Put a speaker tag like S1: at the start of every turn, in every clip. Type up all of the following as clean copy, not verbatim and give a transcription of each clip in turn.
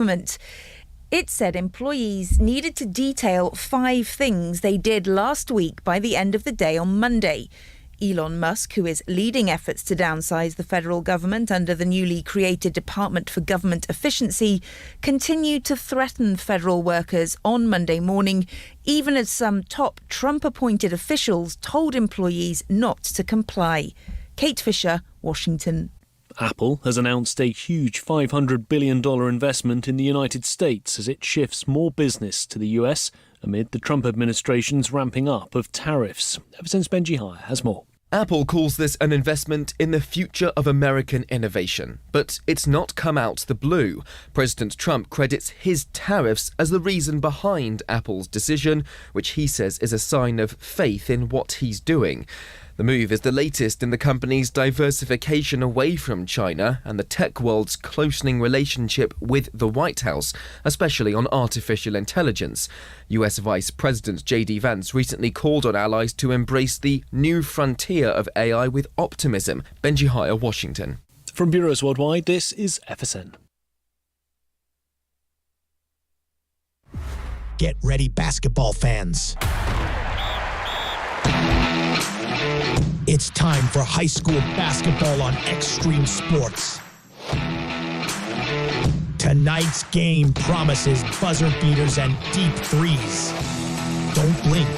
S1: government. It said employees needed to detail 5 things they did last week by the end of the day on Monday. Elon Musk, who is leading efforts to downsize the federal government under the newly created Department for Government Efficiency, continued to threaten federal workers on Monday morning, even as some top Trump-appointed officials told employees not to comply. Kate Fisher, Washington.
S2: Apple has announced a huge $500 billion investment in the United States as it shifts more business to the US amid the Trump administration's ramping up of tariffs. Ever since Benji Hire has more.
S3: Apple calls this an investment in the future of American innovation, but it's not come out the blue. President Trump credits his tariffs as the reason behind Apple's decision, which he says is a sign of faith in what he's doing. The move is the latest in the company's diversification away from China and the tech world's closening relationship with the White House, especially on artificial intelligence. US Vice President J.D. Vance recently called on allies to embrace the new frontier of AI with optimism. Benji Hire, Washington.
S2: From Bureaus Worldwide, this is FSN.
S4: Get ready, basketball fans. It's time for high school basketball on Extreme Sports. Tonight's game promises buzzer beaters and deep threes. Don't blink,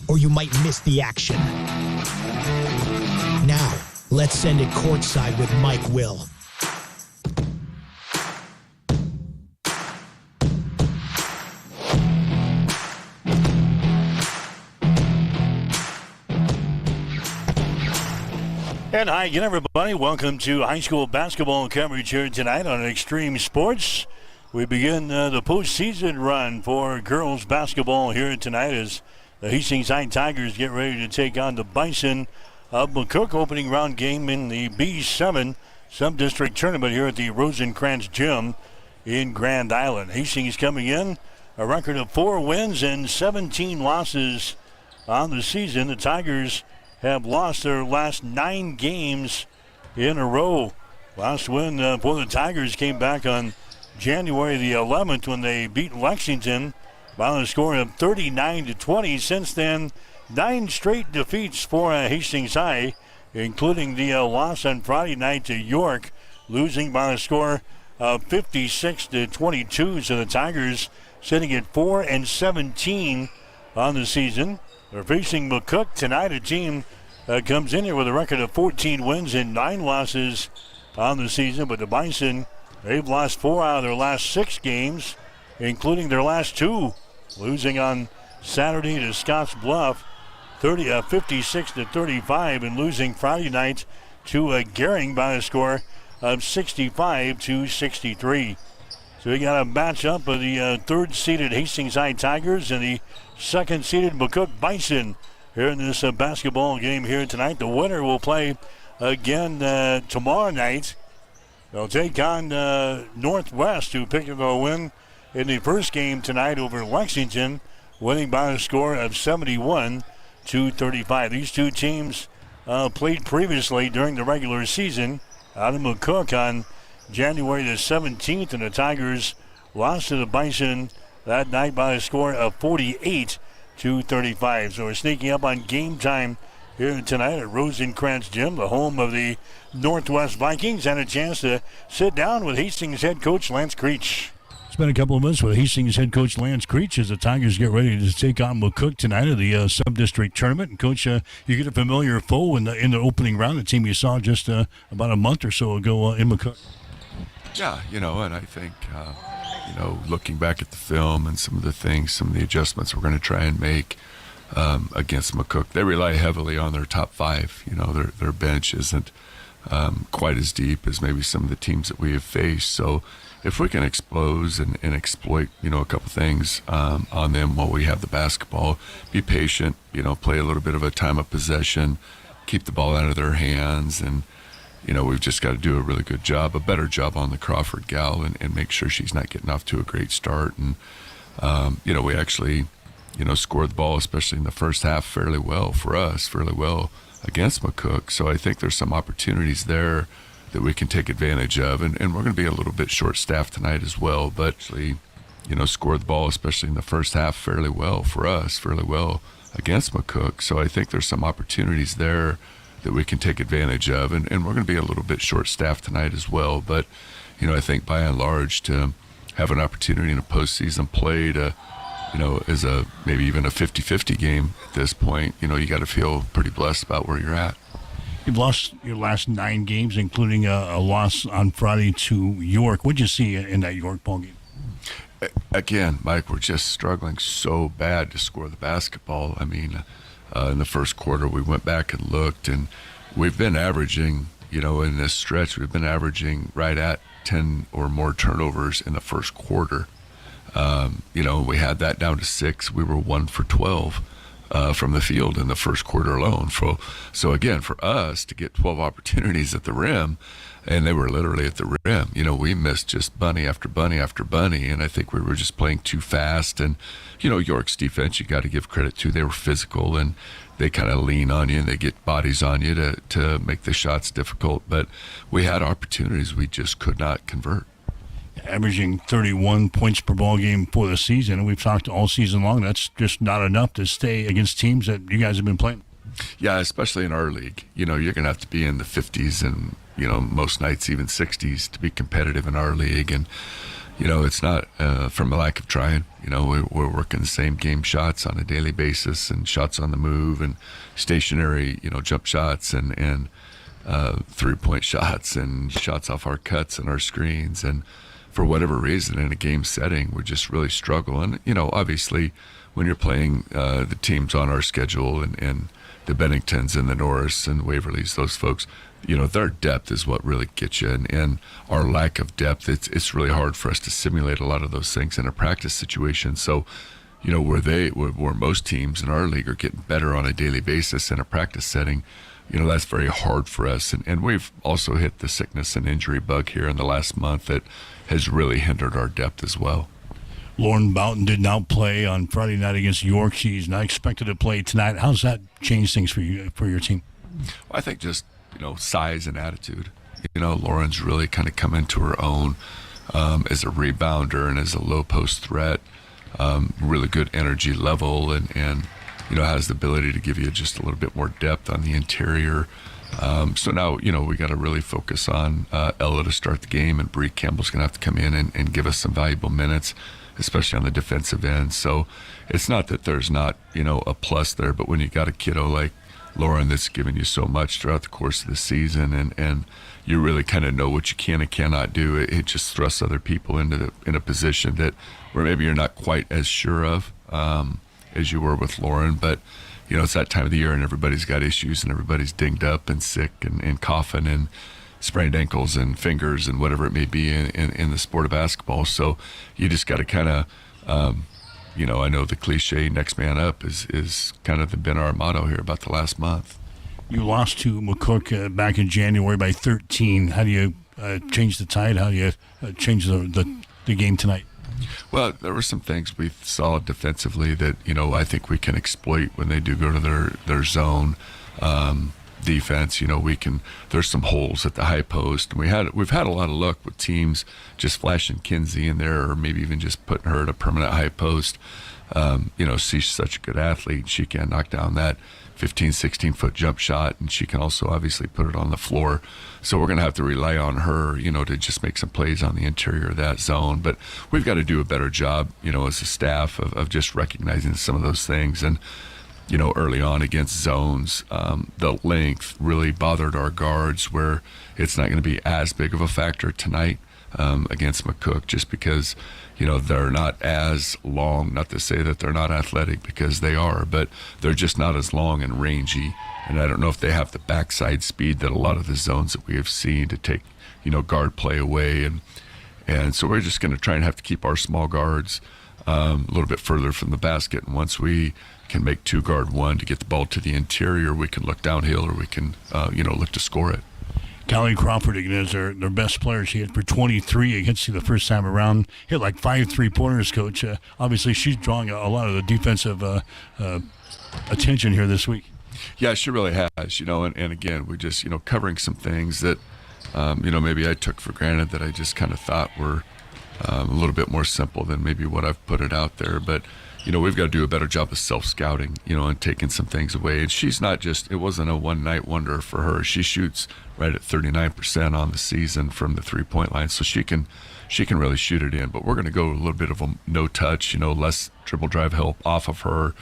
S4: or you might miss the action. Now, let's send it courtside with Mike Will.
S5: And hi again, everybody. Welcome to high school basketball coverage here tonight on Extreme Sports. We begin the postseason run for girls basketball here tonight as the Hastings High Tigers get ready to take on the Bison of McCook. Opening round game in the B7 sub-district tournament here at the Rosencrantz Gym in Grand Island. Hastings coming in a record of 4 wins and 17 losses on the season. The Tigers have lost their last 9 games in a row. Last win for the Tigers came back on January the 11th when they beat Lexington by a score of 39-20. Since then, 9 straight defeats for Hastings High, including the loss on Friday night to York, losing by a score of 56-22. So the Tigers sitting at 4-17 on the season. They're facing McCook tonight, a team that comes in here with a record of 14 wins and 9 losses on the season. But the Bison, they've lost 4 out of their last 6 games, including their last 2, losing on Saturday to Scotts Bluff 56-35 and losing Friday night to Gering by a score of 65-63. So we got a matchup of the 3rd-seeded Hastings High Tigers and the 2nd-seeded McCook Bison here in this basketball game here tonight. The winner will play again tomorrow night. They'll take on Northwest, who picked up a win in the first game tonight over Lexington, winning by a score of 71-35. These two teams played previously during the regular season out of McCook on January the 17th, and the Tigers lost to the Bison that night by a score of 48-35. So we're sneaking up on game time here tonight at Rosencrantz Gym, the home of the Northwest Vikings, and a chance to sit down with Hastings head coach Lance Creech.
S6: Spent a couple of months with Hastings head coach Lance Creech as the Tigers get ready to take on McCook tonight at the sub-district tournament. And Coach, you get a familiar foe in the opening round, the team you saw just about a month or so ago in McCook.
S7: Yeah, and I think, looking back at the film and some of the things, some of the adjustments we're going to try and make against McCook, they rely heavily on their top 5. Their bench isn't quite as deep as maybe some of the teams that we have faced. So if we can expose and exploit, a couple things on them while we have the basketball, be patient, play a little bit of a time of possession, keep the ball out of their hands, and we've just got to do a really good job, a better job on the Crawford gal and make sure she's not getting off to a great start. And, we actually, scored the ball, especially in the first half, fairly well against McCook. So I think there's some opportunities there that we can take advantage of. And we're going to be a little bit short-staffed tonight as well, but actually, scored the ball, especially in the first half, fairly well for us, fairly well against McCook. So I think there's some opportunities there that we can take advantage of. And we're going to be a little bit short-staffed tonight as well. But, I think by and large to have an opportunity in a postseason play to, as a maybe even a 50-50 game at this point, you got to feel pretty blessed about where you're at.
S6: You've lost your last 9 games, including a loss on Friday to York. What did you see in that York ball game?
S7: Again, Mike, we're just struggling so bad to score the basketball. I mean, in the first quarter, we went back and looked, and we've been averaging, in this stretch, we've been averaging right at 10 or more turnovers in the first quarter. We had that down to 6. We were 1 for 12 from the field in the first quarter alone. So again, for us to get 12 opportunities at the rim, and they were literally at the rim, we missed just bunny after bunny after bunny, and I think we were just playing too fast. And, York's defense, you got to give credit to. They were physical, and they kind of lean on you, and they get bodies on you to make the shots difficult. But we had opportunities we just could not convert.
S6: Averaging 31 points per ball game for the season, and we've talked all season long, that's just not enough to stay against teams that you guys have been playing. Yeah,
S7: especially in our league. You're going to have to be in the 50s and, most nights even 60s to be competitive in our league. And, it's not from a lack of trying. We're working the same game shots on a daily basis, and shots on the move, and stationary, jump shots, and three-point shots, and shots off our cuts and our screens. And for whatever reason, in a game setting, we just really struggle. And, obviously, when you're playing the teams on our schedule, and the Benningtons and the Norris and Waverlys, those folks, their depth is what really gets you. And our lack of depth, it's really hard for us to simulate a lot of those things in a practice situation. So, where most teams in our league are getting better on a daily basis in a practice setting, that's very hard for us. And we've also hit the sickness and injury bug here in the last month that has really hindered our depth as well.
S6: Lauren Boughton did not play on Friday night against York. She's not expected to play tonight. How's that change things for you, for your team?
S7: Well, I think just, size and attitude. Lauren's really kind of come into her own as a rebounder and as a low post threat. Really good energy level, and has the ability to give you just a little bit more depth on the interior. So now, we got to really focus on Ella to start the game, and Bree Campbell's going to have to come in and give us some valuable minutes, especially on the defensive end. So it's not that there's not, a plus there, but when you got a kiddo like Lauren that's given you so much throughout the course of the season, and you really kind of know what you can and cannot do, it just thrusts other people in a position that where maybe you're not quite as sure of as you were with Lauren. But it's that time of the year, and everybody's got issues, and everybody's dinged up and sick and coughing and sprained ankles and fingers and whatever it may be in the sport of basketball. So you just got to kind of, I know the cliche next man up is kind of been our motto here about the last month.
S6: You lost to McCook back in January by 13. How do you change the tide? How do you change the game tonight?
S7: Well, there were some things we saw defensively that, I think we can exploit when they do go to their zone defense. There's some holes at the high post. And we've had a lot of luck with teams just flashing Kinsey in there, or maybe even just putting her at a permanent high post. She's such a good athlete. She can knock down that 15, 16-foot jump shot, and she can also obviously put it on the floor. So we're going to have to rely on her, to just make some plays on the interior of that zone. But we've got to do a better job, as a staff of just recognizing some of those things. And, early on against zones, the length really bothered our guards, where it's not going to be as big of a factor tonight against McCook, just because, they're not as long. Not to say that they're not athletic, because they are, but they're just not as long and rangy. And I don't know if they have the backside speed that a lot of the zones that we have seen to take, guard play away. And so we're just going to try and have to keep our small guards a little bit further from the basket. And once we can make 2-guard-1 to get the ball to the interior, we can look downhill, or we can, look to score it.
S6: Callie Crawford, again, is their best player. She hit for 23 against you the first time around. Hit like 5 3-pointers, Coach. Obviously, she's drawing a lot of the defensive attention here this week.
S7: Yeah, she really has, and again, we just, covering some things that maybe I took for granted that I just kind of thought were a little bit more simple than maybe what I've put it out there. But, we've got to do a better job of self-scouting, and taking some things away. And she's not just, it wasn't a one-night wonder for her. She shoots right at 39% on the season from the three-point line, so she can really shoot it in. But we're going to go a little bit of a no-touch, less dribble drive help off of her,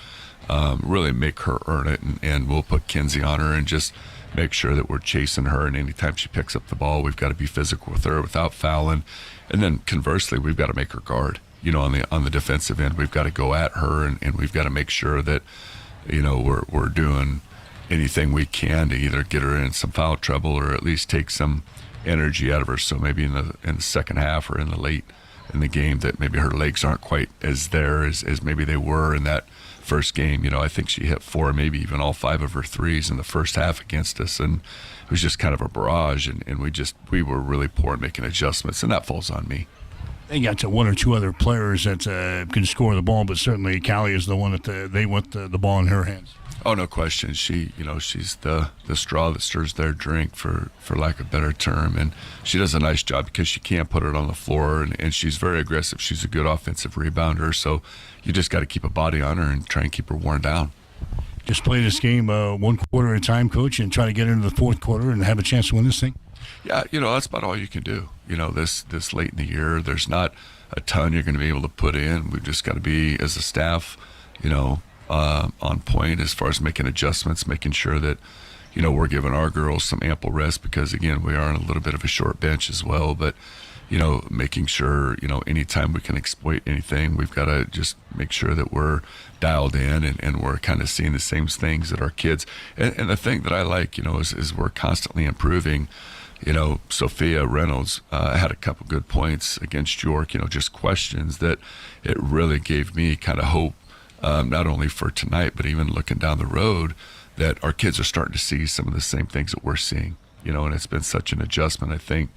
S7: really make her earn it. And we'll put Kenzie on her and just make sure that we're chasing her. And anytime she picks up the ball, we've got to be physical with her without fouling. And then conversely, we've got to make her guard. On the defensive end, we've got to go at her, and we've got to make sure that, we're doing anything we can to either get her in some foul trouble or at least take some energy out of her. So maybe in the second half or in the game that maybe her legs aren't quite as there as maybe they were in that first game. I think she hit 4, maybe even all 5 of her threes in the first half against us, and it was just kind of a barrage, and we were really poor at making adjustments, and that falls on me.
S6: They got to one or two other players that can score the ball, but certainly Callie is the one that they want the ball in her hands.
S7: Oh, no question. She's the straw that stirs their drink, for lack of a better term. And she does a nice job because she can't put it on the floor, and she's very aggressive. She's a good offensive rebounder, so you just got to keep a body on her and try and keep her worn down.
S6: Just play this game one quarter at a time, Coach, and try to get into the fourth quarter and have a chance to win this thing?
S7: Yeah, that's about all you can do. This late in the year, there's not a ton you're going to be able to put in. We've just got to be, as a staff, on point as far as making adjustments, making sure that, we're giving our girls some ample rest because, again, we are on a little bit of a short bench as well. But, making sure, anytime we can exploit anything, we've got to just make sure that we're dialed in and we're kind of seeing the same things that our kids. And the thing that I like, is we're constantly improving. Sophia Reynolds had a couple good points against York, just questions that it really gave me kind of hope, not only for tonight, but even looking down the road, that our kids are starting to see some of the same things that we're seeing, and it's been such an adjustment, I think,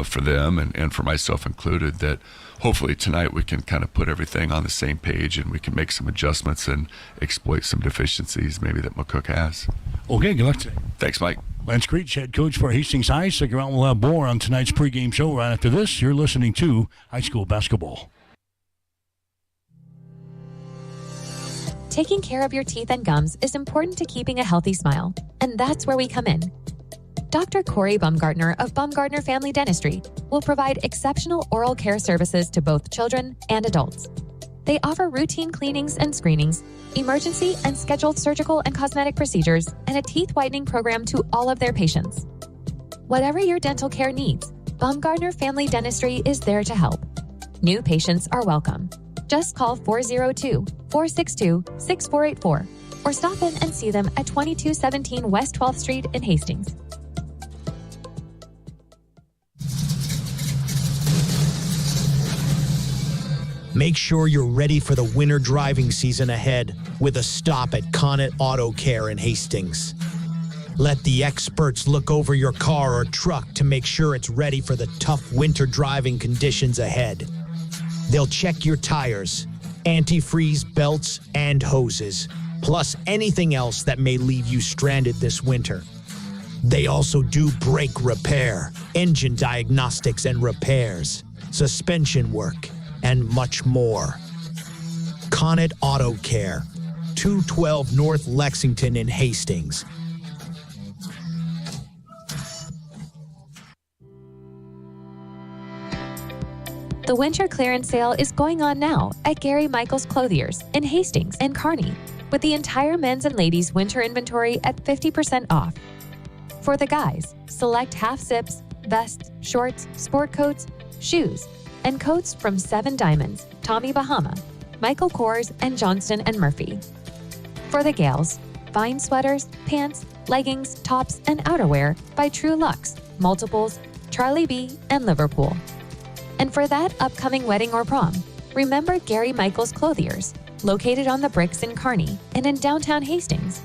S7: for them and for myself included, that hopefully tonight we can kind of put everything on the same page and we can make some adjustments and exploit some deficiencies maybe that McCook has.
S6: Okay, good luck today.
S7: Thanks, Mike.
S6: Lance Creech, head coach for Hastings High. Stick around, we'll have more on tonight's pregame show. Right after this, you're listening to High School Basketball.
S8: Taking care of your teeth and gums is important to keeping a healthy smile, and that's where we come in. Dr. Corey Baumgartner of Baumgartner Family Dentistry will provide exceptional oral care services to both children and adults. They offer routine cleanings and screenings, emergency and scheduled surgical and cosmetic procedures, and a teeth whitening program to all of their patients. Whatever your dental care needs, Baumgartner Family Dentistry is there to help. New patients are welcome. Just call 402-462-6484 or stop in and see them at 2217 West 12th Street in Hastings.
S4: Make sure you're ready for the winter driving season ahead with a stop at Connet Auto Care in Hastings. Let the experts look over your car or truck to make sure it's ready for the tough winter driving conditions ahead. They'll check your tires, antifreeze, belts, and hoses, plus anything else that may leave you stranded this winter. They also do brake repair, engine diagnostics and repairs, suspension work, and much more. Connet Auto Care, 212 North Lexington in Hastings.
S8: The winter clearance sale is going on now at Gary Michaels Clothiers in Hastings and Kearney, with the entire men's and ladies' winter inventory at 50% off. For the guys, select half zips, vests, shorts, sport coats, shoes, and coats from 7 Diamonds, Tommy Bahama, Michael Kors, and Johnston & Murphy. For the gals, fine sweaters, pants, leggings, tops, and outerwear by True Luxe, Multiples, Charlie B, and Liverpool. And for that upcoming wedding or prom, remember Gary Michaels Clothiers, located on the Bricks in Kearney and in downtown Hastings.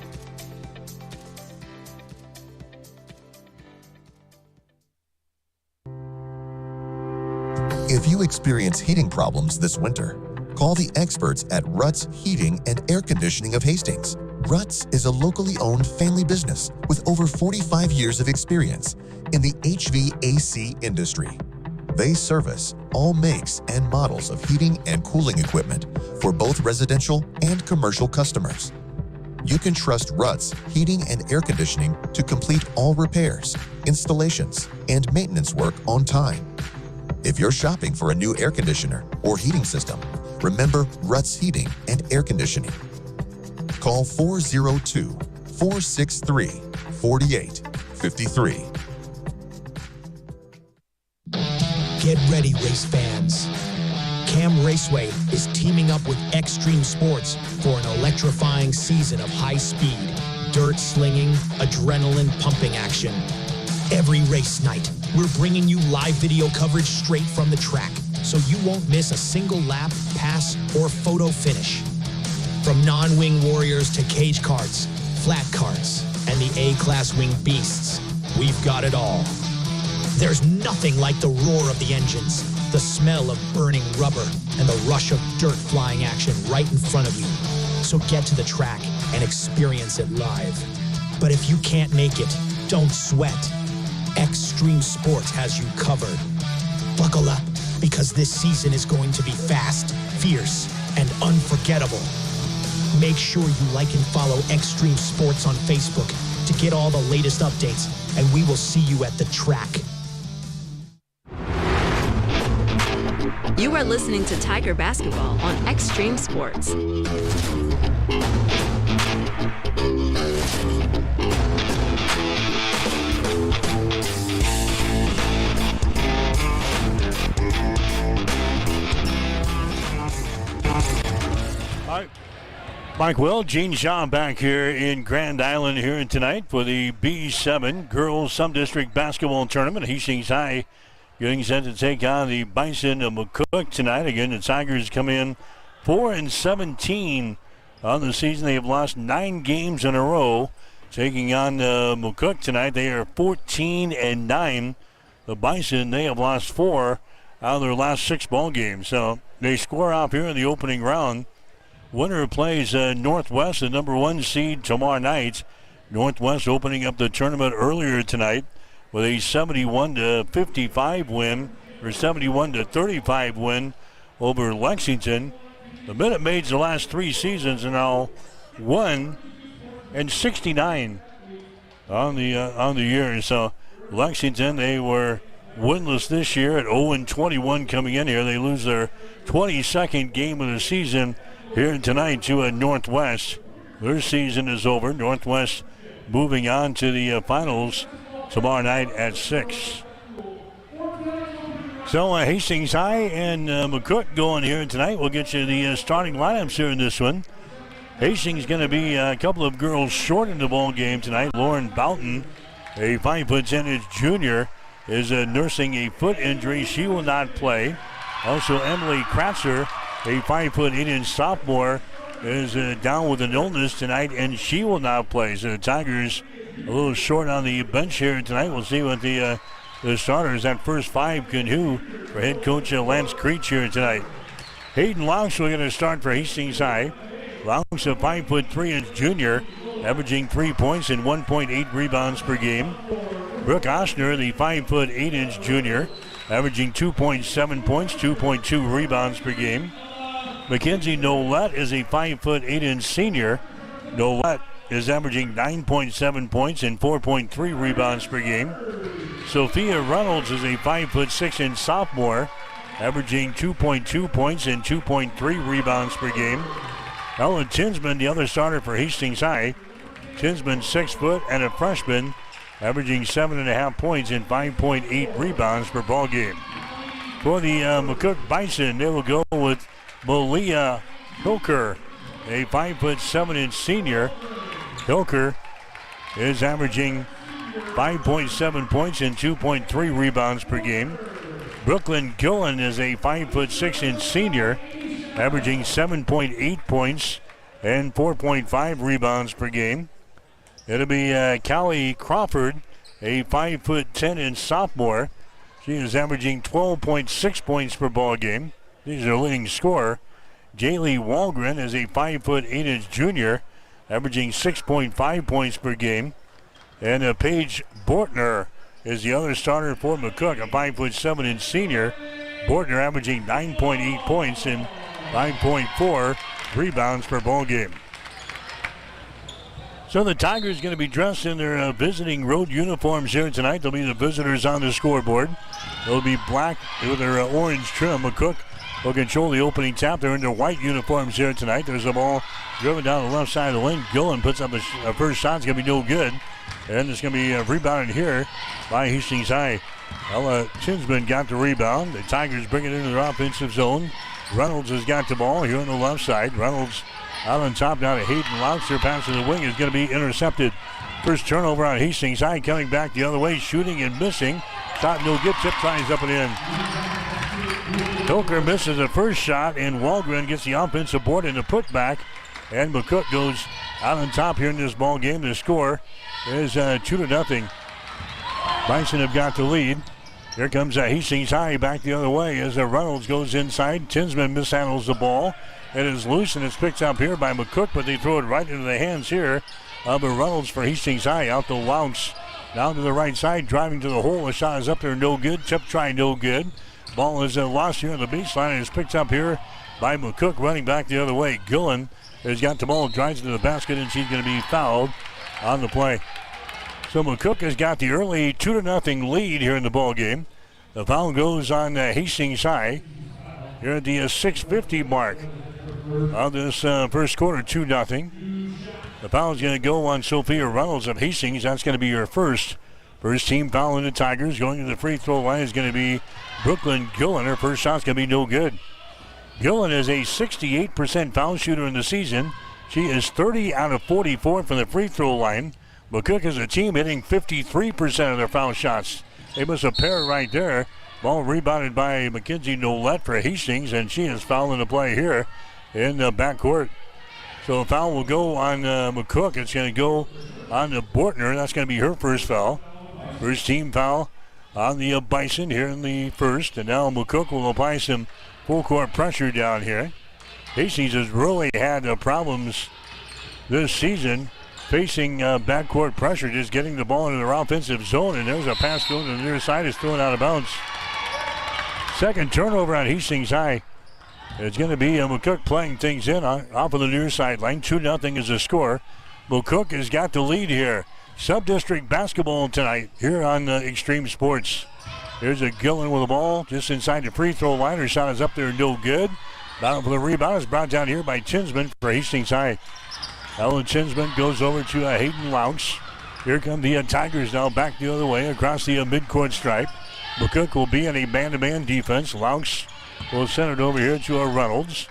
S9: If you experience heating problems this winter, call the experts at Ruts Heating and Air Conditioning of Hastings. Ruts is a locally owned family business with over 45 years of experience in the HVAC industry. They service all makes and models of heating and cooling equipment for both residential and commercial customers. You can trust Ruts Heating and Air Conditioning to complete all repairs, installations, and maintenance work on time. If you're shopping for a new air conditioner or heating system, remember Ruts Heating and Air Conditioning. Call 402-463-4853.
S4: Get ready, race fans. Cam Raceway is teaming up with Extreme Sports for an electrifying season of high-speed, dirt-slinging, adrenaline-pumping action. Every race night, we're bringing you live video coverage straight from the track, so you won't miss a single lap, pass, or photo finish. From non-wing warriors to cage karts, flat karts, and the A-class winged beasts, we've got it all. There's nothing like the roar of the engines, the smell of burning rubber, and the rush of dirt flying action right in front of you. So get to the track and experience it live. But if you can't make it, don't sweat. Extreme Sports has you covered. Buckle up, because this season is going to be fast, fierce, and unforgettable. Make sure you like and follow Extreme Sports on Facebook to get all the latest updates, and we will see you at the track.
S10: You are listening to Tiger Basketball on Extreme Sports.
S5: Mike Will, Gene Shaw back here in Grand Island here tonight for the B7 Girls Sub-District Basketball Tournament. Hastings High getting set to take on the Bison of McCook tonight. Again, the Tigers come in 4-17 on the season. They have lost 9 games in a row. Taking on McCook tonight, they are 14-9. The Bison, they have lost 4 out of their last 6 ball games. So they score off here in the opening round. Winner plays Northwest, the number 1 seed, tomorrow night. Northwest opening up the tournament earlier tonight with a 71-55 win, or 71-35 win over Lexington. The Minute Maids the last 3 seasons are now 1-69 on the year. So Lexington, they were winless this year at 0-21 coming in here. They lose their 22nd game of the season here tonight to Northwest. Their season is over. Northwest moving on to the finals tomorrow night at 6. So Hastings High and McCook going here tonight. We'll get you the starting lineups here in this one. Hastings going to be a couple of girls short in the ball game tonight. Lauren Boughton, a 5'10" junior, is nursing a foot injury. She will not play. Also Emily Kratzer, a 5'8" sophomore, is down with an illness tonight, and she will not play. So the Tigers a little short on the bench here tonight. We'll see what the starters, that first 5 can do for head coach Lance Creech here tonight. Hayden Laux will get a start for Hastings High. Laux, a 5'3" junior, averaging 3 points and 1.8 rebounds per game. Brooke Osner, the 5'8" junior, averaging 2.7 points, 2.2 rebounds per game. Mackenzie Nolette is a 5'8" senior. Nolette is averaging 9.7 points and 4.3 rebounds per game. Sophia Reynolds is a 5'6" sophomore, averaging 2.2 points and 2.3 rebounds per game. Ellen Tinsman, the other starter for Hastings High. Tinsman, 6 foot and a freshman, averaging 7.5 points and 5.8 rebounds per ball game. For the McCook Bison, they will go with Malia Hilker, a 5'7" senior. Hilker is averaging 5.7 points and 2.3 rebounds per game. Brooklyn Gillen is a 5'6" senior, averaging 7.8 points and 4.5 rebounds per game. It'll be Callie Crawford, a 5'10" sophomore. She is averaging 12.6 points per ball game. She's their leading scorer. Jaylee Walgren is a 5'8" junior, averaging 6.5 points per game. And Paige Bortner is the other starter for McCook, a 5'7" senior. Bortner averaging 9.8 points and 5.4 rebounds per ball game. So the Tigers going to be dressed in their visiting road uniforms here tonight. They'll be the visitors on the scoreboard. They'll be black with their orange trim. McCook will control the opening tap. They're in their white uniforms here tonight. There's a ball driven down the left side of the lane. Gillen puts up a first shot. It's going to be no good. And it's going to be rebounded here by Hastings High. Ella Tinsman got the rebound. The Tigers bring it into their offensive zone. Reynolds has got the ball here on the left side. Reynolds out on top now to Hayden Louts. Their pass to the wing is going to be intercepted. First turnover on Hastings High, coming back the other way, shooting and missing. Shot no good. Tip tries up and in. Hilker misses the first shot, and Walgren gets the offensive board in the putback. And McCook goes out on top here in this ball game. The score is 2-0. Bison have got the lead. Here comes Hastings High back the other way as Reynolds goes inside. Tinsman mishandles the ball. It is loose and it's picked up here by McCook, but they throw it right into the hands here of Reynolds for Hastings High. Out to Louts. Down to the right side, driving to the hole. The shot is up there, no good. Tip try, no good. Ball is lost here on the baseline and is picked up here by McCook, running back the other way. Gillen has got the ball, drives to the basket, and she's going to be fouled on the play. So McCook has got the early 2-0 lead here in the ball game. The foul goes on Hastings High here at the 6:50 mark of this first quarter, 2-0. The foul is going to go on Sophia Reynolds of Hastings. That's going to be her first team foul in the Tigers. Going to the free throw line is going to be Brooklyn Gillen. Her first shot's going to be no good. Gillen is a 68% foul shooter in the season. She is 30 out of 44 from the free throw line. McCook is a team hitting 53% of their foul shots. They must have paired right there. Ball rebounded by Mackenzie Nolette for Hastings, and she is fouling the play here in the backcourt. So a foul will go on McCook. It's going to go on to Bortner. That's going to be her first foul. First team foul on the Bison here in the first. And now McCook will apply some full court pressure down here. Hastings has really had problems this season facing backcourt pressure, just getting the ball into their offensive zone. And there's a pass going to the near side. It's thrown out of bounds. Second turnover on Hastings High. It's going to be McCook playing things in off of the near sideline. 2-0 is the score. McCook has got the lead here. Sub-district basketball tonight here on Extreme Sports. Here's a Gillen with the ball just inside the free throw line. Her shot is up there, no good. Battle for the rebound is brought down here by Tinsman for Hastings High. Ellen Tinsman goes over to Hayden Louts. Here come the Tigers now back the other way across the midcourt stripe. McCook will be in a man-to-man defense. Louts will send it over here to Reynolds.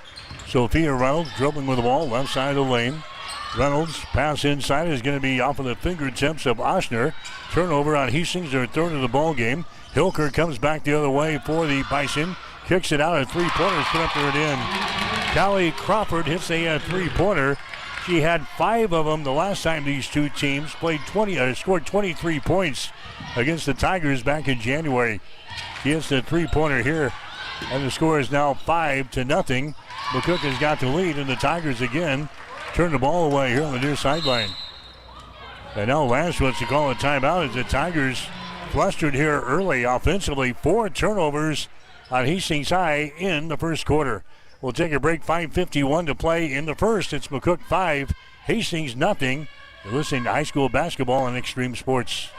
S5: Sophia Reynolds dribbling with the ball left side of the lane. Reynolds pass inside is going to be off of the fingertips of Oshner. Turnover on Hastings, their third of the ball game. Hilker comes back the other way for the Bison. Kicks it out, a three-pointer, put up there and in. Callie Crawford hits a three-pointer. She had 5 of them the last time these two teams scored 23 points against the Tigers back in January. She hits the three-pointer here, and the score is now 5-0. McCook has got the lead, and the Tigers again turn the ball away here on the near sideline. And now Lash wants to call a timeout as the Tigers flustered here early offensively. 4 turnovers on Hastings High in the first quarter. We'll take a break. 5:51 to play in the first. It's McCook 5, Hastings nothing. You're listening to high school basketball on Extreme Sports.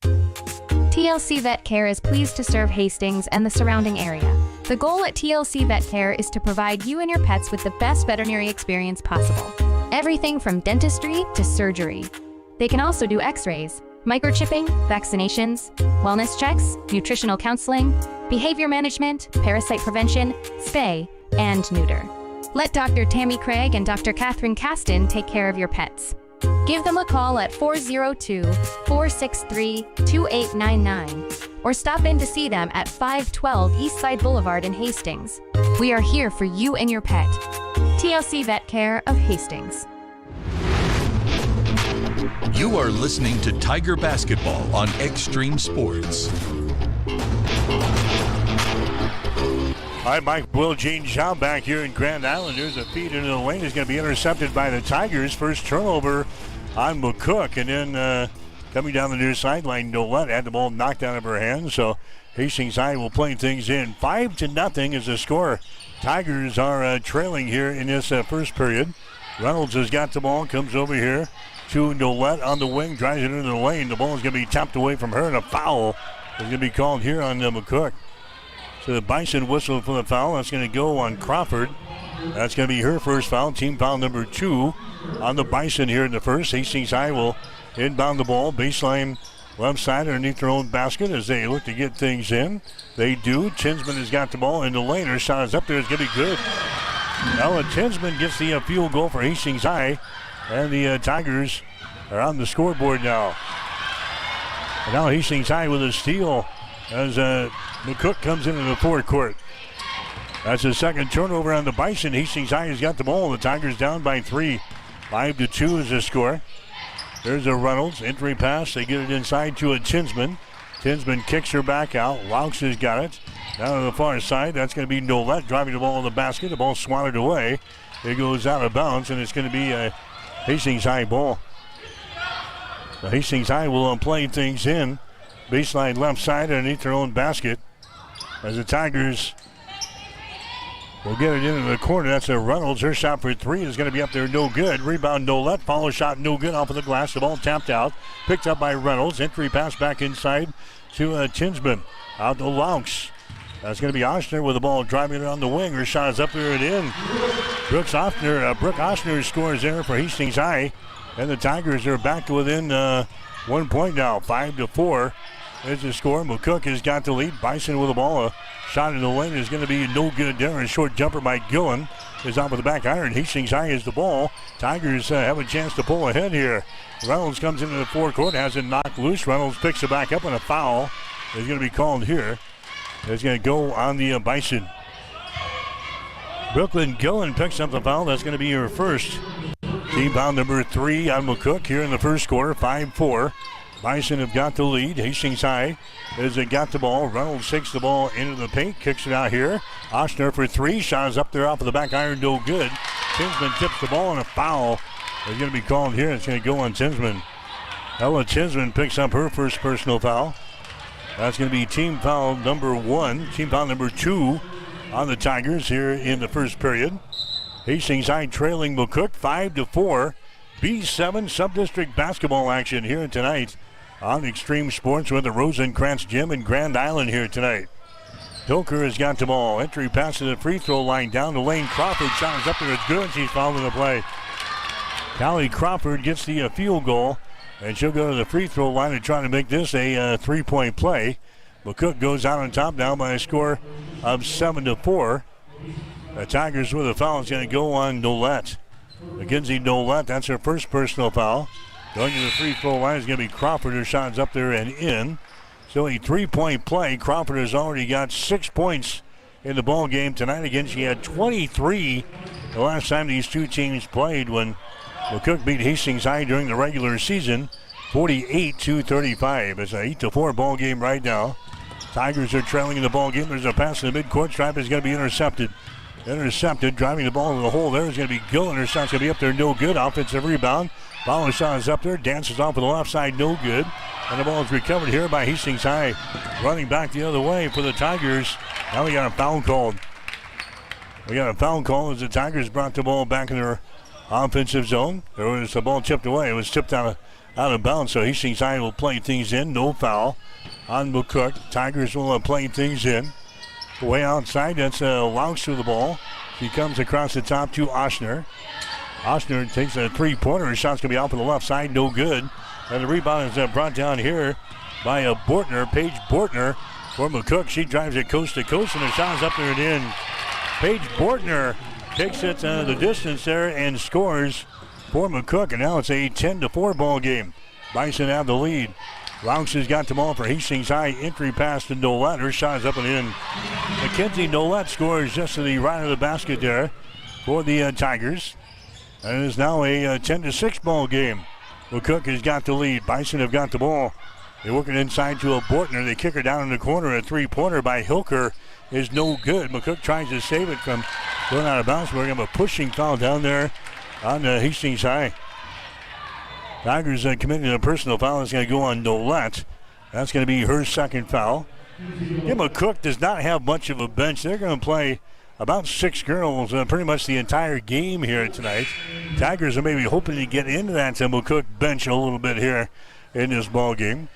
S11: TLC Vet Care is pleased to serve Hastings and the surrounding area. The goal at TLC Vet Care is to provide you and your pets with the best veterinary experience possible. Everything from dentistry to surgery. They can also do x-rays, microchipping, vaccinations, wellness checks, nutritional counseling, behavior management, parasite prevention, spay, and neuter. Let Dr. Tammy Craig and Dr. Catherine Caston take care of your pets. Give them a call at 402-463-2899 or stop in to see them at 512 Eastside Boulevard in Hastings. We are here for you and your pet. TLC Vet Care of Hastings.
S12: You are listening to Tiger Basketball on Extreme Sports.
S5: All right, Mike Will, Gene Shaw back here in Grand Island. There's a feed into the lane. It's going to be intercepted by the Tigers. First turnover on McCook. And then coming down the near sideline, Nolette had the ball knocked out of her hands. So Hastings High will play things in. 5-0 is the score. Tigers are trailing here in this first period. Reynolds has got the ball, comes over here to Nolette on the wing, drives it into the lane. The ball is going to be tapped away from her, and a foul is going to be called here on McCook. So the Bison whistled for the foul. That's going to go on Crawford. That's going to be her first foul, team foul number 2 on the Bison here in the first. Hastings High will inbound the ball, baseline left side underneath their own basket as they look to get things in. They do. Tinsman has got the ball in the lane. Her shot is up there. It's going to be good. Ella Tinsman gets the field goal for Hastings High, and the Tigers are on the scoreboard now. And now Hastings High with a steal as McCook comes into the forecourt. That's the second turnover on the Bison. Hastings High has got the ball. The Tigers down by 3. 5-2 is the score. There's a Reynolds entry pass. They get it inside to a Tinsman. Tinsman kicks her back out. Laux has got it. Down to the far side. That's going to be Nolette driving the ball in the basket. The ball swatted away. It goes out of bounds, and it's going to be a Hastings High ball. The Hastings High will play things in. Baseline left side underneath their own basket. As the Tigers will get it into the corner. That's a Reynolds. Her shot for 3 is going to be up there, no good. Rebound Nolette. Follow shot, no good off of the glass. The ball tapped out. Picked up by Reynolds. Entry pass back inside to Tinsman. Out to Laux. That's going to be Oshner with the ball driving it on the wing. Her shot is up there and in. Brooke Oshner scores there for Hastings High. And the Tigers are back to within 1 point now. 5-4 is the score. McCook has got the lead. Bison with the ball. A shot in the lane is going to be no good there. A short jumper by Gillen is off with the back iron. Hastings High is the ball. Tigers have a chance to pull ahead here. Reynolds comes into the forecourt, has it knocked loose. Reynolds picks it back up, and a foul is going to be called here. It's going to go on the Bison. Brooklyn Gillen picks up the foul. That's going to be her first. Team foul number 3 on McCook here in the first quarter. 5-4. Bison have got the lead. Hastings High has got the ball. Reynolds takes the ball into the paint, kicks it out here. Oshner for 3. Shot is up there off of the back iron, no good. Tinsman tips the ball, and a foul is going to be called here. It's going to go on Tinsman. Ella Tinsman picks up her first personal foul. That's going to be team foul number 1. Team foul number 2 on the Tigers here in the first period. Hastings High trailing McCook 5-4. B7 sub-district basketball action here tonight on Extreme Sports with the Rosencrantz Gym in Grand Island here tonight. Hilker has got the ball. Entry pass to the free throw line down the lane. Crawford shot is up there. It's good. She's fouled in the play. Callie Crawford gets the field goal, and she'll go to the free throw line and try to make this a 3-point play. McCook goes out on top now by a score of 7-4. The Tigers with a foul is going to go on Nolette. Mackenzie Nolette, that's her first personal foul. Going to the free throw line is going to be Crawford. Her shot's up there and in. So a 3-point play. Crawford has already got 6 points in the ball game tonight. Again, she had 23 the last time these two teams played when McCook beat Hastings High during the regular season, 48-35. It's an 8-4 ball game right now. Tigers are trailing in the ball game. There's a pass in the midcourt stripe. Is going to be intercepted. Driving the ball into the hole there is going to be Gillen. Her shot's going to be up there, no good. Offensive rebound. Follow shot is up there. Dances off of the left side, no good. And the ball is recovered here by Hastings High. Running back the other way for the Tigers. Now we got a foul called. As the Tigers brought the ball back in their offensive zone. There was the ball tipped away. It was tipped out of bounds, so Hastings High will play things in. No foul on McCook. Tigers will play things in. Way outside, that's Laux to the ball. She comes across the top to Oshner. Oshner takes a 3-pointer. Her shot's going to be out for the left side, no good. And the rebound is brought down here by Bortner, Paige Bortner for McCook. She drives it coast to coast, and the shot's up there and in. Paige Bortner takes it the distance there and scores for McCook. And now it's a 10-4 ball game. Bison have the lead. Laux has got the ball for Hastings High. Entry pass to Nolette. Her shot is up and in. Mackenzie Nolette scores just to the right of the basket there for the Tigers. And it is now a 10-6 ball game. McCook has got the lead. Bison have got the ball. They're working inside to a Bortner. They kick her down in the corner. A 3-pointer by Hilker is no good. McCook tries to save it from going out of bounds. We're going to have a pushing foul down there on Hastings High. Tigers committing a personal foul. That's going to go on Nolette. That's going to be her second foul. McCook does not have much of a bench. They're going to play about 6 girls pretty much the entire game here tonight. Tigers are maybe hoping to get into that McCook bench a little bit here in this ball game.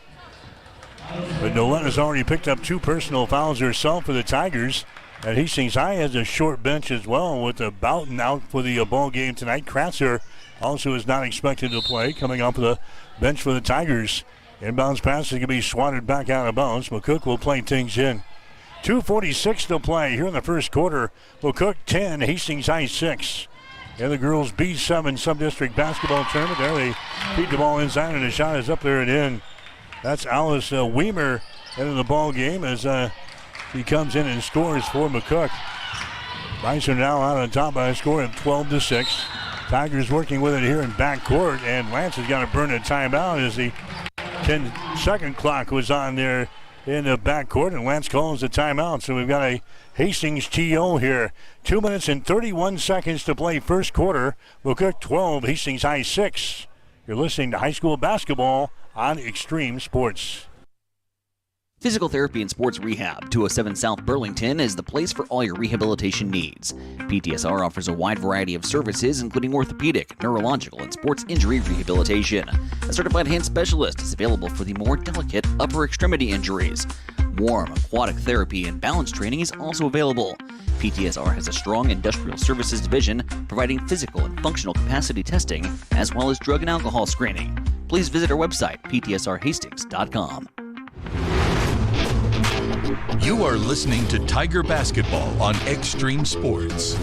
S5: But Nolette has already picked up 2 personal fouls herself for the Tigers. And Hastings High has a short bench as well with Boughton out for the ball game tonight. Kratzer also is not expected to play, coming off the bench for the Tigers. Inbounds pass is going to be swatted back out of bounds. McCook will play things in. 2:46 to play here in the first quarter. McCook 10, Hastings High 6. And the girls B7 sub-district basketball tournament. There they feed the ball inside and the shot is up there and in. That's Alice Weimer into the ball game as he comes in and scores for McCook. Bison now out on top by a score of 12-6. Tigers working with it here in backcourt, and Lance has got to burn a timeout as the 10-second clock was on there in the backcourt, and Lance calls the timeout. So we've got a Hastings TO here. 2 minutes and 31 seconds to play first quarter. McCook 12, Hastings High 6. You're listening to high school basketball on Extreme Sports.
S13: Physical Therapy and Sports Rehab, 207 South Burlington, is the place for all your rehabilitation needs. PTSR offers a wide variety of services, including orthopedic, neurological, and sports injury rehabilitation. A certified hand specialist is available for the more delicate upper extremity injuries. Warm, aquatic therapy, and balance training is also available. PTSR has a strong industrial services division providing physical and functional capacity testing, as well as drug and alcohol screening. Please visit our website, ptsrhastings.com.
S12: You are listening to Tiger Basketball on Extreme Sports.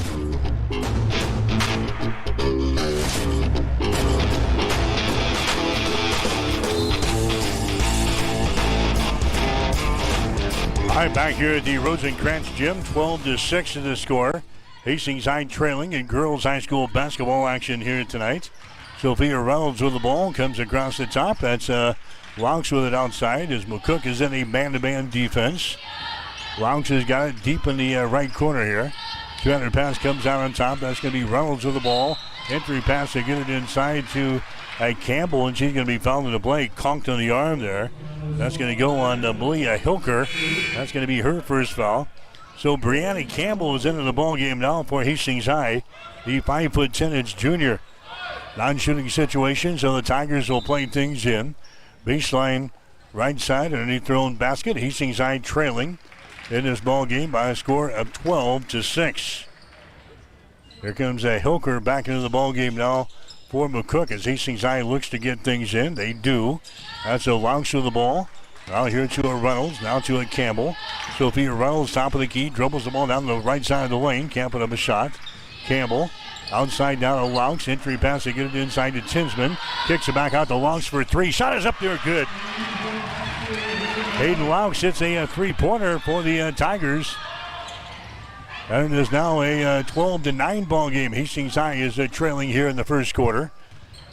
S5: All right, back here at the Rosencrantz Gym, 12-6 is the score. Hastings High trailing in girls high school basketball action here tonight. Sophia Reynolds with the ball, comes across the top. That's Laux with it outside as McCook is in a man-to-man defense. Laux has got it deep in the right corner here. 200 pass comes out on top. That's going to be Reynolds with the ball. Entry pass to get it inside to Campbell, and she's going to be fouled in the play. Conked on the arm there. That's going to go on Malia Hilker. That's going to be her first foul. So Brianna Campbell is into the ball game now for Hastings High, the 5'10" junior. Non-shooting situation, so the Tigers will play things in. Baseline right side underneath their own basket. Hastings High trailing in this ball game by a score of 12-6. Here comes Hilker back into the ball game now for McCook as Hastings High looks to get things in. They do. That's a Laux with the ball. Now here to a Reynolds. Now to a Campbell. Sophia Reynolds, top of the key, dribbles the ball down the right side of the lane. Can't put up a shot. Campbell outside down to Laux. Entry pass to get it inside to Tinsman. Kicks it back out to Laux for 3. Shot is up there, good. Hayden Laux hits a three-pointer for the Tigers. And it is now a 12-9 ball game. Hastings High is trailing here in the first quarter.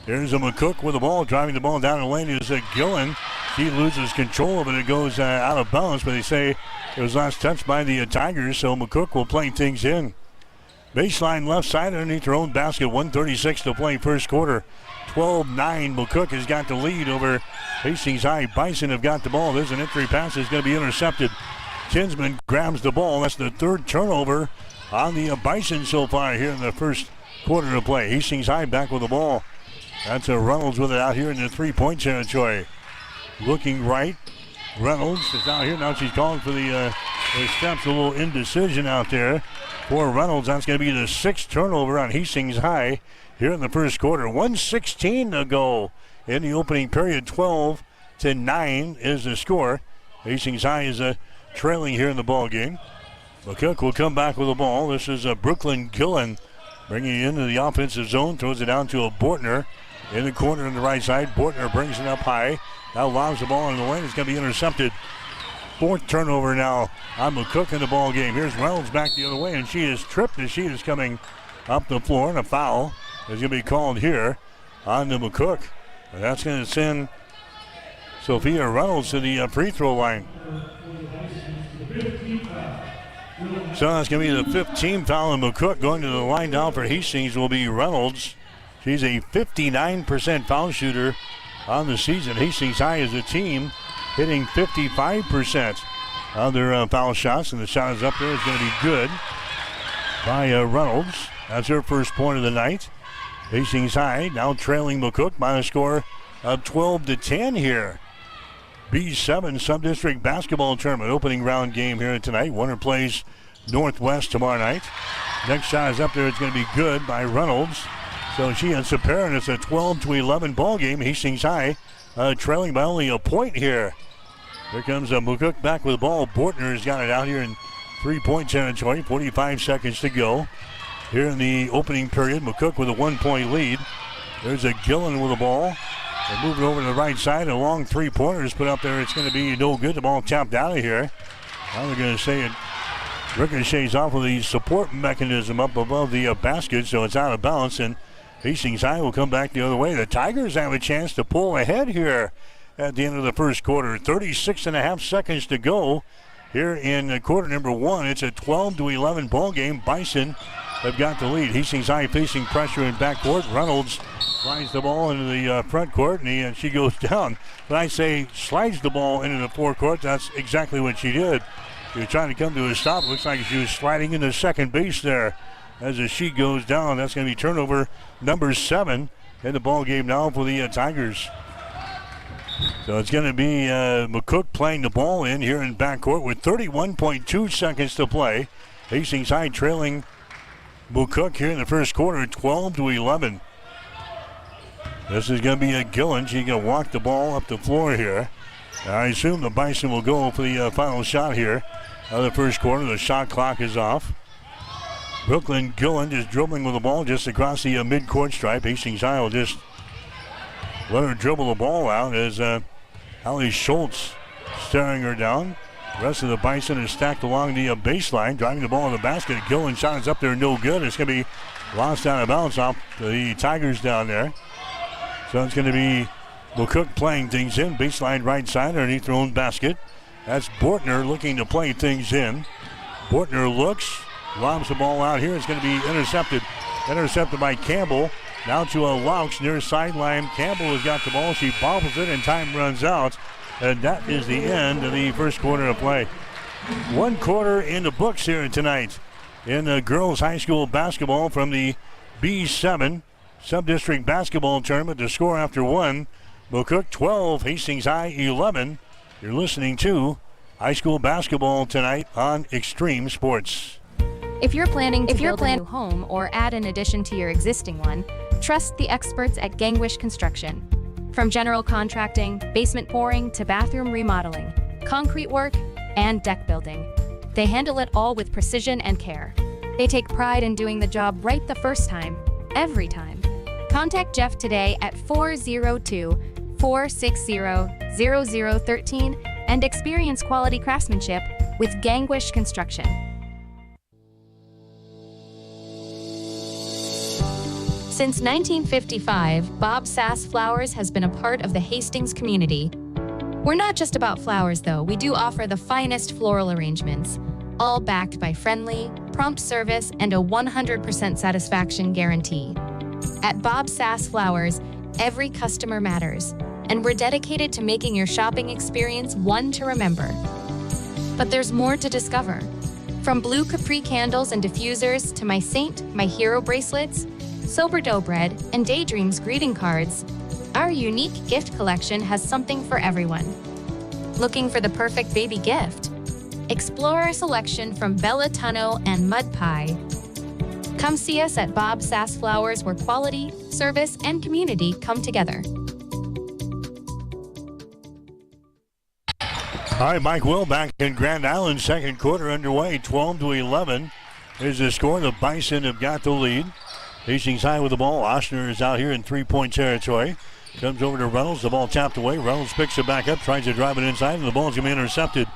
S5: There's a McCook with the ball. Driving the ball down the lane is Gillen. She loses control of it. It goes out of bounds, but they say it was last touched by the Tigers, so McCook will play things in. Baseline left side underneath their own basket. 1:36 to play first quarter. 12-9. McCook has got the lead over Hastings High. Bison have got the ball. There's an entry pass that's going to be intercepted. Tinsman grabs the ball. That's the third turnover on the Bison so far here in the first quarter of play. Hastings High back with the ball. That's a Reynolds with it out here in the three-point territory. Looking right. Reynolds is out here. Now she's calling for the steps. A little indecision out there for Reynolds. That's going to be the sixth turnover on Hastings High here in the first quarter. 1:16 to go in the opening period. 12-9 is the score. Hastings High is trailing here in the ball game. McCook will come back with the ball. This is Brooklyn Gillen bringing it into the offensive zone. Throws it down to a Bortner in the corner on the right side. Bortner brings it up high. Now lobs the ball in the lane. It's going to be intercepted. Fourth turnover now on McCook in the ball game. Here's Reynolds back the other way, and she is tripped as she is coming up the floor, and a foul is going to be called here on the McCook. And that's going to send Sophia Reynolds to the free throw line. So that's going to be the 5th team foul, and McCook going to the line down for Hastings will be Reynolds. She's a 59% foul shooter on the season. Hastings High is a team hitting 55% on their foul shots, and the shot is up there. It's going to be good by Reynolds. That's her first point of the night. Hastings High now trailing McCook by a score of 12-10 here. B7 Sub-District Basketball Tournament opening round game here tonight. Winner plays Northwest tomorrow night. Next shot is up there. It's going to be good by Reynolds. So she hits a pair, and it's a 12-11 ball game. Hastings High trailing by only a point here. Here comes McCook back with the ball. Bortner's got it out here in 3-point territory. 45 seconds to go here in the opening period. McCook with a 1-point lead. There's a Gillen with the ball. They move it over to the right side. A long 3-pointers put up there. It's going to be no good. The ball tapped out of here. Now they're going to say it ricochets off of the support mechanism up above the basket, so it's out of bounds, and Hastings High will come back the other way. The Tigers have a chance to pull ahead here at the end of the first quarter. 36.5 seconds to go here in quarter number 1. It's a 12-11 ball game. Bison have got the lead. Hastings High facing pressure in backcourt. Reynolds slides the ball into the front court, and she goes down. When I say slides the ball into the forecourt, that's exactly what she did. She was trying to come to a stop. Looks like she was sliding into second base there. As the sheet goes down, that's going to be turnover number 7 in the ball game now for the Tigers. So it's going to be McCook playing the ball in here in backcourt with 31.2 seconds to play. Hastings High trailing McCook here in the first quarter, 12-11. This is going to be a Gillen. She's going to walk the ball up the floor here. I assume the Bison will go for the final shot here of the first quarter. The shot clock is off. Brooklyn Gillen just dribbling with the ball just across the midcourt stripe. Hastings High will just let her dribble the ball out as Allie Schultz staring her down. The rest of the Bison is stacked along the baseline, driving the ball in the basket. Gillen shot is up there, no good. It's going to be lost out of bounds off the Tigers down there. So it's going to be McCook playing things in. Baseline right side underneath their own basket. That's Bortner looking to play things in. Bortner looks, lobs the ball out here. It's going to be intercepted. Intercepted by Campbell. Now to a Laux near sideline. Campbell has got the ball. She bobbles it and time runs out. And that is the end of the first quarter of play. 1 quarter in the books here tonight in the girls high school basketball from the B7 Sub-District Basketball Tournament. The score after 1, McCook 12, Hastings High 11. You're listening to high school basketball tonight on Extreme Sports.
S11: If you're planning to build a new home or add an addition to your existing one, trust the experts at Gangwish Construction. From general contracting, basement pouring, to bathroom remodeling, concrete work, and deck building, they handle it all with precision and care. They take pride in doing the job right the first time, every time. Contact Jeff today at 402-460-0013 and experience quality craftsmanship with Gangwish Construction. Since 1955, Bob Sass Flowers has been a part of the Hastings community. We're not just about flowers, though. We do offer the finest floral arrangements, all backed by friendly, prompt service and a 100% satisfaction guarantee. At Bob Sass Flowers, every customer matters, and we're dedicated to making your shopping experience one to remember. But there's more to discover. From blue Capri candles and diffusers to my Saint, my Hero bracelets, Sober Dough Bread, and Daydreams greeting cards, our unique gift collection has something for everyone. Looking for the perfect baby gift? Explore our selection from Bella Tunno and Mud Pie. Come see us at Bob Sass Flowers, where quality, service, and community come together.
S5: All right, Mike Will back in Grand Island. Second quarter underway, 12-11 is the score. The Bison have got the lead. Hastings High with the ball. Oshner is out here in 3-point territory. Comes over to Reynolds. The ball tapped away. Reynolds picks it back up, tries to drive it inside, and the ball's going to be intercepted.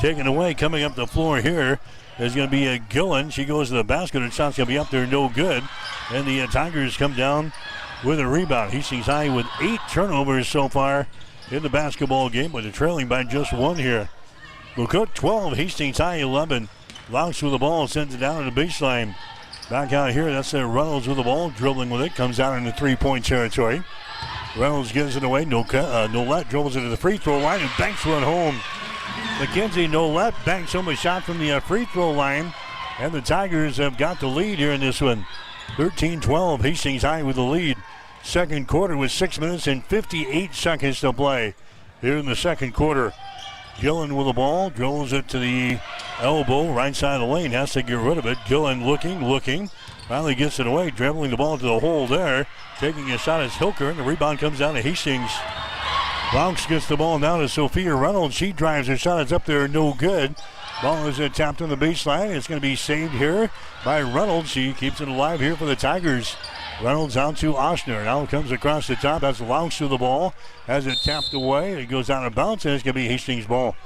S5: Taken away. Coming up the floor here is going to be a Gillen. She goes to the basket. Her shot's going to be up there, no good. And the Tigers come down with a rebound. Hastings High with 8 turnovers so far in the basketball game, but they're trailing by just 1 here. McCook 12, Hastings High 11. Laux with the ball, sends it down to the baseline. Back out here, that's Reynolds with the ball, dribbling with it, comes out into three-point territory. Reynolds gives it away. Nolette dribbles into the free throw line and banks one home. Mackenzie Nolette banks home a shot from the free throw line, and the Tigers have got the lead here in this one. 13-12, Hastings High with the lead. Second quarter with 6 minutes and 58 seconds to play here in the second quarter. Gillen with the ball, dribbles it to the elbow, right side of the lane, has to get rid of it. Gillen looking, finally gets it away, dribbling the ball to the hole there. Taking a shot is Hilker, and the rebound comes down to Hastings. Laux gets the ball down to Sophia Reynolds. She drives her shot, it's up there, no good. Ball is tapped on the baseline. It's going to be saved here by Reynolds. She keeps it alive here for the Tigers. Reynolds out to Oshner. Now it comes across the top. That's Laux to the ball. Has it tapped away. It goes out of bounds, and it's going to be Hastings' ball.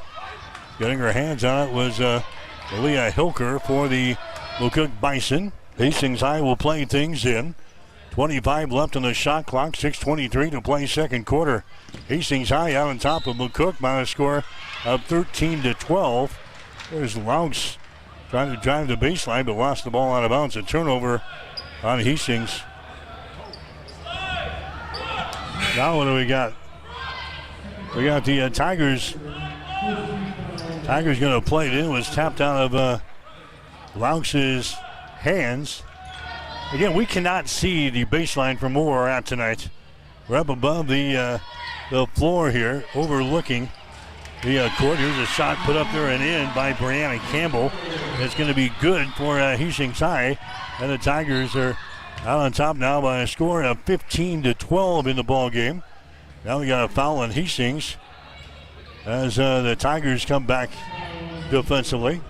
S5: Getting her hands on it was Leah Hilker for the McCook Bison. Hastings High will play things in. 25 left on the shot clock. 6:23 to play second quarter. Hastings High out on top of McCook by a score of 13-12. There's Laux trying to drive the baseline, but lost the ball out of bounds. A turnover on Hastings. Now what do we got? We got the Tigers. Tigers going to play it in. It was tapped out of Laux's hands. Again, we cannot see the baseline from where we're at tonight. We're up above the floor here, overlooking the court. Here's a shot put up there and in by Brianna Campbell. It's going to be good for Hastings High. And the Tigers are out on top now by a score of 15-12 in the ball game. Now we got a foul on Hastings as the Tigers come back defensively.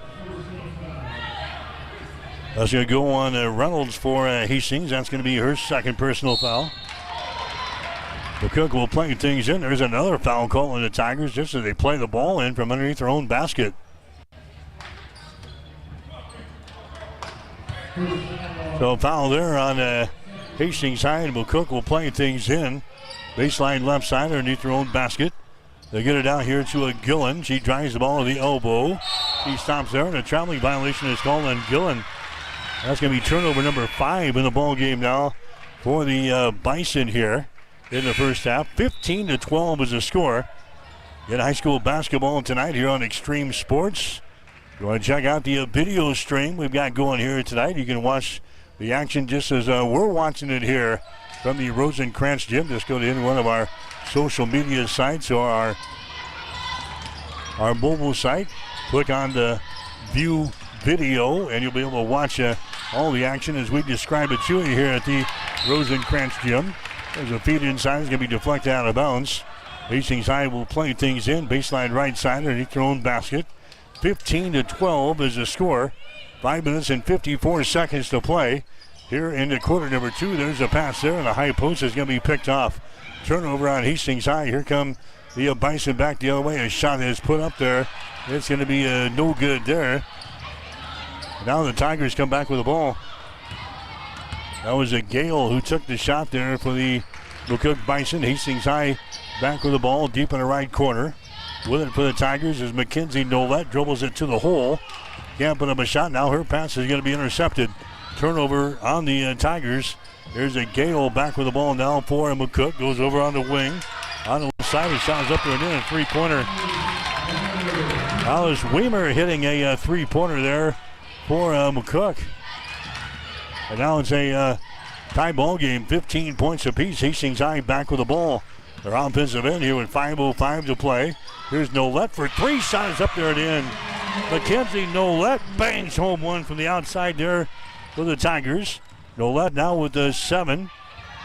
S5: That's going to go on Reynolds for Hastings. That's going to be her second personal foul. McCook will play things in. There's another foul call on the Tigers just as they play the ball in from underneath their own basket. So foul there on Hastings High, and McCook will play things in. Baseline left side underneath their own basket. They get it out here to Gillen. She drives the ball to the elbow. She stops there, and a traveling violation is called on Gillen. That's going to be turnover number 5 in the ball game now for the Bison here in the first half. 15-12 is the score. Get high school basketball tonight here on Extreme Sports. If you want to check out the video stream we've got going here tonight, you can watch the action just as we're watching it here from the Rosencrantz Gym. Just go to any one of our social media sites or our mobile site. Click on the view video, and you'll be able to watch all the action as we describe it to you here at the Rosencrantz Gym. There's a feed inside. It's going to be deflected out of bounds. Hastings High will play things in. Baseline right side underneath their own basket. 15-12 is the score. 5 minutes and 54 seconds to play here in the quarter number 2. There's a pass there, and the high post is going to be picked off. Turnover on Hastings High. Here come the Bison back the other way. A shot is put up there. It's going to be no good there. Now the Tigers come back with the ball. That was a Gale who took the shot there for the McCook Bison. Hastings High back with the ball deep in the right corner. With it for the Tigers is Mackenzie Nolette. Dribbles it to the hole. Can't put up a shot. Now her pass is going to be intercepted. Turnover on the Tigers. There's a Gale back with the ball now for McCook. Goes over on the wing. On the side, his shot is up there and in a three-pointer. Alice Weimer hitting a three-pointer there for McCook. And now it's a tie ball game, 15 points apiece. Hastings High back with the ball. Their offensive end here with 5:05 to play. Here's Nolette for 3. Shot is up there at the end. Mackenzie Nolette bangs home one from the outside there for the Tigers. Nolette now with the 7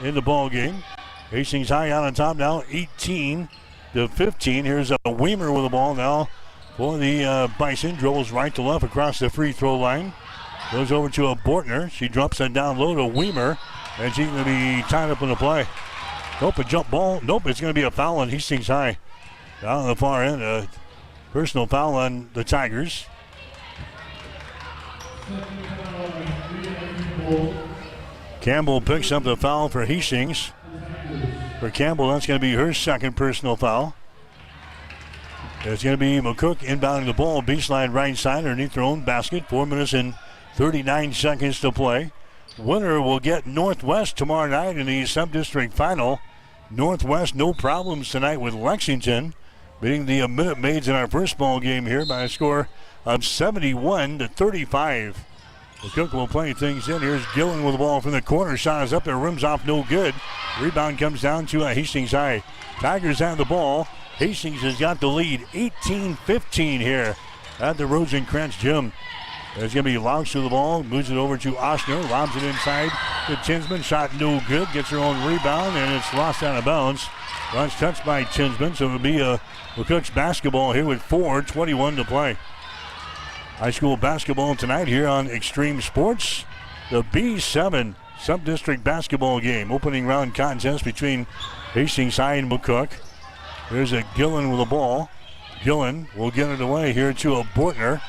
S5: in the ball game. Hastings High out on top now, 18-15. Here's a Weimer with the ball now for the Bison. Dribbles right to left across the free throw line. Goes over to a Bortner. She drops that down low to Weimer, and she's going to be tied up in the play. Nope, a jump ball. Nope, it's going to be a foul on Hastings High. Down on the far end, a personal foul on the Tigers. Campbell picks up the foul for Hastings. For Campbell, that's going to be her second personal foul. It's going to be McCook inbounding the ball, baseline right side underneath their own basket. 4 minutes and 39 seconds to play. Winner will get Northwest tomorrow night in the sub-district final. Northwest, no problems tonight with Lexington, beating the Minute Maids in our first ball game here by a score of 71-35. McCook will play things in. Here's Gillen with the ball from the corner. Shot is up there, rims off, no good. Rebound comes down to Hastings High. Tigers have the ball. Hastings has got the lead, 18-15 here at the Rosencrantz Gym. There's going to be Laux to the ball, moves it over to Oshner, lobs it inside to Tinsman. Shot no good, gets her own rebound, and it's lost out of bounds. Once touched by Tinsman, so it will be McCook's basketball here with 4:21 to play. High school basketball tonight here on Extreme Sports. The B7 sub-district basketball game, opening round contest between Hastings High and McCook. There's a Gillen with the ball. Gillen will get it away here to a Bortner.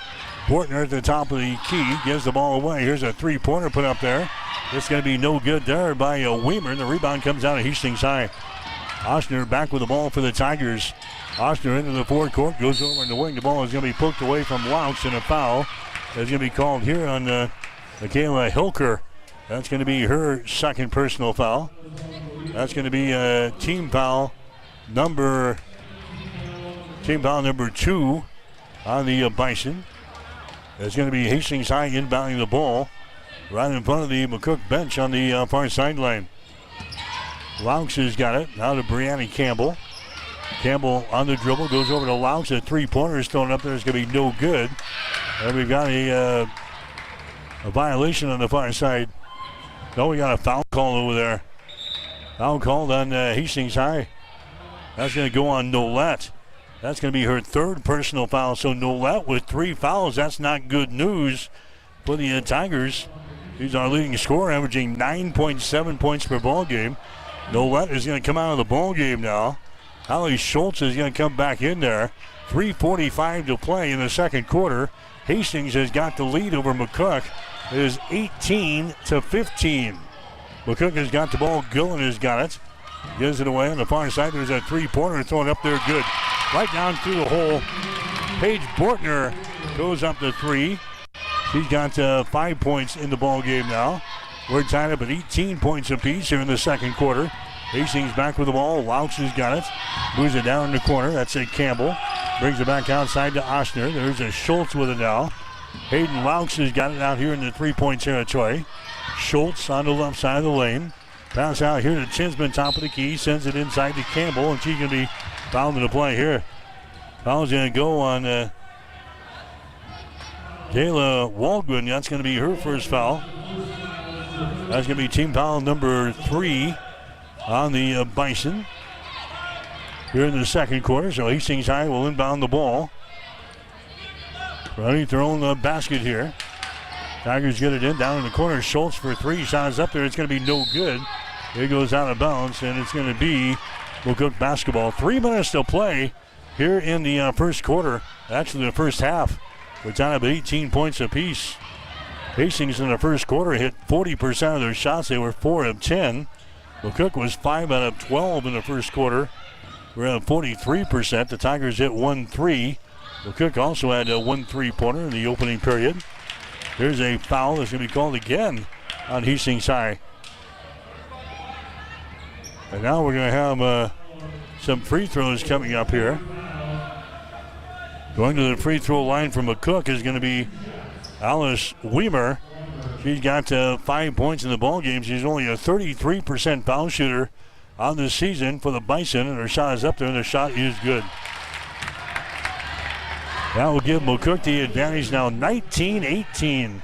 S5: Bortner at the top of the key gives the ball away. Here's a three-pointer put up there. It's going to be no good there by Weimer. The rebound comes out of Hastings High. Oshner back with the ball for the Tigers. Oshner into the forecourt, goes over in the wing. The ball is going to be poked away from Laux, and a foul is going to be called here on Michaela Hilker. That's going to be her second personal foul. That's going to be team foul number 2 on the Bison. It's going to be Hastings High inbounding the ball right in front of the McCook bench on the far sideline. Laux has got it. Now to Brianna Campbell. Campbell on the dribble, goes over to Laux. A three-pointer is thrown up there. It's going to be no good. And we've got a violation on the far side. No, we got a foul call over there. Foul called on Hastings High. That's going to go on Nolette. That's going to be her third personal foul. So Nolette with 3 fouls. That's not good news for the Tigers. He's our leading scorer, averaging 9.7 points per ball game. Nolette is going to come out of the ball game now. Holly Schultz is going to come back in there. 3:45 to play in the second quarter. Hastings has got the lead over McCook. It is 18-15. McCook has got the ball. Gillen has got it. Gives it away on the far side. There's a three-pointer thrown up there. Good. Right down through the hole. Paige Bortner goes up to 3. She's got 5 points in the ball game now. We're tied up at 18 points apiece here in the second quarter. Hastings back with the ball. Laux has got it. Moves it down in the corner. That's a Campbell. Brings it back outside to Oshner. There's a Schultz with it now. Hayden Laux has got it out here in the three-point territory. Schultz on the left side of the lane. Pass out here to Tinsman, top of the key. Sends it inside to Campbell, and she's going to be fouled in the play here. Foul's going to go on Kayla Waldgren. That's going to be her first foul. That's going to be team foul number 3 on the Bison here in the second quarter. So Hastings High will inbound the ball underneath their own basket here. Tigers get it in down in the corner. Schultz for 3. Shot is up there. It's going to be no good. It goes out of bounds, and it's going to be McCook basketball. 3 minutes to play here in the first quarter. Actually, the first half. We're tied up at 18 points apiece. Hastings in the first quarter hit 40% of their shots. They were 4 of 10. McCook was 5 out of 12 in the first quarter. We're at 43%. The Tigers hit 1 3. McCook also had 1 3-pointer in the opening period. There's a foul that's going to be called again on Hastings High. And now we're going to have some free throws coming up here. Going to the free throw line for McCook is going to be Alice Weimer. She's got 5 points in the ball game. She's only a 33% foul shooter on this season for the Bison, and her shot is up there, and the shot is good. That will give McCook the advantage now, 19-18.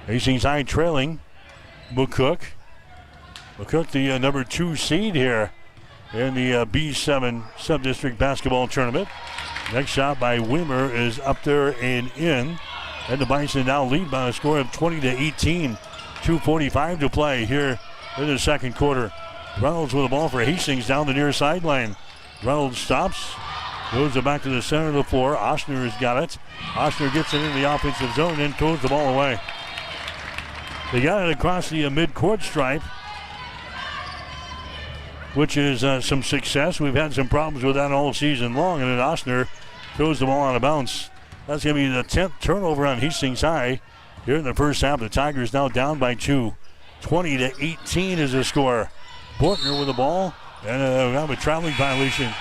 S5: Hastings High trailing McCook. McCook, the number 2 seed here in the B7 Sub-District Basketball Tournament. Next shot by Weimer is up there and in. And the Bison now lead by a score of 20-18. 2:45 to play here in the second quarter. Reynolds with the ball for Hastings down the near sideline. Reynolds stops. Goes it back to the center of the floor. Oshner has got it. Oshner gets it in the offensive zone and throws the ball away. They got it across the mid-court stripe. which is some success. We've had some problems with that all season long, and then Ostner throws the ball out of bounds. That's going to be the 10th turnover on Hastings High here in the first half. The Tigers now down by 2. 20-18 is the score. Bortner with the ball, and we have a traveling violation.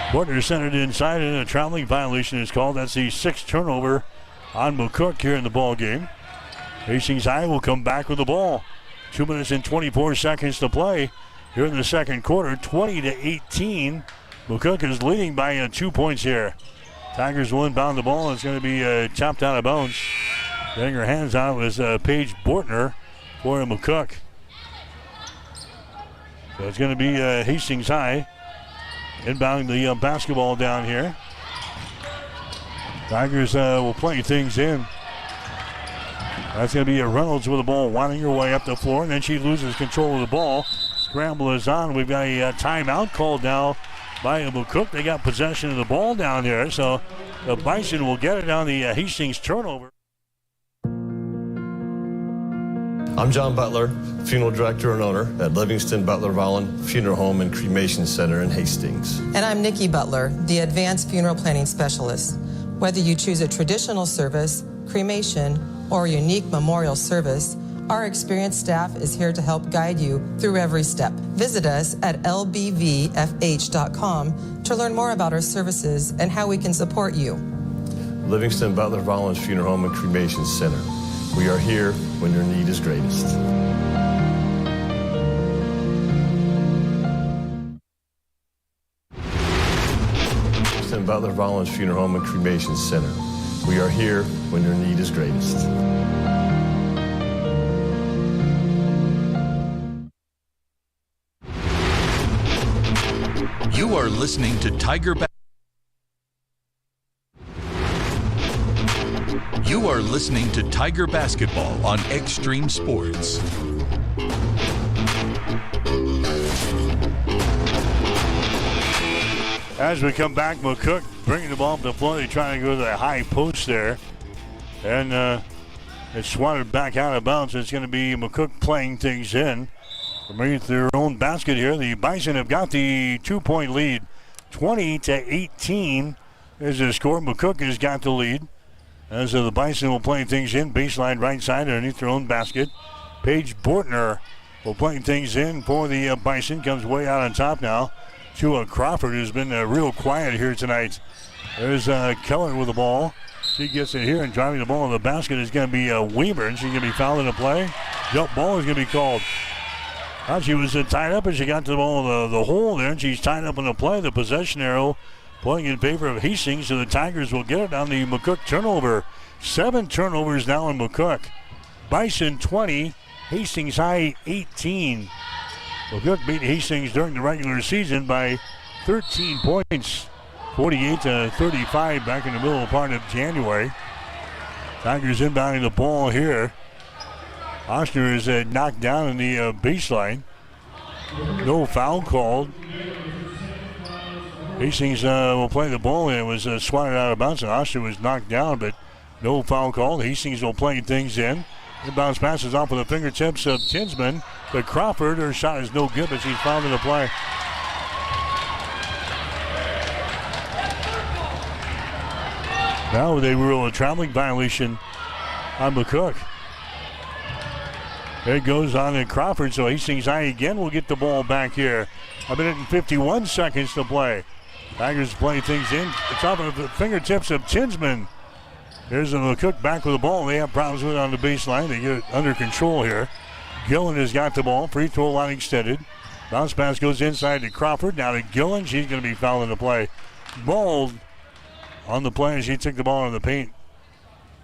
S5: Bortner sent it inside, and a traveling violation is called. That's the 6th turnover on McCook here in the ball game. Hastings High will come back with the ball. 2 minutes and 24 seconds to play here in the second quarter. 20-18. McCook is leading by 2 points here. Tigers will inbound the ball. It's going to be chopped out of bounds. Getting her hands on it was Paige Bortner for McCook. So it's going to be Hastings High inbounding the basketball down here. Tigers will play things in. That's going to be Reynolds with the ball, winding her way up the floor, and then she loses control of the ball. Scramble is on. We've got a timeout called now by McCook. They got possession of the ball down there, so the Bison will get it on the Hastings turnover.
S14: I'm John Butler, funeral director and owner at Livingston Butler Volland Funeral Home and Cremation Center in Hastings.
S15: And I'm Nikki Butler, the advanced funeral planning specialist. Whether you choose a traditional service, cremation, or a unique memorial service, our experienced staff is here to help guide you through every step. Visit us at lbvfh.com to learn more about our services and how we can support you.
S14: Livingston Butler Volland Funeral Home and Cremation Center. We are here when your need is greatest. Livingston Butler Volland Funeral Home and Cremation Center. We are here when your need is greatest.
S12: You are listening to You are listening to Tiger Basketball on Extreme Sports.
S5: As we come back, McCook bringing the ball up the floor. They're trying to go to the high post there. And it's swatted back out of bounds. It's going to be McCook playing things in. Bringing their own basket here. The Bison have got the 2-point lead. 20-18 is the score. McCook has got the lead. As the Bison will play things in. Baseline right side underneath their own basket. Paige Bortner will play things in for the Bison. Comes way out on top now to Crawford, who's been real quiet here tonight. There's Keller with the ball. She gets it here, and driving the ball in the basket is going to be Weaver, and she's going to be fouled in the play. Jump ball is going to be called. Now she was tied up as she got to the ball, the hole there, and she's tied up in the play. The possession arrow pointing in favor of Hastings, so the Tigers will get it on the McCook turnover. 7 turnovers now in McCook. Bison 20, Hastings High 18. McCook beat Hastings during the regular season by 13 points, 48-35 back in the middle part of January. Tigers inbounding the ball here. Ostner is knocked down in the baseline. No foul called. Hastings will play the ball, and it was swatted out of bounds, and Ostner was knocked down, but no foul called. Hastings will play things in. The bounce passes off with the fingertips of Tinsman. But Crawford, her shot is no good, but she's fouled in the play. Now they rule a traveling violation on McCook. There it goes on to Crawford, so Hastings High again will get the ball back here. 1 minute and 51 seconds to play. Tigers play things in. It's off of the fingertips of Tinsman. There's McCook back with the ball. They have problems with it on the baseline. They get it under control here. Gillen has got the ball. Free throw line extended. Bounce pass goes inside to Crawford. Now to Gillen. She's going to be fouled in the play. Ball on the play. She took the ball in the paint.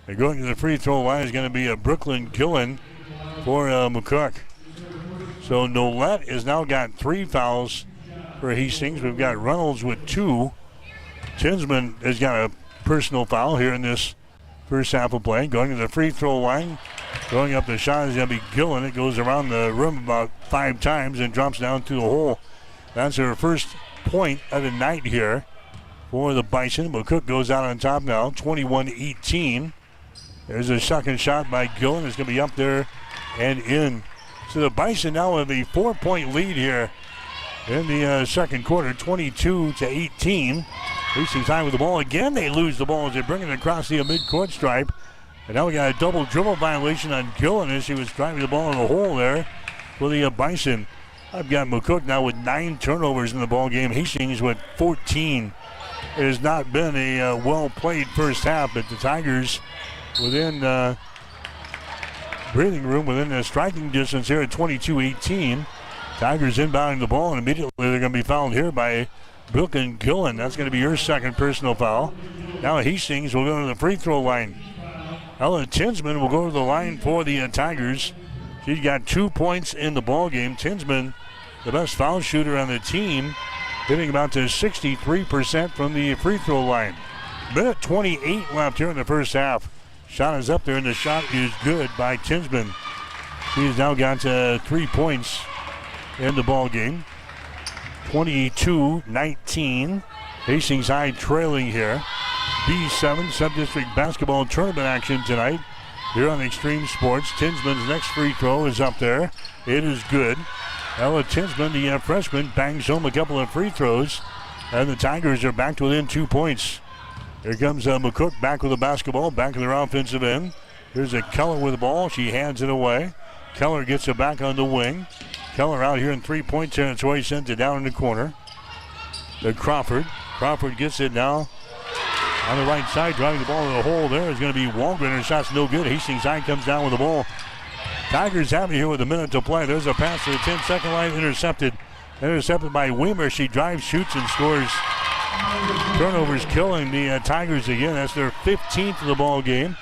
S5: And going to the free throw line is going to be a Brooklyn Gillen for McCook. So Nolette has now got 3 fouls for Hastings. We've got Reynolds with 2. Tinsman has got a personal foul here in this first half of play. Going to the free throw line. Going up the shot is going to be Gillen. It goes around the rim about 5 times and drops down to the hole. That's her first point of the night here for the Bison. McCook goes out on top now, 21-18. There's a second shot by Gillen. It's going to be up there and in. So the Bison now have a 4-point lead here in the second quarter, 22-18. Hastings High with the ball again. They lose the ball as they bring it across the midcourt stripe. And now we got a double dribble violation on Gillen as he was driving the ball in the hole there for the Bison. I've got McCook now with 9 turnovers in the ball game. Hastings with 14. It has not been a well-played first half, but the Tigers within breathing room, within the striking distance here at 22-18. Tigers inbounding the ball, and immediately they're going to be fouled here by Brooke and Gillen. That's going to be your second personal foul. Now Hastings will go to the free throw line. Ella Tinsman will go to the line for the Tigers. She's got 2 points in the ball game. Tinsman, the best foul shooter on the team, hitting about to 63% from the free throw line. Minute 28 left here in the first half. Shot is up there, and the shot is good by Tinsman. She's now got 3 points in the ball game. 22-19. Hastings High trailing here. B7 Sub-District Basketball Tournament action tonight here on Extreme Sports. Tinsman's next free throw is up there. It is good. Ella Tinsman, the freshman, bangs home a couple of free throws, and the Tigers are back to within 2 points. Here comes McCook back with the basketball, back in their offensive end. Here's a Keller with the ball. She hands it away. Keller gets it back on the wing. Keller out here in 3-point territory, sends it down in the corner. To Crawford. Crawford gets it now on the right side, driving the ball to the hole. There is going to be Walgren. Her shot's no good. Hastings High comes down with the ball. Tigers have it here with a minute to play. There's a pass to the 10-second line, intercepted. Intercepted by Weimer. She drives, shoots, and scores. Turnovers killing the Tigers again. That's their 15th of the ball game.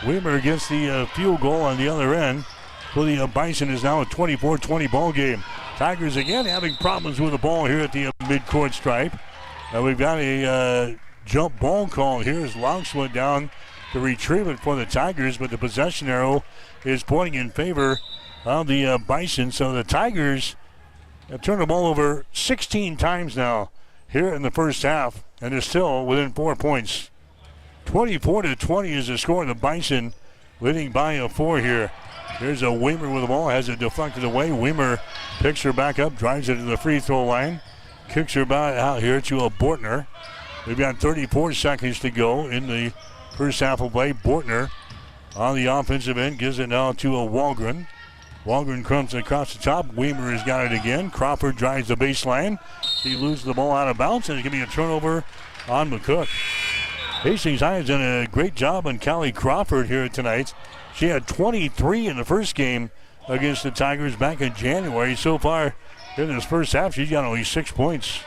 S5: Weimer gets the field goal on the other end. For the Bison is now a 24-20 ball game. Tigers again having problems with the ball here at the midcourt stripe. We've got a jump ball call here as Laux went down to retrieve it for the Tigers, but the possession arrow is pointing in favor of the Bison. So the Tigers have turned the ball over 16 times now here in the first half, and they're still within 4 points. 24-20 is the score. The Bison leading by a 4 here. Here's a Weimer with the ball, has it deflected away. Weimer picks her back up, drives it to the free throw line, kicks her back out here to a Bortner. We've got 34 seconds to go in the first half of play. Bortner on the offensive end gives it now to a Walgren. Walgren comes across the top. Weimer has got it again. Crawford drives the baseline. He loses the ball out of bounds, and it's going to be a turnover on McCook. Hastings High has done a great job on Callie Crawford here tonight. She had 23 in the first game against the Tigers back in January. So far in this first half, she's got only 6 points.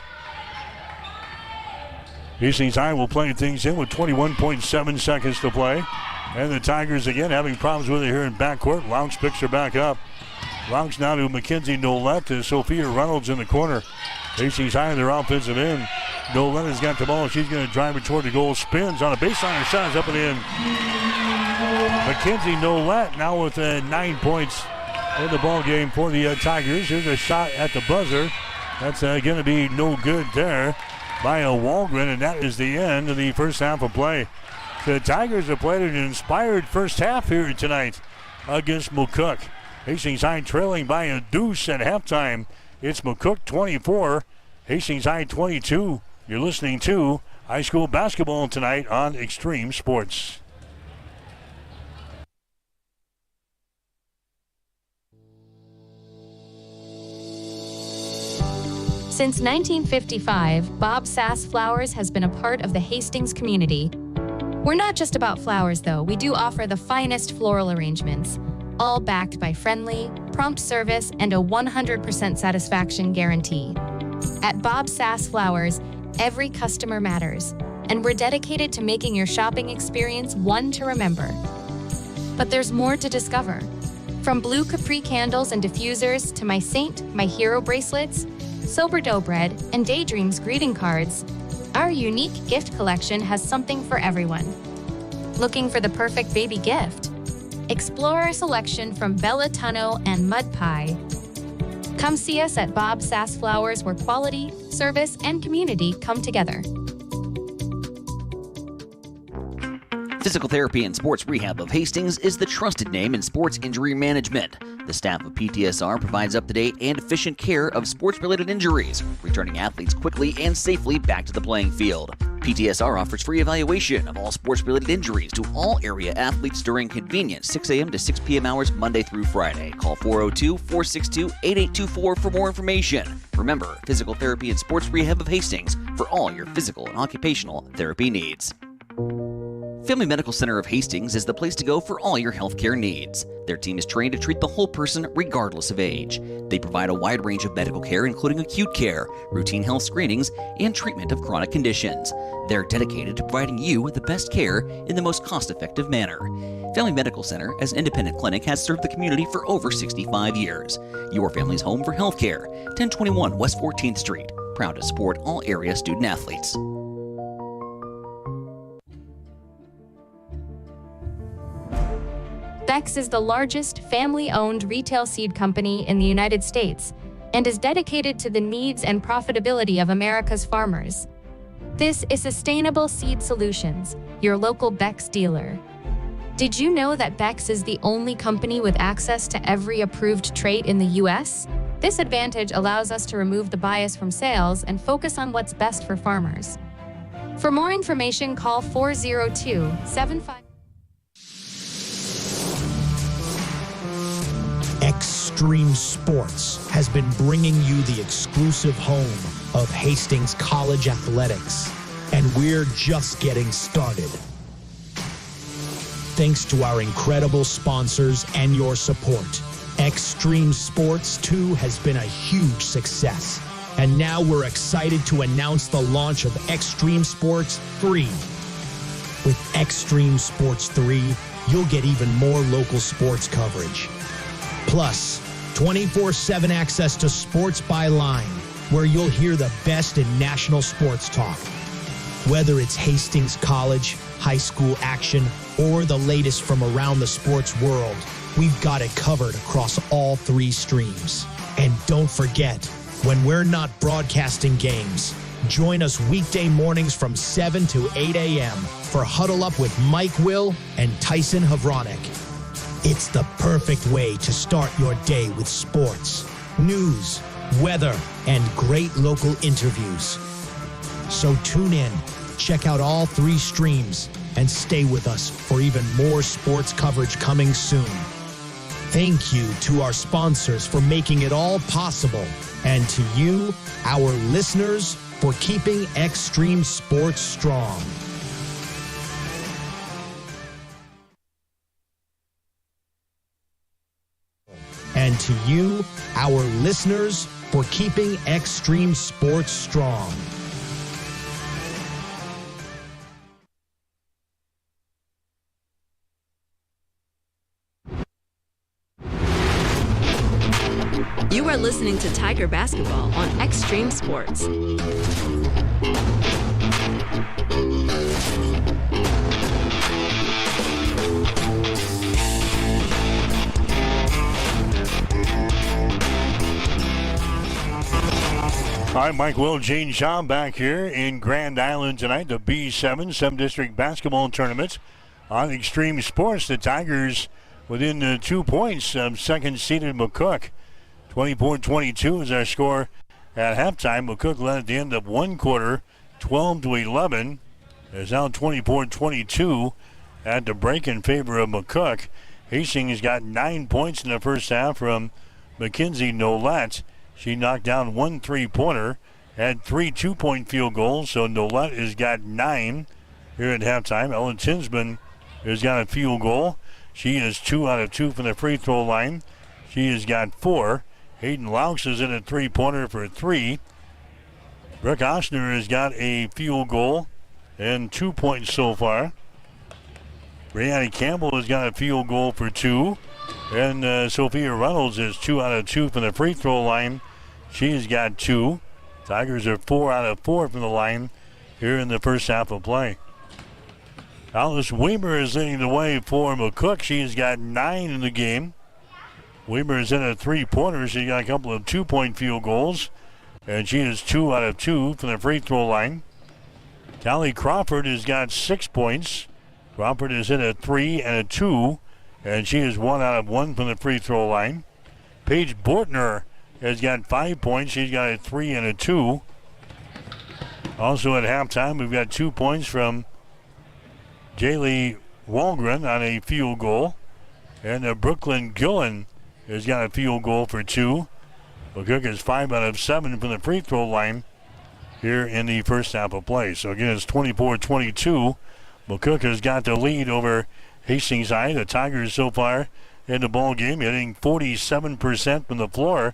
S5: Hastings High will play things in with 21.7 seconds to play. And the Tigers again having problems with it here in backcourt. Laux picks her back up. Laux now to Mackenzie Nolette to Sophia Reynolds in the corner. Hastings High in their offensive end. Nolette has got the ball. She's going to drive it toward the goal. Spins on a baseline. Her shot is up and in. Mackenzie Nolette now with 9 points in the ball game for the Tigers. Here's a shot at the buzzer. That's going to be no good there by a Walgren, and that is the end of the first half of play. The Tigers have played an inspired first half here tonight against McCook. Hastings High trailing by a deuce at halftime. It's McCook 24, Hastings High 22. You're listening to high school basketball tonight on Extreme Sports.
S11: Since 1955, Bob Sass Flowers has been a part of the Hastings community. We're not just about flowers, though. We do offer the finest floral arrangements, all backed by friendly, prompt service and a 100% satisfaction guarantee. At Bob Sass Flowers, every customer matters, and we're dedicated to making your shopping experience one to remember. But there's more to discover. From blue Capri candles and diffusers to my Saint, my Hero bracelets, Sober Dough Bread, and Daydreams greeting cards, our unique gift collection has something for everyone. Looking for the perfect baby gift? Explore our selection from Bella Tunno and Mud Pie. Come see us at Bob Sass Flowers, where quality, service, and community come together.
S13: Physical Therapy and Sports Rehab of Hastings is the trusted name in sports injury management. The staff of PTSR provides up-to-date and efficient care of sports-related injuries, returning athletes quickly and safely back to the playing field. PTSR offers free evaluation of all sports-related injuries to all area athletes during convenient 6 a.m. to 6 p.m. hours Monday through Friday. Call 402-462-8824 for more information. Remember, Physical Therapy and Sports Rehab of Hastings for all your physical and occupational therapy needs. Family Medical Center of Hastings is the place to go for all your healthcare needs. Their team is trained to treat the whole person regardless of age. They provide a wide range of medical care, including acute care, routine health screenings, and treatment of chronic conditions. They're dedicated to providing you the best care in the most cost-effective manner. Family Medical Center, as an independent clinic, has served the community for over 65 years. Your family's home for healthcare, 1021 West 14th Street. Proud to support all area student athletes.
S11: Beck's is the largest family-owned retail seed company in the United States and is dedicated to the needs and profitability of America's farmers. This is Sustainable Seed Solutions, your local Beck's dealer. Did you know that Beck's is the only company with access to every approved trait in the U.S.? This advantage allows us to remove the bias from sales and focus on what's best for farmers. For more information, call 402-75...
S4: Extreme Sports has been bringing you the exclusive home of Hastings College Athletics, and we're just getting started. Thanks to our incredible sponsors and your support, Extreme Sports 2 has been a huge success, and now we're excited to announce the launch of Extreme Sports 3. With Extreme Sports 3, you'll get even more local sports coverage. Plus, 24/7 access to Sports by Line, where you'll hear the best in national sports talk. Whether it's Hastings College, high school action, or the latest from around the sports world, we've got it covered across all 3 streams. And don't forget, when we're not broadcasting games, join us weekday mornings from 7 to 8 a.m. for Huddle Up with Mike Will and Tyson Havronik. It's the perfect way to start your day with sports, news, weather, and great local interviews. So tune in, check out all 3 streams, and stay with us for even more sports coverage coming soon. Thank you to our sponsors for making it all possible, and to you, our listeners, for keeping Extreme Sports strong. And to you, our listeners, for keeping Extreme Sports strong.
S10: You are listening to Tiger Basketball on Extreme Sports.
S5: All right, Mike Will, Gene Shaw back here in Grand Island tonight. The B7 Sub-District Basketball Tournament on Extreme Sports. The Tigers within 2 points of second-seeded McCook. 24-22 is our score at halftime. McCook led at the end of one quarter, 12-11. It's now 24-22 at the break in favor of McCook. Hastings got 9 points in the first half from Mackenzie Nolette. She knocked down 1 3-pointer, had 3 2-point field goals, so Nolette has got 9 here at halftime. Ellen Tinsman has got a field goal. She is 2 out of 2 from the free throw line. She has got 4. Hayden Laux is in a 3-pointer for 3. Brooke Osner has got a field goal and 2 points so far. Brianna Campbell has got a field goal for 2. And Sophia Reynolds is 2 out of 2 from the free throw line. She's got 2. Tigers are 4 out of 4 from the line here in the first half of play. Alice Weimer is leading the way for McCook. She's got 9 in the game. Weimer is in a 3-pointer. She's got a couple of 2-point field goals. And she is 2 out of 2 from the free throw line. Callie Crawford has got 6 points. Crawford is in a 3 and a 2. And she is 1 out of 1 from the free throw line. Paige Bortner has got 5 points. She's got a 3 and a 2. Also at halftime, we've got 2 points from Jaylee Walgren on a field goal. And Brooklyn Gillen has got a field goal for 2. McCook is 5 out of 7 from the free throw line here in the first half of play. So again, it's 24-22. McCook has got the lead over Hastings High. The Tigers so far in the ball game hitting 47% from the floor.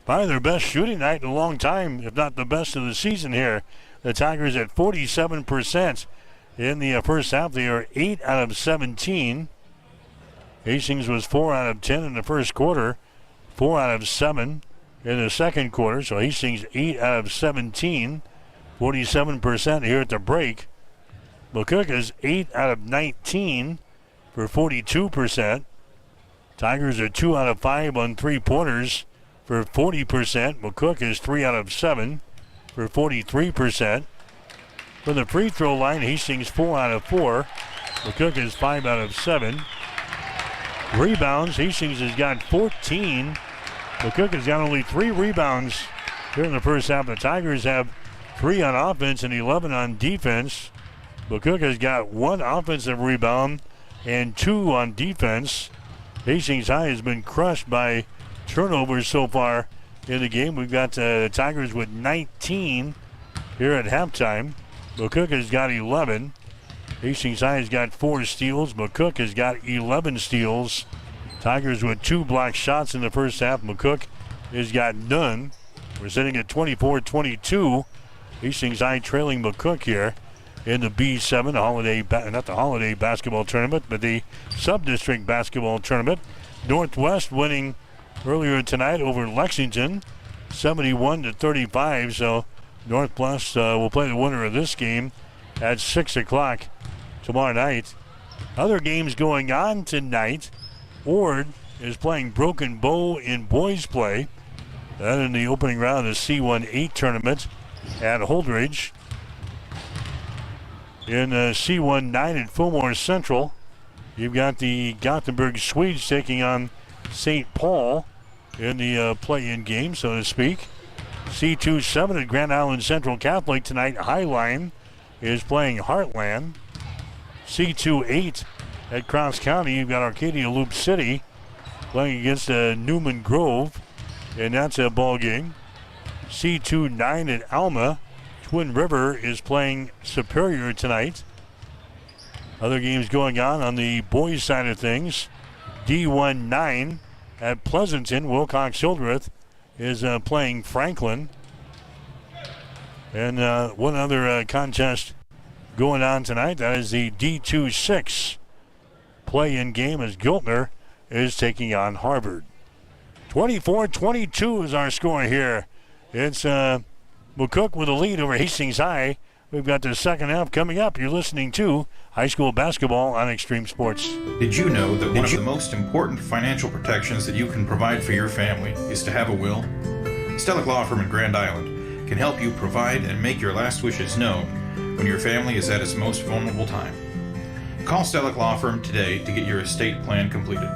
S5: Probably their best shooting night in a long time, if not the best of the season here. The Tigers at 47% in the first half. They are 8 out of 17. Hastings was 4 out of 10 in the first quarter, 4 out of 7 in the second quarter. So Hastings 8 out of 17, 47% here at the break. McCook is 8 out of 19 for 42%. Tigers are 2 out of 5 on three-pointers for 40%. McCook is 3 out of 7 for 43%. From the free throw line, Hastings 4 out of 4. McCook is 5 out of 7. Rebounds, Hastings has got 14. McCook has got only 3 rebounds here in the first half. The Tigers have 3 on offense and 11 on defense. McCook has got 1 offensive rebound and 2 on defense. Hastings High has been crushed by turnovers so far in the game. We've got the Tigers with 19 here at halftime. McCook has got 11. Hastings High has got 4 steals. McCook has got 11 steals. Tigers with 2 blocked shots in the first half. McCook has got none. We're sitting at 24-22. Hastings High trailing McCook here in the B7 not the holiday basketball tournament, but the sub-district basketball tournament. Northwest winning earlier tonight over Lexington, 71-35. So Northwest will play the winner of this game at 6 o'clock tomorrow night. Other games going on tonight. Ord is playing Broken Bow in boys play. That in the opening round of the C1-8 tournament at Holdridge. In C1-9 at Fillmore Central, you've got the Gothenburg Swedes taking on St. Paul in the play-in game, so to speak. C2-7 at Grand Island Central Catholic tonight. Highline is playing Heartland. C2-8 at Cross County, you've got Arcadia Loop City playing against Newman Grove, and that's a ball game. C2-9 at Alma, Twin River is playing Superior tonight. Other games going on the boys' side of things. D1-9 at Pleasanton, Wilcox Hildreth is playing Franklin. And one other contest going on tonight, that is the D2-6 play-in game as Giltner is taking on Harvard. 24-22 is our score here. It's McCook with a lead over Hastings High. We've got the second half coming up. You're listening to High School Basketball on Extreme Sports.
S16: Did you know that one of the most important financial protections that you can provide for your family is to have a will? Stellick Law Firm in Grand Island can help you provide and make your last wishes known when your family is at its most vulnerable time. Call Stellick Law Firm today to get your estate plan completed.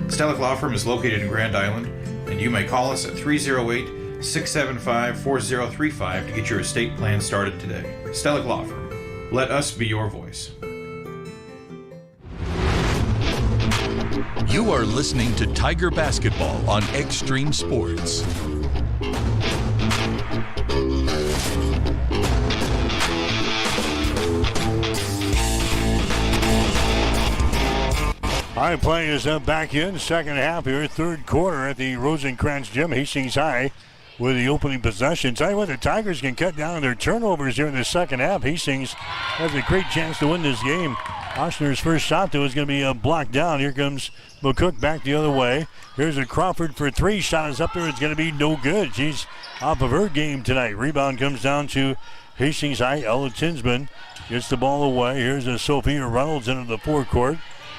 S16: Stellick Law Firm is located in Grand Island, and you may call us at 308-675-4035 to get your estate plan started today. Stellick Law Firm. Let us be your voice.
S12: You are listening to Tiger Basketball on Extreme Sports.
S5: All right, playing is back in second half here, third quarter at the Rosencrantz Gym. Hastings High with the opening possession. Tell you what, the Tigers can cut down their turnovers here in the second half. Hastings has a great chance to win this game. Ochsner's first shot, though, is going to be blocked down. Here comes McCook back the other way. Here's a Crawford for 3. Shot is up there. It's going to be no good. She's off of her game tonight. Rebound comes down to Hastings High. Ella Tinsman gets the ball away. Here's a Sophia Reynolds into the forecourt.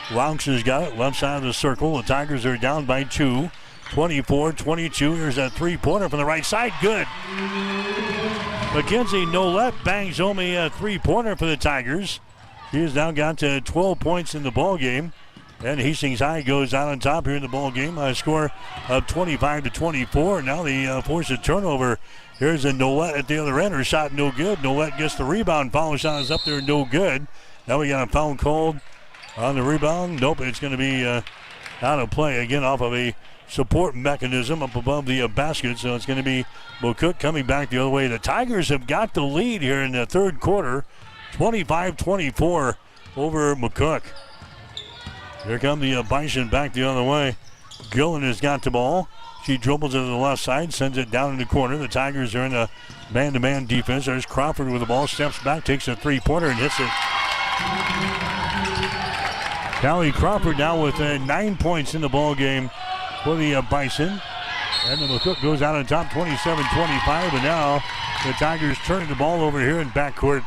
S5: Laux has got it, left side of the circle. The Tigers are down by 2. 24-22. Here's a three-pointer from the right side. Good. Mackenzie Nolette bangs home a three-pointer for the Tigers. She has now got 12 points in the ball game. And Hastings High goes out on top here in the ball game by a score of 25-24. Now they force a turnover. Here's a Nolette at the other end. Her shot no good. Nolette gets the rebound. Foul shot is up there, no good. Now we got a foul called on the rebound. Nope, it's going to be out of play again off of a support mechanism up above the basket. So it's going to be McCook coming back the other way. The Tigers have got the lead here in the third quarter, 25-24 over McCook. Here come the Bison back the other way. Gillen has got the ball. She dribbles it to the left side, sends it down in the corner. The Tigers are in a man-to-man defense. There's Crawford with the ball, steps back, takes a three-pointer and hits it. Callie Crawford now with 9 points in the ball game for the Bison. And the McCook goes out on top, 27-25. And now the Tigers turning the ball over here in backcourt.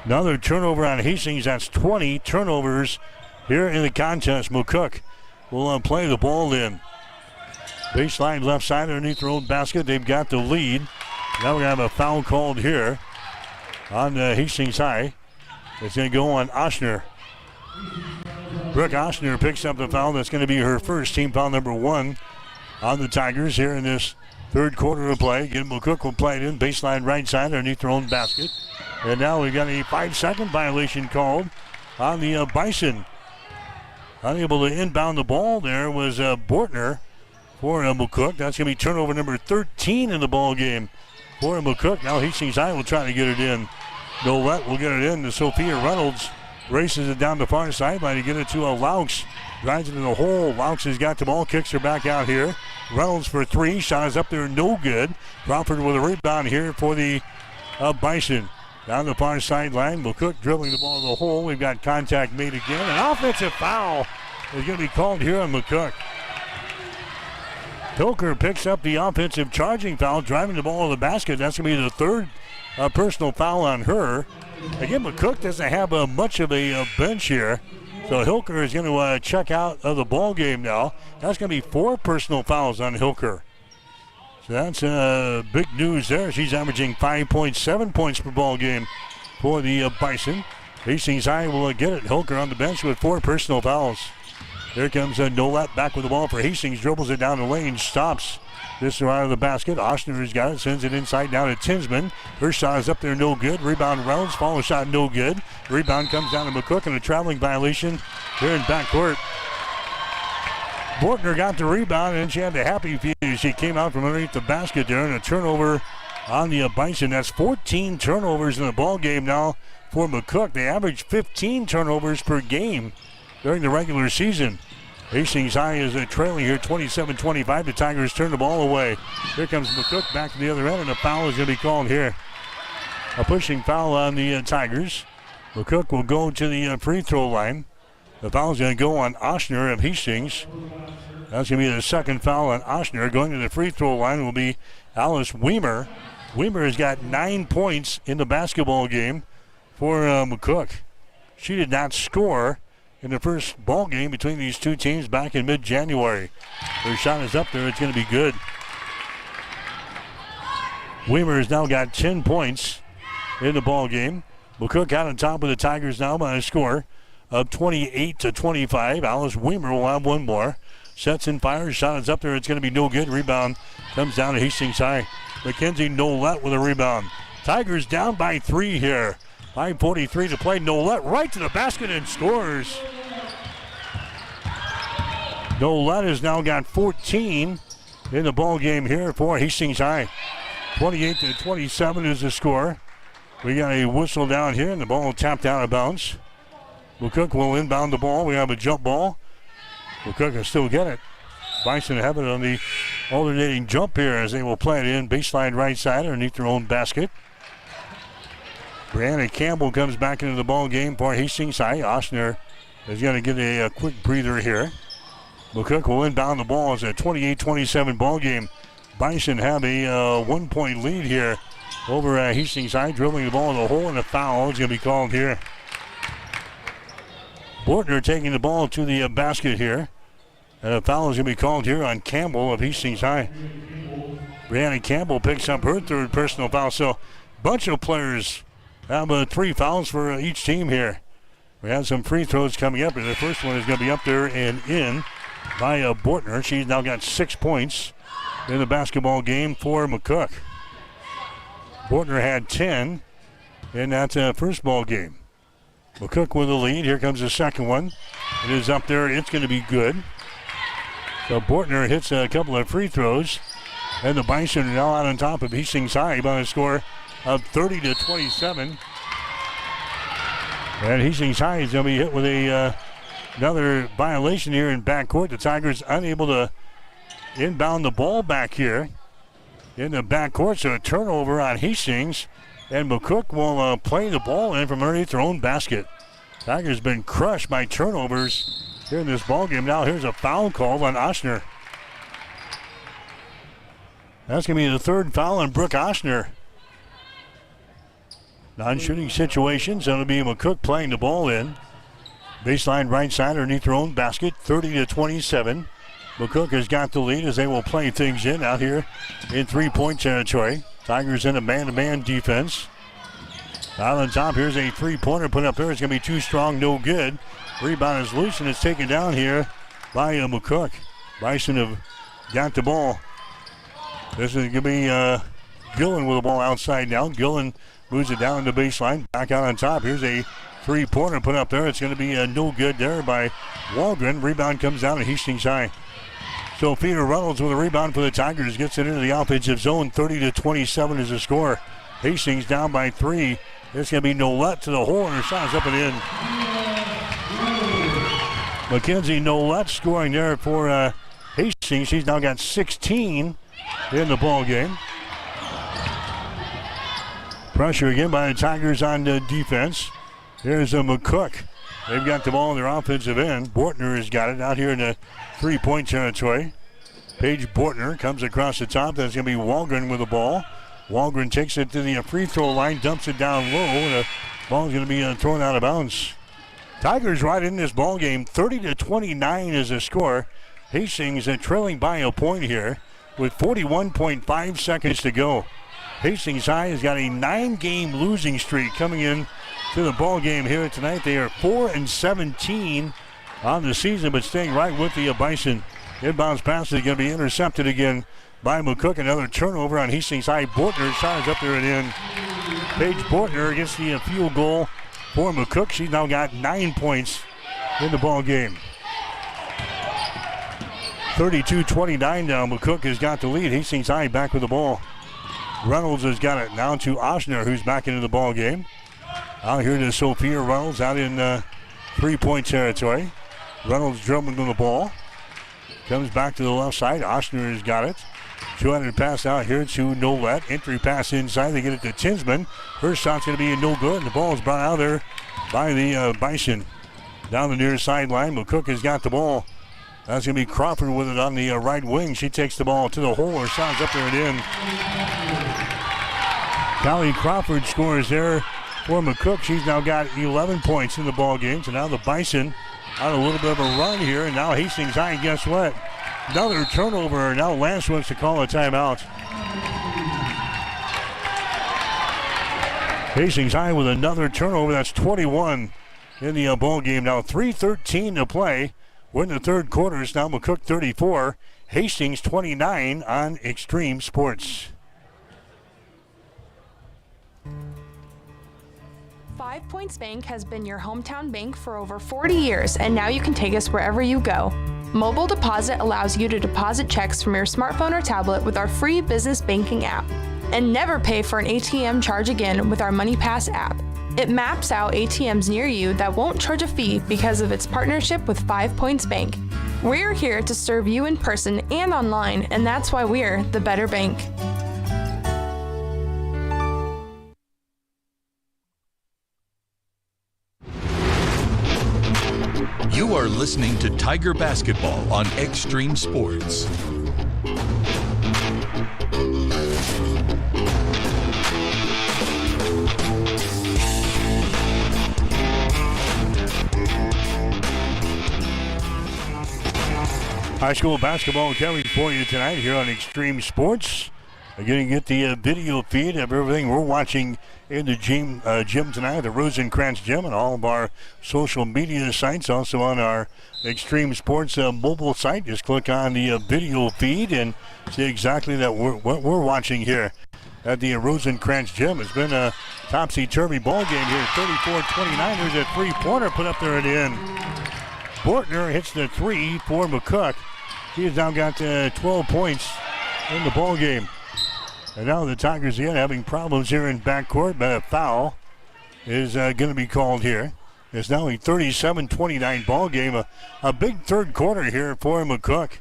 S5: Another turnover on Hastings. That's 20 turnovers here in the contest. McCook will play the ball in. Baseline left side underneath their own basket. They've got the lead. Now we have a foul called here on Hastings High. It's going to go on Oshner. Brooke Oshner picks up the foul. That's going to be her first, team foul number 1 on the Tigers here in this third quarter of play. Again, McCook will play it in. Baseline right side underneath their own basket. And now we've got a 5-second violation called on the Bison. Unable to inbound the ball there was Bortner for McCook. That's going to be turnover number 13 in the ball game for McCook. Now Hastings High will try to get it in. Nolette will get it in to Sophia Reynolds. Races it down the far sideline to get it to a Laux. Drives it in the hole. Laux has got the ball, kicks her back out here. Reynolds for 3. Shot is up there, no good. Crawford with a rebound here for the Bison. Down the far sideline, McCook dribbling the ball in the hole. We've got contact made again. An offensive foul is going to be called here on McCook. Hilker picks up the offensive charging foul, driving the ball to the basket. That's going to be the third personal foul on her. Again, McCook doesn't have much of a bench here. So Hilker is going to check out of the ball game now. That's going to be 4 personal fouls on Hilker. So that's big news there. She's averaging 5.7 points per ball game for the Bison. Hastings High will get it. Hilker on the bench with 4 personal fouls. Here comes Nolette back with the ball for Hastings. Dribbles it down the lane, stops this out of the basket. Oshner has got it, sends it inside down to Tinsman. Her shot is up there, no good. Rebound Reynolds, follow shot, no good. Rebound comes down to McCook and a traveling violation here in backcourt. Bortner got the rebound and she had the happy few. She came out from underneath the basket there and a turnover on the Bison. That's 14 turnovers in the ball game now for McCook. They average 15 turnovers per game during the regular season. Hastings High is trailing here 27-25. The Tigers turn the ball away. Here comes McCook back to the other end and a foul is going to be called here. A pushing foul on the Tigers. McCook will go to the free throw line. The foul is going to go on Oshner of Hastings. That's going to be the second foul on Oshner. Going to the free throw line will be Alice Weimer. Weimer has got 9 points in the basketball game for McCook. She did not score in the first ball game between these two teams back in mid-January. Her shot is up there. It's going to be good. Weimer has now got 10 points in the ball game. McCook out on top of the Tigers now by a score of 28-25. Alice Weimer will have one more. Sets and fires. Shot is up there. It's going to be no good. Rebound comes down to Hastings High. Mackenzie Nolette with a rebound. Tigers down by 3 here. 5:43 to play. Nolette right to the basket and scores. Nolette has now got 14 in the ball game here for Hastings High. 28-27 is the score. We got a whistle down here and the ball tapped out of bounds. McCook will inbound the ball. We have a jump ball. McCook can still get it. Bison have it on the alternating jump here as they will play it in. Baseline right side underneath their own basket. Brianna Campbell comes back into the ball game for Hastings High. Oshner is going to get a quick breather here. McCook will inbound the ball. It's a 28-27 ball game. Bison have a 1 point lead here over Hastings High. Dribbling the ball in the hole and a foul is going to be called here. Bortner taking the ball to the basket here. And a foul is going to be called here on Campbell of Hastings High. Brianna Campbell picks up her third personal foul. So a bunch of players have 3 fouls for each team here. We have some free throws coming up, and the first one is going to be up there and in by Bortner. She's now got 6 points in the basketball game for McCook. Bortner had 10 in that first ball game. McCook with the lead. Here comes the second one. It is up there. It's going to be good. So Bortner hits a couple of free throws, and the Bison are now out on top of Hastings High by a score of 30-27. And Hastings High is going to be hit with another violation here in backcourt. The Tigers unable to inbound the ball back here in the backcourt. So a turnover on Hastings. And McCook will play the ball in from underneath their own basket. Tigers been crushed by turnovers here in this ball game. Now here's a foul call on Oshner. That's going to be the third foul on Brooke Oshner. Non-shooting situations. That'll be McCook playing the ball in. Baseline right side underneath their own basket, 30-27. McCook has got the lead as they will play things in out here in three-point territory. Tigers in a man-to-man defense. Out on top, here's a three-pointer put up there. It's going to be too strong, no good. Rebound is loose, and it's taken down here by McCook. Bison have got the ball. This is going to be Gillen with the ball outside now. Gillen moves it down the baseline. Back out on top. Here's a three-pointer put up there. It's going to be no good there by Walgren. Rebound comes down to Hastings High. So Peter Reynolds with a rebound for the Tigers. Gets it into the offensive zone. 30-27 is the score. Hastings down by 3. It's going to be Nolette to the hole, and her shot's up and in. Mackenzie Nolette scoring there for Hastings. She's now got 16 in the ball game. Pressure again by the Tigers on the defense. Here's McCook. They've got the ball in their offensive end. Bortner has got it out here in the three-point territory. Paige Bortner comes across the top. That's going to be Walgren with the ball. Walgren takes it to the free throw line, dumps it down low, and the ball is going to be thrown out of bounds. Tigers right in this ball game. 30-29 is the score. Hastings trailing by a point here with 41.5 seconds to go. Hastings High has got a 9-game losing streak coming in to the ball game here tonight. They are 4-17 on the season, but staying right with the Bison. Inbounds pass is going to be intercepted again by McCook. Another turnover on Hastings High. Bortner shot is up there and in. Paige Bortner gets the field goal for McCook. She's now got 9 points in the ball game. 32-29 now. McCook has got the lead. Hastings High back with the ball. Reynolds has got it now to Oshner, who's back into the ball game. Out here to Sophia Reynolds out in three-point territory. Reynolds dribbling on the ball. Comes back to the left side. Oshner has got it. 200 pass out here to Nolette. Entry pass inside. They get it to Tinsman. Her shot's going to be no good. And the ball is brought out there by the Bison. Down the near sideline, McCook has got the ball. That's going to be Crawford with it on the right wing. She takes the ball to the hole. Her shot's up there and in. Callie Crawford scores there for McCook. She's now got 11 points in the ball game. So now the Bison on a little bit of a run here. And now Hastings High, guess what? Another turnover. Now Lance wants to call a timeout. Hastings High with another turnover. That's 21 in the ball game. Now 3:13 to play. We're in the third quarter. It's now McCook 34, Hastings 29 on Extreme Sports.
S17: 5 Points Bank has been your hometown bank for over 40 years, and now you can take us wherever you go. Mobile Deposit allows you to deposit checks from your smartphone or tablet with our free business banking app. And never pay for an ATM charge again with our MoneyPass app. It maps out ATMs near you that won't charge a fee because of its partnership with 5 Points Bank. We're here to serve you in person and online, and that's why we're the better bank.
S12: You are listening to Tiger Basketball on Extreme Sports.
S5: High school basketball coming for you tonight here on Extreme Sports. We're going to get the video feed of everything we're watching in the gym tonight, the Rosencrantz Gym, and all of our social media sites. Also on our Extreme Sports mobile site. Just click on the video feed and see exactly what we're watching here at the Rosencrantz Gym. It's been a topsy-turvy ball game here. 34-29. There's a three-pointer put up there at the end. Bortner hits the three for McCook. He has now got 12 points in the ball game. And now the Tigers again having problems here in backcourt, but a foul is going to be called here. It's now a 37-29 ball game. A big third quarter here for McCook.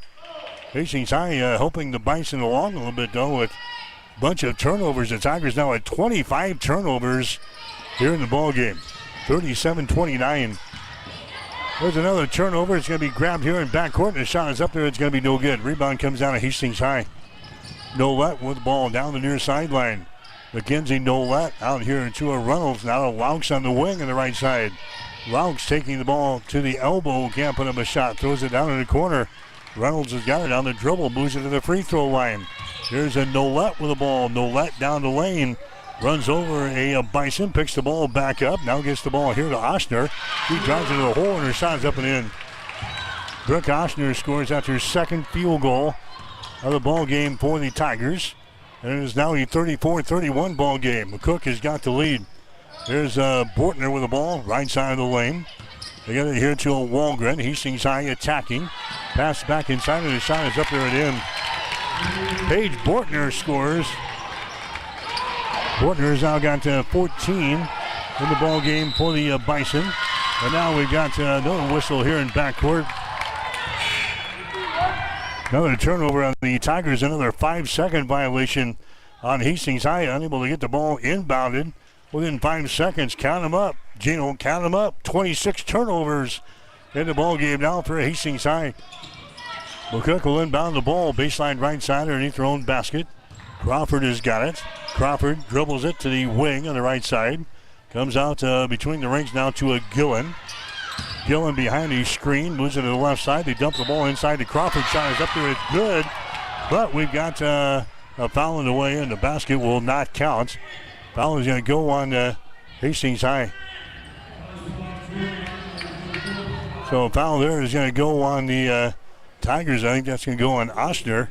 S5: Hastings High hoping to Bison along a little bit, though, with a bunch of turnovers. The Tigers now at 25 turnovers here in the ball game. 37-29. There's another turnover. It's going to be grabbed here in backcourt, and the shot is up there. It's going to be no good. Rebound comes down to Hastings High. Nolette with the ball down the near sideline. Mackenzie Nolette out here to a Reynolds. Now to Laux on the wing on the right side. Laux taking the ball to the elbow. Can't put up a shot. Throws it down in the corner. Reynolds has got it on the dribble. Moves it to the free throw line. Here's a Nolette with the ball. Nolette down the lane. Runs over a Bison. Picks the ball back up. Now gets the ball here to Oshner. He drives into the hole and her shot's up and in. Brooke Oshner scores after her second field goal of the ball game for the Tigers. And it is now a 34-31 ball game. McCook has got the lead. There's Bortner with the ball, right side of the lane. They got it here to a Walgren. Hastings High attacking. Pass back inside, and the shot is up there at him. Paige Bortner scores. Bortner has now got 14 in the ball game for the Bison. And now we've got another whistle here in backcourt. Another turnover on the Tigers, another 5-second violation on Hastings High, unable to get the ball inbounded within 5 seconds. Count them up, Gino, count them up. 26 turnovers in the ball game now for Hastings High. McCook will inbound the ball, baseline right side underneath their own basket. Crawford has got it. Crawford dribbles it to the wing on the right side. Comes out between the rings now to a Gillen. Gillen behind the screen, moves it to the left side. They dump the ball inside the Crawford. Shot is up there, it's good. But we've got a foul in the way, and the basket will not count. Foul is going to go on Hastings High. So a foul there is going to go on the Tigers. I think that's going to go on Oshner,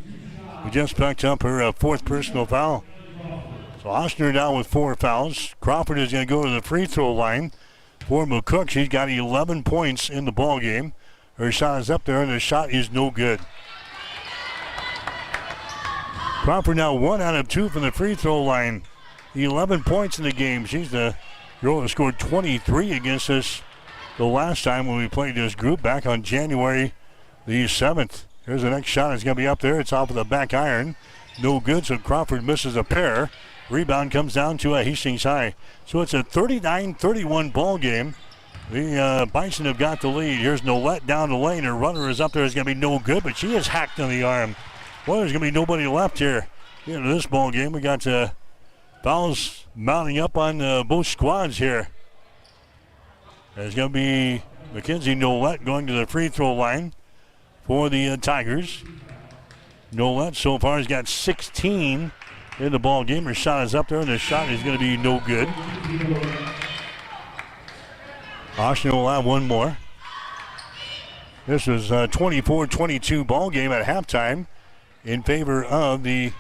S5: who just picked up her fourth personal foul. So Oshner down with 4 fouls. Crawford is going to go to the free throw line for McCook. She's got 11 points in the ball game. Her shot is up there, and the shot is no good. Crawford now 1 out of 2 from the free throw line. 11 points in the game. She's the girl that scored 23 against us the last time when we played this group back on January the 7th. Here's the next shot. It's going to be up there. It's off of the back iron. No good, so Crawford misses a pair. Rebound comes down to Hastings High. So it's a 39-31 ball game. The Bison have got the lead. Here's Nolette down the lane. Her runner is up there. It's going to be no good, but she is hacked on the arm. Well, there's going to be nobody left here in this ball game. We got fouls mounting up on both squads here. There's going to be Mackenzie Nolette going to the free throw line for the Tigers. Nolette so far has got 16 in the ball game. Her shot is up there, and the shot is going to be no good. Oshner will have one more. This was a 24-22 ball game at halftime in favor of the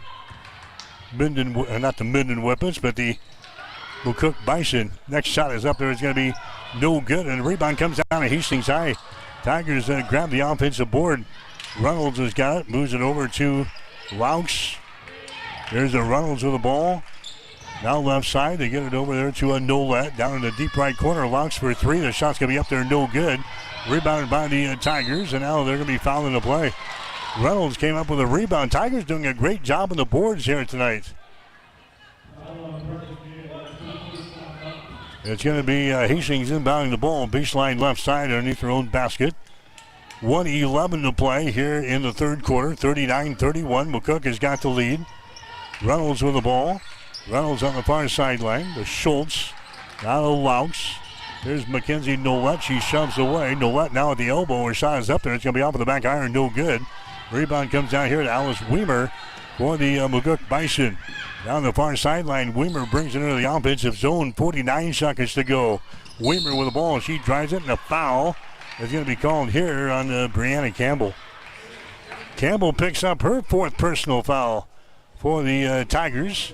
S5: Minden, not the Minden Whippets, but the McCook Bison. Next shot is up there. It's going to be no good, and the rebound comes down to Hastings High. Tigers grab the offensive board. Reynolds has got it, moves it over to Laux. There's a Reynolds with the ball. Now left side, they get it over there to a Nolette. Down in the deep right corner, Laux for 3. The shot's going to be up there, no good. Rebounded by the Tigers, and now they're going to be fouling the play. Reynolds came up with a rebound. Tigers doing a great job on the boards here tonight. It's going to be Hastings inbounding the ball, baseline left side underneath their own basket. 1:11 to play here in the third quarter, 39-31. McCook has got the lead. Reynolds with the ball. Reynolds on the far sideline. To Schultz. Now to Laux. Here's Mackenzie Nolette. She shoves away. Nolette now at the elbow. Her shot is up there. It's going to be off of the back iron. No good. Rebound comes down here to Alice Weimer for the McCook Bison. Down the far sideline, Weimer brings it into the offensive zone. 49 seconds to go. Weimer with the ball. She drives it, and a foul is going to be called here on Brianna Campbell. Campbell picks up her 4th personal foul for the Tigers.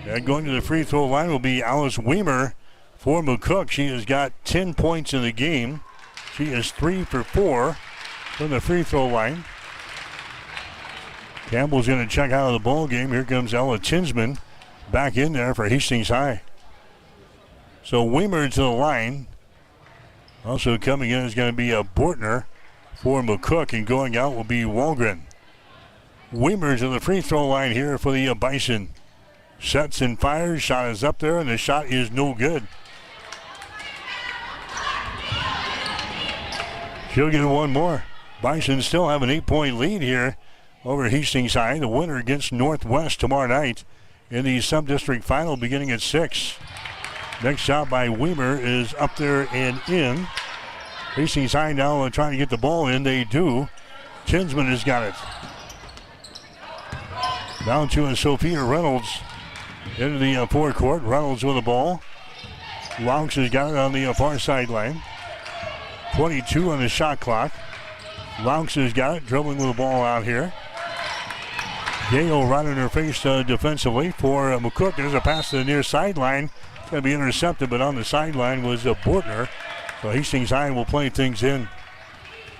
S5: And going to the free throw line will be Alice Weimer for McCook. She has got 10 points in the game. She is 3 for 4 from the free throw line. Campbell's going to check out of the ball game. Here comes Ella Tinsman back in there for Hastings High. So Weimer to the line. Also coming in is going to be a Bortner for McCook, and going out will be Walgren. Weimer to the free throw line here for the Bison. Sets and fires. Shot is up there, and the shot is no good. She'll get one more. Bison still have an 8-point lead here over Hastings High. The winner against Northwest tomorrow night in the sub-district final beginning at 6. Next shot by Weimer is up there and in. Hastings High now trying to get the ball in. They do. Tinsman has got it. Down to Sophia Reynolds into the forecourt. Reynolds with the ball. Laux has got it on the far sideline. 22 on the shot clock. Laux has got it, dribbling with the ball out here. Gale right in her face defensively for McCook. There's a pass to the near sideline. It's going to be intercepted, but on the sideline was Bortner. So Hastings High will play things in.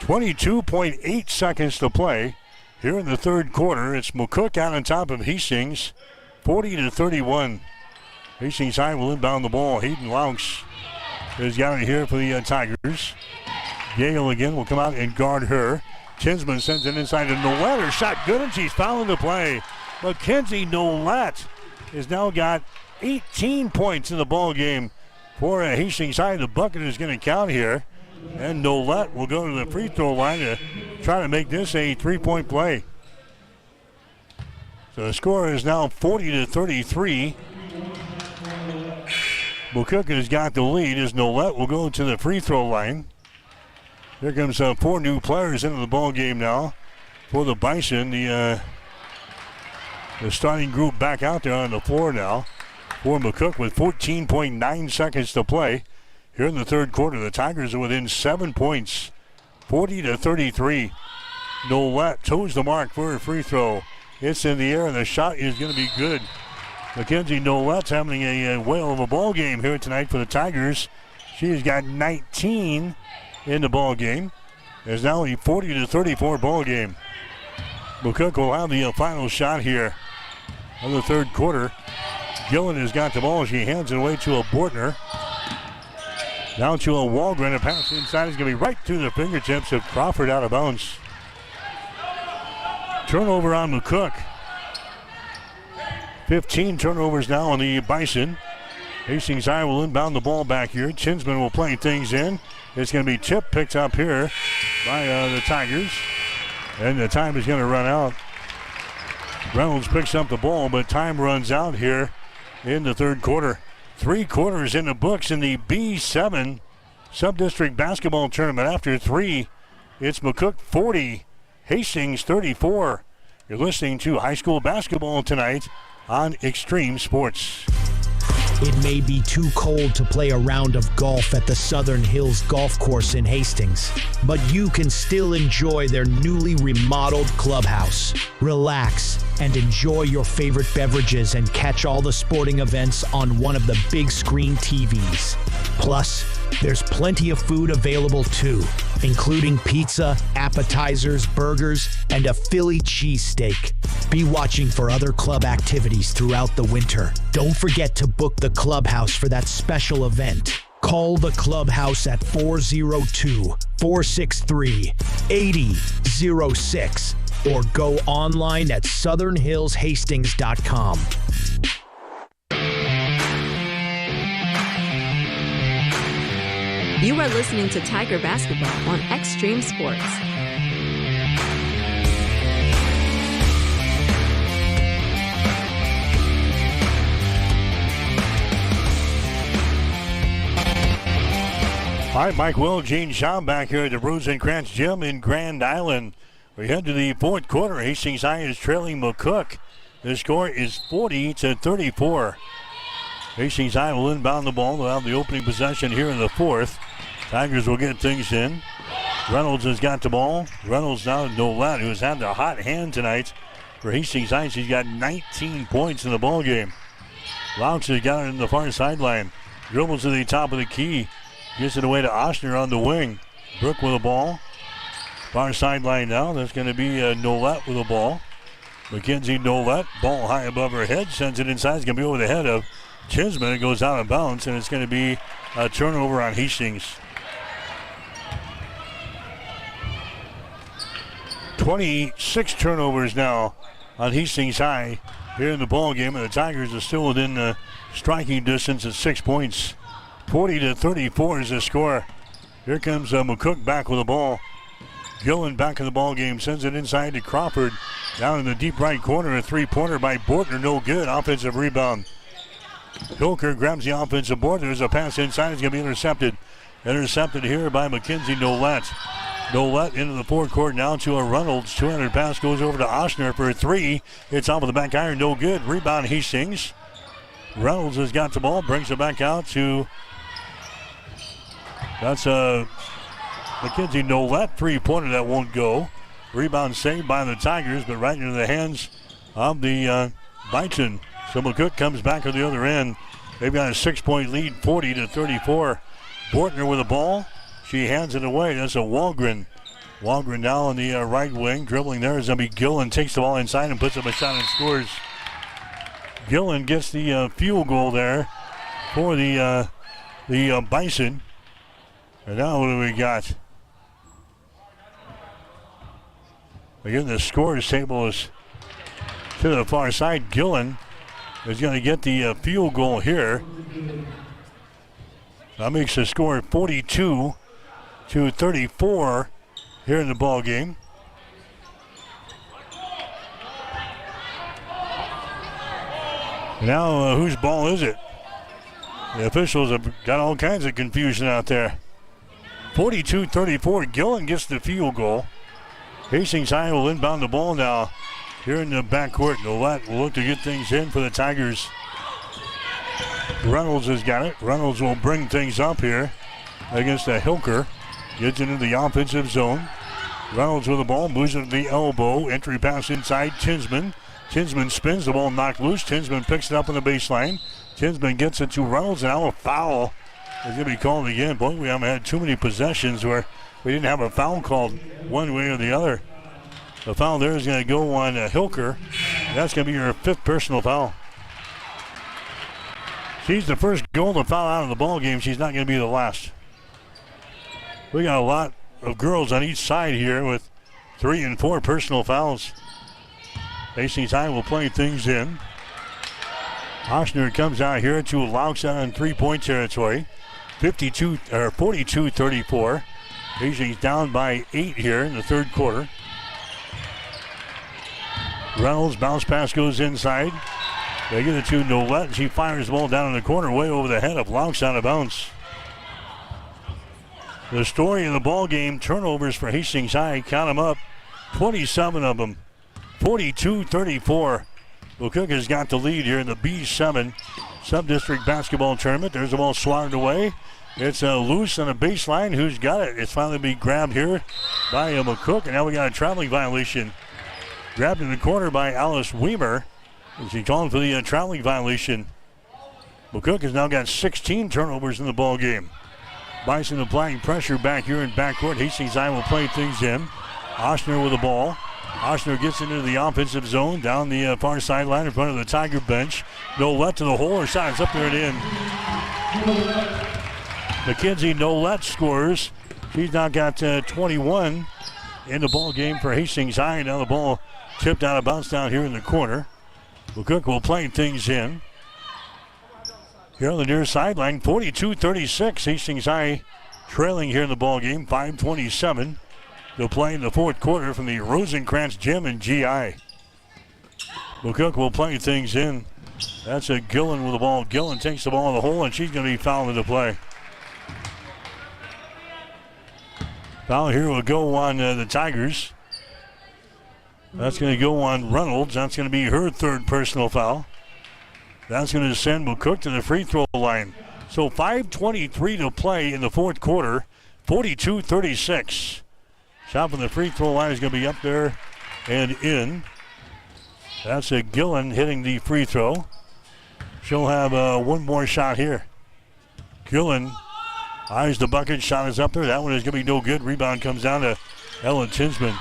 S5: 22.8 seconds to play here in the third quarter. It's McCook out on top of Hastings, 40-31. Hastings High will inbound the ball. Hayden Laux has got it here for the Tigers. Gale again will come out and guard her. Tinsman sends it inside to Nolette. Her shot good, and she's fouling the play. Mackenzie Nolette has now got 18 points in the ball game for Hastings High. The bucket is going to count here. And Nolette will go to the free throw line to try to make this a 3-point play. So the score is now 40-33. McCook has got the lead as Nolette will go to the free throw line. Here comes 4 new players into the ball game now for the Bison. The starting group back out there on the floor now for McCook with 14.9 seconds to play. Here in the third quarter, the Tigers are within 7 points, 40-33. Nolette toes the mark for a free throw. It's in the air, and the shot is going to be good. Mackenzie Nolette's having a whale of a ball game here tonight for the Tigers. She has got 19 in the ball game. It's now a 40-34 ball game. McCook will have the final shot here of the third quarter. Gillen has got the ball. She hands it away to a Bortner. Down to a Walgren. A pass inside is going to be right through the fingertips of Crawford, out of bounds. Turnover on McCook. 15 turnovers now on the Bison. Hastings High will inbound the ball back here. Tinsman will play things in. It's going to be tipped, picked up here by the Tigers. And the time is going to run out. Reynolds picks up the ball, but time runs out here in the third quarter. 3 quarters in the books in the B7 Sub-District Basketball Tournament. After 3, it's McCook 40, Hastings 34. You're listening to high school basketball tonight on Extreme Sports.
S4: It may be too cold to play a round of golf at the Southern Hills Golf Course in Hastings, but you can still enjoy their newly remodeled clubhouse. Relax and enjoy your favorite beverages and catch all the sporting events on one of the big screen TVs. Plus, there's plenty of food available too, including pizza, appetizers, burgers, and a Philly cheesesteak. Be watching for other club activities throughout the winter. Don't forget to book the clubhouse for that special event. Call the clubhouse at 402-463-8006 or go online at southernhillshastings.com.
S10: You are listening to Tiger Basketball on Extreme Sports.
S5: All right, Mike Will, Gene Shaw back here at the Rosencrantz Gym in Grand Island. We head to the fourth quarter. Hastings High is trailing McCook The score is 40-34. Hastings High will inbound the ball. They'll have the opening possession here in the fourth. Tigers will get things in. Reynolds has got the ball. Reynolds now to Nolet, who has had the hot hand tonight for Hastings High. She's got 19 points in the ball game. Louch has got it in the far sideline. Dribbles to the top of the key. Gets it away to Oshner on the wing. Brook with the ball. Far sideline now. That's going to be Nolet with the ball. Mackenzie Nolet, ball high above her head. Sends it inside. It's going to be over the head of Chisman. It goes out of bounds, and it's going to be a turnover on Hastings. 26 turnovers now on Hastings High here in the ball game, and the Tigers are still within striking distance at 6 points. 40-34 is the score. Here comes McCook back with the ball. Gillen back in the ball game, sends it inside to Crawford. Down in the deep right corner, a three-pointer by Bortner, no good. Offensive rebound. Hilker grabs the offensive board. There's a pass inside. It's going to be intercepted. Intercepted here by Mackenzie Nolet. Nolet into the forecourt now to a Reynolds. 200 pass goes over to Oshner for a three. It's off of the back iron, no good. Rebound Hastings. Reynolds has got the ball, brings it back out to... That's Mackenzie Nolet. Three-pointer that won't go. Rebound saved by the Tigers, but right into the hands of the Bison. So McCook comes back on the other end. They've got a 6-point lead, 40-34. Bortner with the ball. She hands it away. That's a Walgren. Walgren now on the right wing. Dribbling there is going to be Gillen. Takes the ball inside and puts up a shot and scores. Gillen gets the field goal there for the Bison. And now what do we got? Again, the scores table is to the far side. Gillen is going to get the field goal here. That makes the score 42-34 here in the ball game. Now, whose ball is it? The officials have got all kinds of confusion out there. 42-34. Gillen gets the field goal. Hastings High will inbound the ball now here in the backcourt. Nolet will look to get things in for the Tigers. Reynolds has got it. Reynolds will bring things up here against the Hilker. Gets into the offensive zone. Reynolds with the ball, moves it to the elbow. Entry pass inside, Tinsman. Tinsman spins, the ball knocked loose. Tinsman picks it up on the baseline. Tinsman gets it to Reynolds, and now a foul is going to be called again. Boy, we haven't had too many possessions where we didn't have a foul called one way or the other. The foul there is going to go on Hilker. That's going to be your fifth personal foul. She's the first goal to foul out of the ball game. She's not going to be the last. We got a lot of girls on each side here with 3 and 4 personal fouls. Hastings High will play things in. Oshner comes out here to Louch on 3-point territory. 42-34. Hastings down by 8 here in the third quarter. Reynolds, bounce pass goes inside. They get it to Nolet, and she fires the ball down in the corner, way over the head of Louch out of bounds. The story of the ball game, turnovers for Hastings High, count them up, 27 of them. 42-34. McCook has got the lead here in the B7 Sub-District Basketball Tournament. There's the ball swatted away. It's loose on the baseline. Who's got it? It's finally being grabbed here by McCook, and now we got a traveling violation. Grabbed in the corner by Alice Weimer. She's calling for the traveling violation. McCook has now got 16 turnovers in the ball game. Bison applying pressure back here in backcourt. Hastings High will play things in. Oshner with the ball. Oshner gets into the offensive zone down the far sideline in front of the Tiger bench. Nolet to the hole. Her shot is up there and in. Mackenzie Nolet scores. She's now got 21 in the ball game for Hastings High. Now the ball tipped out of bounds down here in the corner. McCook will play things in. Here on the near sideline, 42-36. Hastings High trailing here in the ball game. 5:27 to play in the fourth quarter from the Rosencrantz Gym in GI. McCook will play things in. That's a Gillen with the ball. Gillen takes the ball in the hole, and she's going to be fouled into play. Foul here will go on the Tigers. That's going to go on Reynolds. That's going to be her third personal foul. That's going to send McCook to the free throw line. So 5:23 to play in the fourth quarter, 42-36. Shot from the free throw line is going to be up there and in. That's a Gillen hitting the free throw. She'll have one more shot here. Gillen eyes the bucket. Shot is up there. That one is going to be no good. Rebound comes down to Ella Tinsman.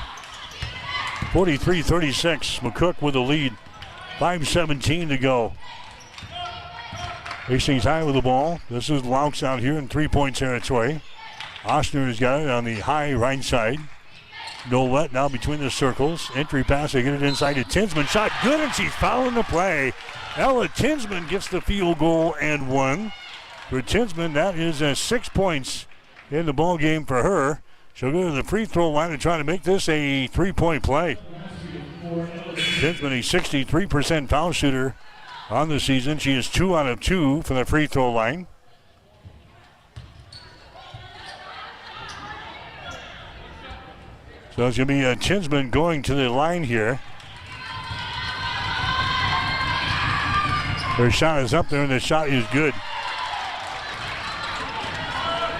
S5: 43-36. McCook with the lead. 5:17 to go. Hastings High with the ball. This is Laux out here in three-point territory. Oshner has got it on the high right side. Nolet now between the circles. Entry pass, they get it inside to Tinsman. Shot good, and she's fouling the play. Ella Tinsman gets the field goal and one. For Tinsman, that is 6 points in the ball game for her. She'll go to the free throw line and try to make this a three-point play. Tinsman, a 63% foul shooter on the season. She is 2 out of 2 from the free throw line. So it's going to be Tinsman going to the line here. Her shot is up there, and the shot is good.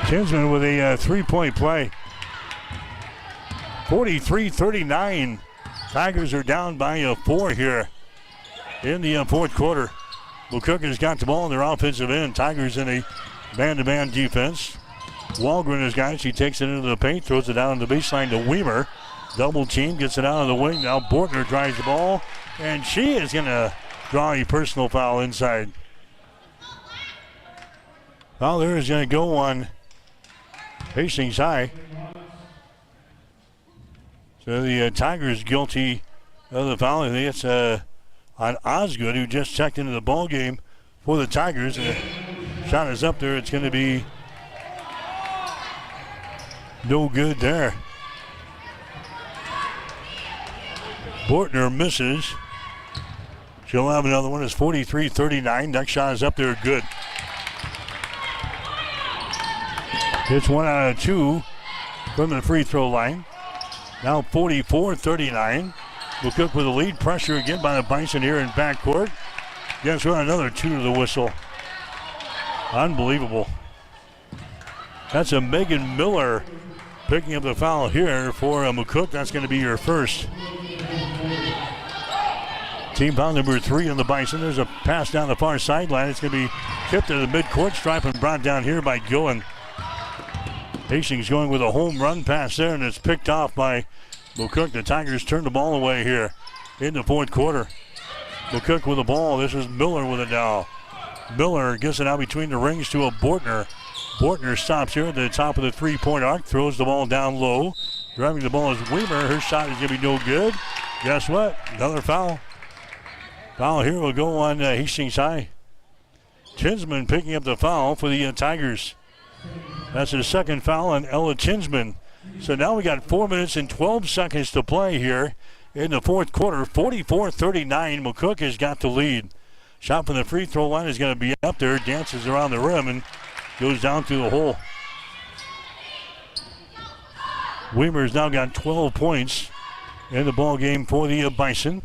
S5: Tinsman with a three-point play. 43-39. Tigers are down by 4 here in the fourth quarter. McCook has got the ball in their offensive end. Tigers in a man-to-man defense. Walgren has got it. She takes it into the paint, throws it down the baseline to Weimer. Double team, gets it out of the wing. Now Bortner drives the ball, and she is going to draw a personal foul inside. Foul there is going to go on Hastings High. So the Tigers guilty of the foul. I think it's on Osgood, who just checked into the ball game for the Tigers. And the shot is up there. It's going to be no good there. Bortner misses. She'll have another one. It's 43-39. Next shot is up there. Good. It's 1 out of 2 from the free throw line. Now 44-39. McCook with the lead. Pressure again by the Bison here in backcourt. Guess what? Another 2 to the whistle. Unbelievable. That's a Megan Miller picking up the foul here for McCook. That's going to be your first. Team foul number 3 on the Bison. There's a pass down the far sideline. It's going to be tipped to the midcourt stripe and brought down here by Gillen. Hastings going with a home run pass there, and it's picked off by McCook. The Tigers turn the ball away here in the fourth quarter. McCook with the ball. This is Miller with it now. Miller gets it out between the rings to a Bortner. Bortner stops here at the top of the three-point arc, throws the ball down low. Driving the ball is Weimer. Her shot is going to be no good. Guess what? Another foul. Foul here will go on Hastings High. Tinsman picking up the foul for the Tigers. That's his second foul on Ella Tinsman. So now we got 4 minutes and 12 seconds to play here in the fourth quarter. 44-39. McCook has got the lead. Shot from the free throw line is going to be up there. Dances around the rim and goes down through the hole. Weimer's now got 12 points in the ball game for the Bison.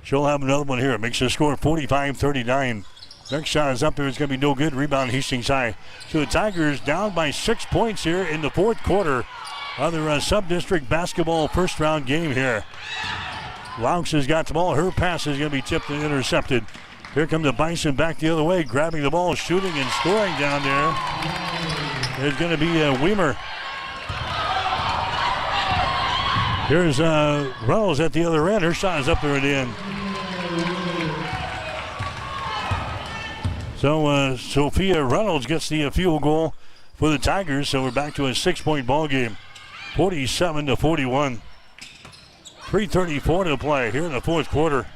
S5: She'll have another one here. It makes the score 45-39. Next shot is up there. It's going to be no good. Rebound Hastings High. So the Tigers down by 6 points here in the fourth quarter of their sub-district basketball first round game here. Laux has got the ball. Her pass is going to be tipped and intercepted. Here come the Bison back the other way, grabbing the ball, shooting and scoring down there. It's going to be Weimer. Here's Reynolds at the other end. Her shot is up there at the end. So Sophia Reynolds gets the field goal for the Tigers. So we're back to a 6-point ball game, 47-41. 3:34 to play here in the fourth quarter.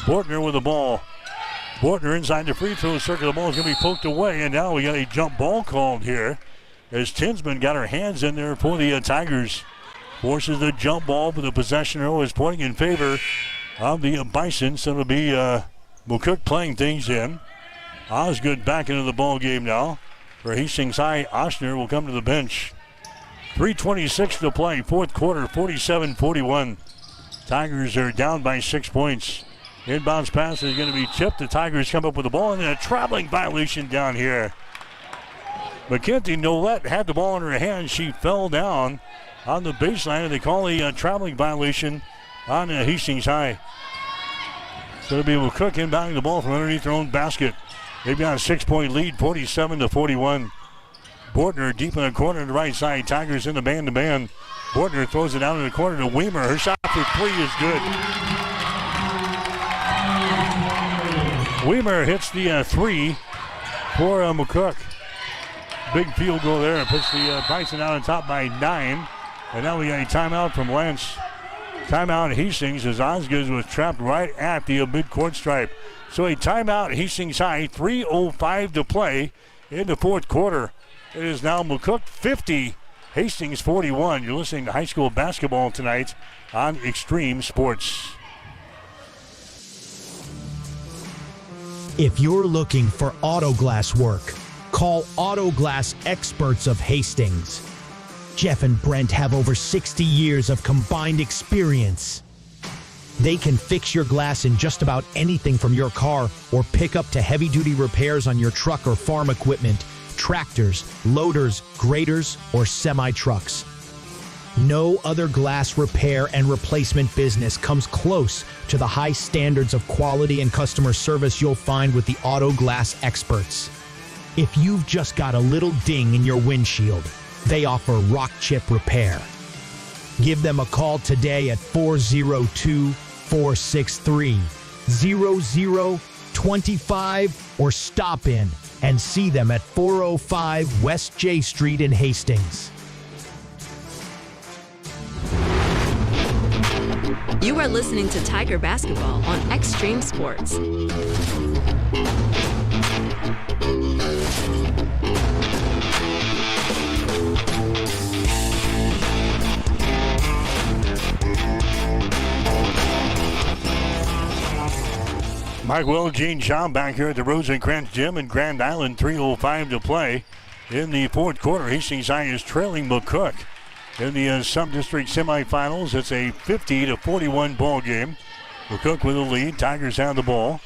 S5: Bortner with the ball. Bortner inside the free throw circle. The ball is going to be poked away, and now we got a jump ball called here as Tinsman got her hands in there for the Tigers. Forces the jump ball, but the possession arrow is pointing in favor of the Bison. So it'll be McCook playing things in. Osgood back into the ball game now. For Hastings High, Oshner will come to the bench. 3:26 to play, fourth quarter, 47-41. Tigers are down by 6 points. Inbounds pass is going to be tipped. The Tigers come up with the ball, and then a traveling violation down here. Mackenzie Nolette had the ball in her hand. She fell down on the baseline, and they call a traveling violation on Hastings High. So it'll be McCook inbounding the ball from underneath their own basket. They've got a 6-point lead, 47-41. Bortner deep in the corner to the right side. Tigers in the man-to-man. Bortner throws it out in the corner to Weimer. Her shot for three is good. Weimer hits the three for McCook. Big field goal there. Puts the Bison out on top by 9. And now we got a timeout from Lance. Timeout Hastings as Osgood was trapped right at the midcourt stripe. So a timeout Hastings High. 3:05 to play in the fourth quarter. It is now McCook 50, Hastings 41. You're listening to high school basketball tonight on Extreme Sports.
S4: If you're looking for auto glass work, call Auto Glass Experts of Hastings. Jeff and Brent have over 60 years of combined experience. They can fix your glass in just about anything from your car or pick up to heavy-duty repairs on your truck or farm equipment, tractors, loaders, graders, or semi-trucks. No other glass repair and replacement business comes close to the high standards of quality and customer service you'll find with the Auto Glass Experts. If you've just got a little ding in your windshield, they offer rock chip repair. Give them a call today at 402-463-0025 or stop in and see them at 405 West J Street in Hastings.
S10: You are listening to Tiger Basketball on Extreme Sports.
S5: Mike Will, Gene Shaw back here at the Rosencrantz Gym in Grand Island. 3:05 to play in the fourth quarter. Hastings High is trailing McCook in the sub-district semifinals. It's a 50-41 ball game. McCook with the lead. Tigers have the ball.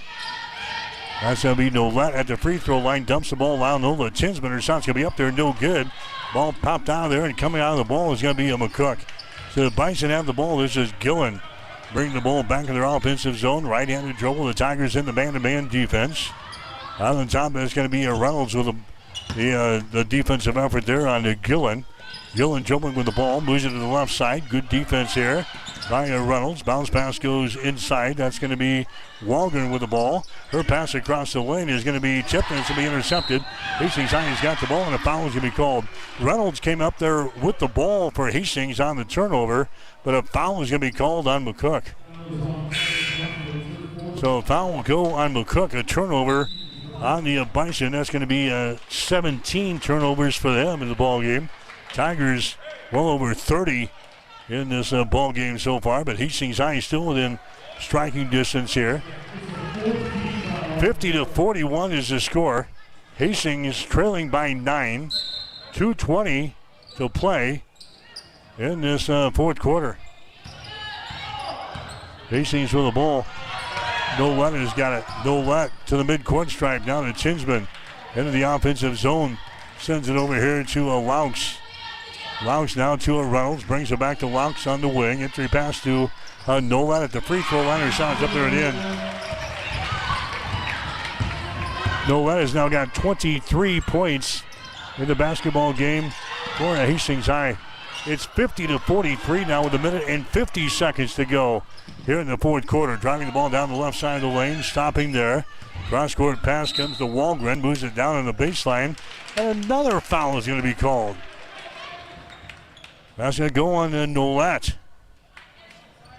S5: That's going to be Nolette at the free throw line. Dumps the ball down. Nola Tinsman. Her shot's going to be up there. No good. Ball popped out of there, and coming out of the ball is going to be a McCook. So the Bison have the ball. This is Gillen. Bring the ball back in their offensive zone. Right-handed dribble. The Tigers in the man-to-man defense. On the top, that's going to be Reynolds with the defensive effort there on Gillen. Gillen jumping with the ball. Moves it to the left side. Good defense here by Reynolds. Bounce pass goes inside. That's going to be Walgren with the ball. Her pass across the lane is going to be tipped and it's going to be intercepted. Hastings High has got the ball and a foul is going to be called. Reynolds came up there with the ball for Hastings on the turnover, but a foul is going to be called on McCook. So a foul will go on McCook. A turnover on the Bison. That's going to be 17 turnovers for them in the ball game. Tigers well over 30 in this ball game so far, but Hastings High still within striking distance here. 50-41 is the score. Hastings trailing by 9. 2:20 to play in this fourth quarter. Hastings with the ball. Nolette has got it. Nolette to the midcourt stripe down to Tinsman. Into the offensive zone. Sends it over here to Laux. Laux now to Reynolds. Brings it back to Laux on the wing. Entry pass to Nolette at the free throw line. Her shot's up there and in. Nolette has now got 23 points in the basketball game for Hastings High. It's 50-43 now with a minute and 50 seconds to go here in the fourth quarter. Driving the ball down the left side of the lane, stopping there. Cross-court pass comes to Walgren, moves it down on the baseline, and another foul is going to be called. That's going to go on to Nolette.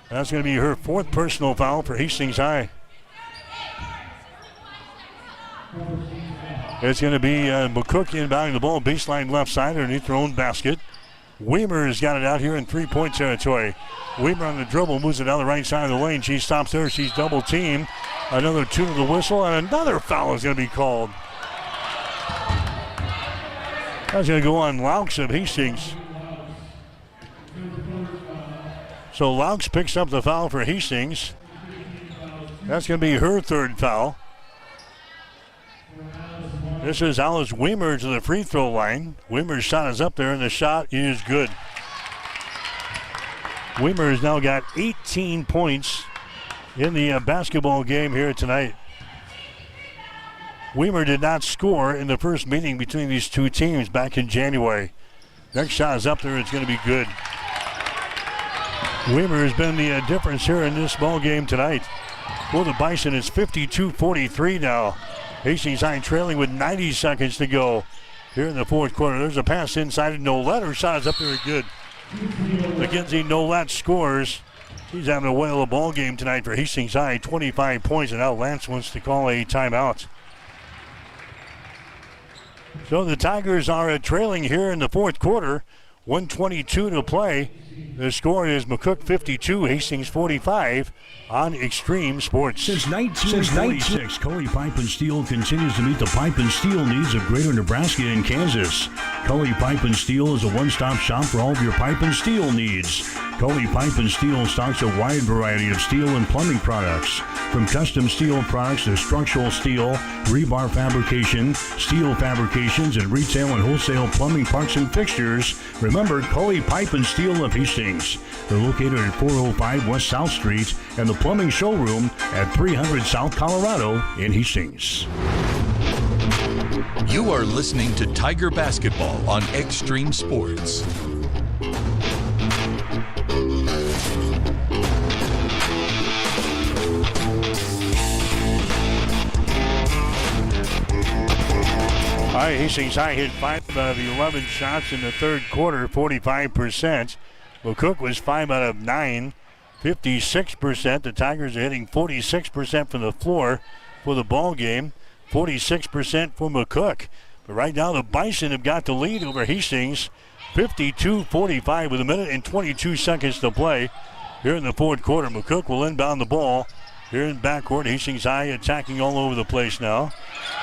S5: That's going to be her fourth personal foul for Hastings High. It's going to be McCook inbounding the ball, baseline left side underneath their own basket. Weimer has got it out here in three-point territory. Weimer on the dribble, moves it down the right side of the lane. She stops there. She's double-teamed. Another tune of the whistle, and another foul is going to be called. That's going to go on Laux of Hastings. So Laux picks up the foul for Hastings. That's going to be her third foul. This is Alice Weimer to the free throw line. Weimer's shot is up there, and the shot is good. Weimer has now got 18 points in the basketball game here tonight. Weimer did not score in the first meeting between these two teams back in January. Next shot is up there. It's going to be good. Weimer has been the difference here in this ball game tonight. For the Bison, it's 52-43 now. Hastings High trailing with 90 seconds to go here in the fourth quarter. There's a pass inside of Nolet. Her shot is up there good. Mackenzie Nolet scores. He's having a whale of a ball game tonight for Hastings High. 25 points, and now Lance wants to call a timeout. So the Tigers are trailing here in the fourth quarter. 1:22 to play. The score is McCook 52, Hastings 45 on Extreme Sports.
S6: Since 1946, Cully Pipe and Steel continues to meet the pipe and steel needs of Greater Nebraska and Kansas. Cully Pipe and Steel is a one-stop shop for all of your pipe and steel needs. Cully Pipe and Steel stocks a wide variety of steel and plumbing products, from custom steel products to structural steel, rebar fabrication, steel fabrications, and retail and wholesale plumbing parts and fixtures. Remember, Cully Pipe and Steel of Hastings. They're located at 405 West South Street and the plumbing showroom at 300 South Colorado in Hastings.
S12: You are listening to Tiger Basketball on Extreme Sports.
S5: All right, Hastings High hit 5 out of the 11 shots in the third quarter, 45%. McCook was 5 out of 9, 56%. The Tigers are hitting 46% from the floor for the ball game, 46% for McCook. But right now the Bison have got the lead over Hastings, 52-45 with 1:22 to play here in the fourth quarter. McCook will inbound the ball here in backcourt. Hastings High attacking all over the place now.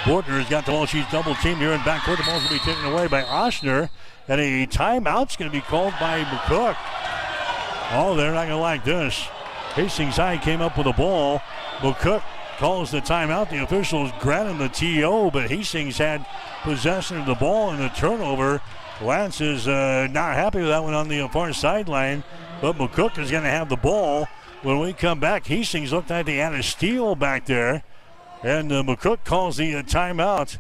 S5: Bortner has got the ball. She's double teamed here in backcourt. The ball's going to be taken away by Oshner. And a timeout's going to be called by McCook. Oh, they're not going to like this. Hastings High came up with a ball. McCook calls the timeout. The officials grant him the TO, but Hastings had possession of the ball and the turnover. Lance is not happy with that one on the far sideline, but McCook is going to have the ball. When we come back, Hastings looked like they had a steal back there. And McCook calls the timeout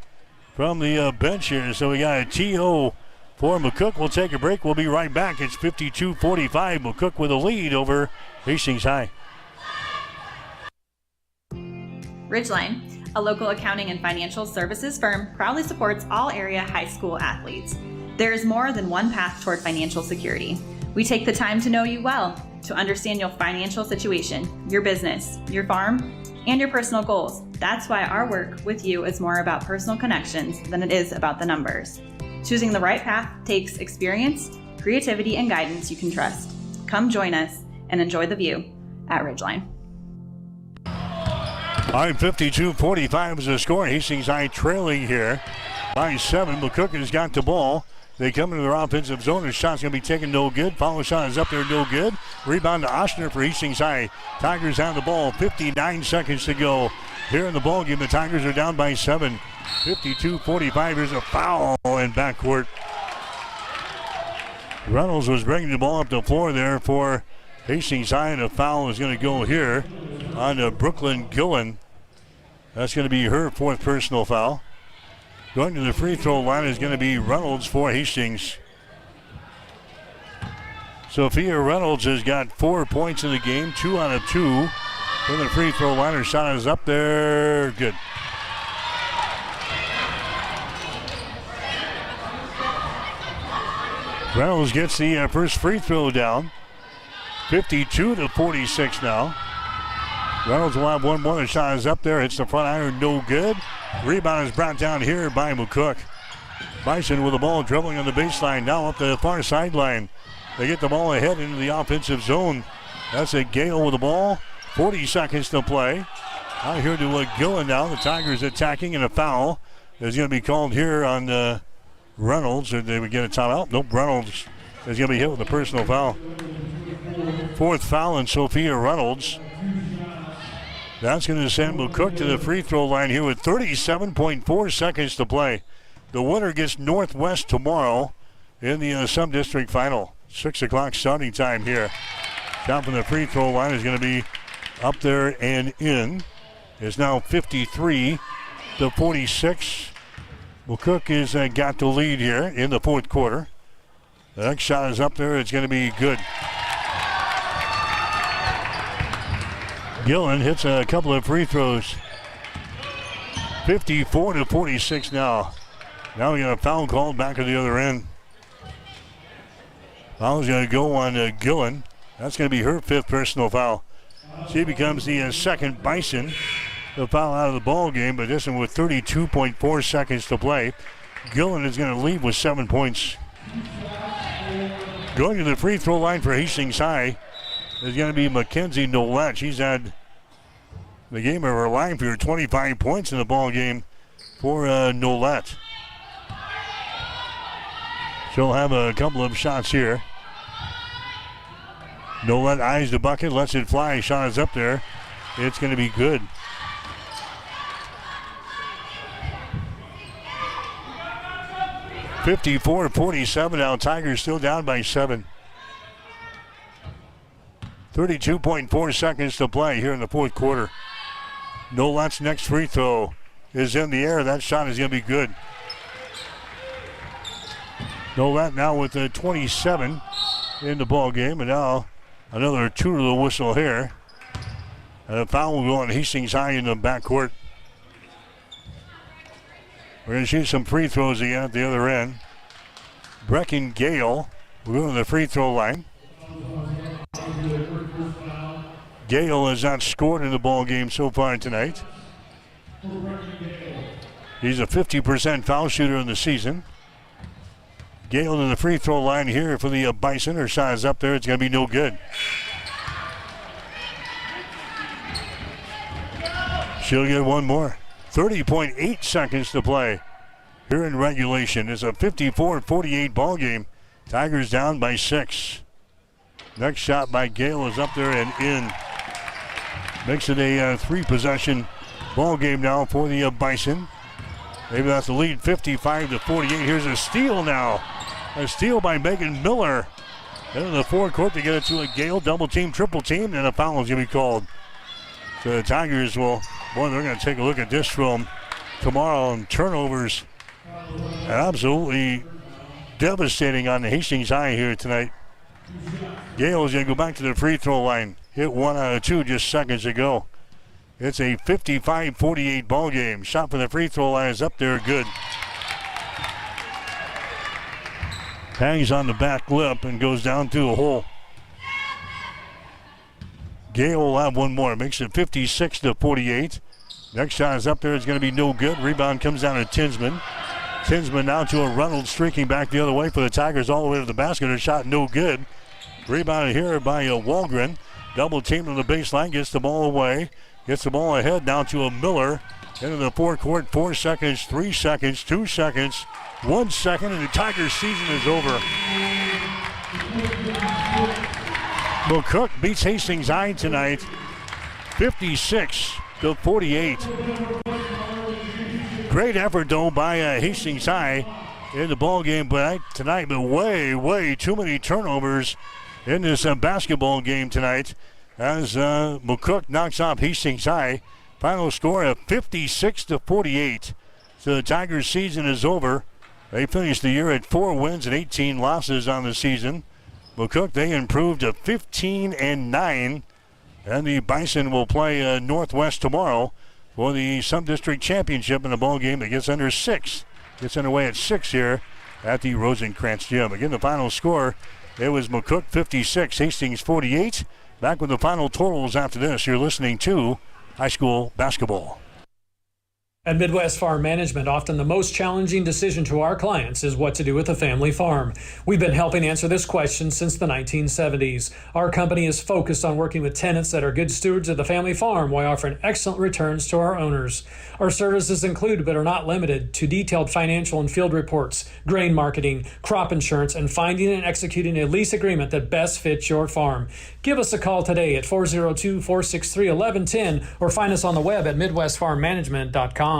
S5: from the bench here. So we got a TO for McCook. We'll take a break. We'll be right back. It's 52-45. McCook with a lead over Hastings High.
S18: Ridgeline, a local accounting and financial services firm, proudly supports all area high school athletes. There is more than one path toward financial security. We take the time to know you well, to understand your financial situation, your business, your farm, and your personal goals. That's why our work with you is more about personal connections than it is about the numbers. Choosing the right path takes experience, creativity, and guidance you can trust. Come join us and enjoy the view at Ridgeline.
S5: All right, 52-45 is the score. Hastings High trailing here by 7. McCook has got the ball. They come into their offensive zone. The shot's going to be taken no good. Follow shot is up there, no good. Rebound to Oshner for Hastings High. Tigers have the ball. 59 seconds to go here in the ball game. The Tigers are down by 7. 52-45. Here's a foul in backcourt. Reynolds was bringing the ball up the floor there for Hastings High, and a foul is going to go here on Brooklyn Gillen. That's going to be her fourth personal foul. Going to the free throw line is going to be Reynolds for Hastings. Sophia Reynolds has got 4 points in the game, 2 out of 2 from the free throw line. Her shot is up there, good. Reynolds gets the first free throw down. 52-46 now. Reynolds will have one more. The shot is up there. Hits the front iron. No good. Rebound is brought down here by McCook. Bison with the ball dribbling on the baseline. Now up the far sideline. They get the ball ahead into the offensive zone. That's a Gale with the ball. 40 seconds to play. Out here to Gillen now. The Tigers attacking, and a foul is going to be called here on Reynolds. Or they would get a timeout. Nope, Reynolds is going to be hit with a personal foul. Fourth foul on Sophia Reynolds. That's going to send McCook to the free throw line here with 37.4 seconds to play. The winner gets Northwest tomorrow in the sub-district final. 6 o'clock starting time here. Shot from the free throw line is going to be up there and in. It's now 53-46. McCook has got the lead here in the fourth quarter. The next shot is up there. It's going to be good. Gillen hits a couple of free throws. 54-46 now. Now we got a foul called back at the other end. Foul's going to go on Gillen. That's going to be her fifth personal foul. She becomes the second Bison to foul out of the ball game, but this one with 32.4 seconds to play. Gillen is going to leave with 7 points. Going to the free throw line for Hastings High is going to be Mackenzie Nolette. She's had the game of her life here, 25 points in the ball game for Nolette. She'll have a couple of shots here. Nolette eyes the bucket, lets it fly. Shot is up there. It's going to be good. (54-47) now. Tigers still down by 7. 32.4 seconds to play here in the fourth quarter. Nolette's next free throw is in the air. That shot is going to be good. Nolette now with 27 in the ball game, and now another 2 to the whistle here. And a foul will go on Hastings High in the backcourt. We're going to shoot some free throws again at the other end. Brecken Gale will go to the free throw line. Gale has not scored in the ball game so far tonight. He's a 50% foul shooter in the season. Gale to the free throw line here for the Bison. Her shot is up there. It's going to be no good. She'll get one more. 30.8 seconds to play here in regulation. It's a 54-48 ball game. Tigers down by 6. Next shot by Gale is up there and in. Makes it a 3-possession ball game now for the Bison. Maybe that's the lead, 55-48. Here's a steal now. A steal by Megan Miller. Into the forecourt to get it to a Gale. Double team, triple team, and a foul is going to be called. So the Tigers will, boy, they're going to take a look at this film tomorrow on turnovers. And absolutely devastating on the Hastings High here tonight. Gale is going to go back to the free throw line. Hit 1 out of 2 just seconds ago. It's a 55-48 ball game. Shot from the free throw line is up there, good. Hangs on the back lip and goes down through a hole. Gale will have one more. Makes it 56-48. Next shot is up there. It's going to be no good. Rebound comes down to Tinsman. Tinsman now to a Reynolds, streaking back the other way for the Tigers all the way to the basket. Her shot no good. Rebounded here by Walgren. Double team on the baseline. Gets the ball away. Gets the ball ahead down to a Miller. Into the forecourt. 4 seconds, 3 seconds, 2 seconds, 1 second, and the Tigers' season is over. McCook beats Hastings High tonight, 56-48. Great effort, though, by Hastings High in the ball game tonight, but way too many turnovers in this basketball game tonight as McCook knocks off Hastings High. Final score of 56-48. So the Tigers' season is over. They finished the year at 4 wins and 18 losses on the season. McCook, they improved to 15-9. And the Bison will play Northwest tomorrow for the Sub-District Championship in a ball game that gets under 6. Gets underway at 6 here at the Rosencrantz Gym. Again, the final score, it was McCook 56, Hastings 48. Back with the final totals after this. You're listening to High School Basketball.
S19: At Midwest Farm Management, often the most challenging decision to our clients is what to do with a family farm. We've been helping answer this question since the 1970s. Our company is focused on working with tenants that are good stewards of the family farm while offering excellent returns to our owners. Our services include, but are not limited to, detailed financial and field reports, grain marketing, crop insurance, and finding and executing a lease agreement that best fits your farm. Give us a call today at 402-463-1110 or find us on the web at midwestfarmmanagement.com.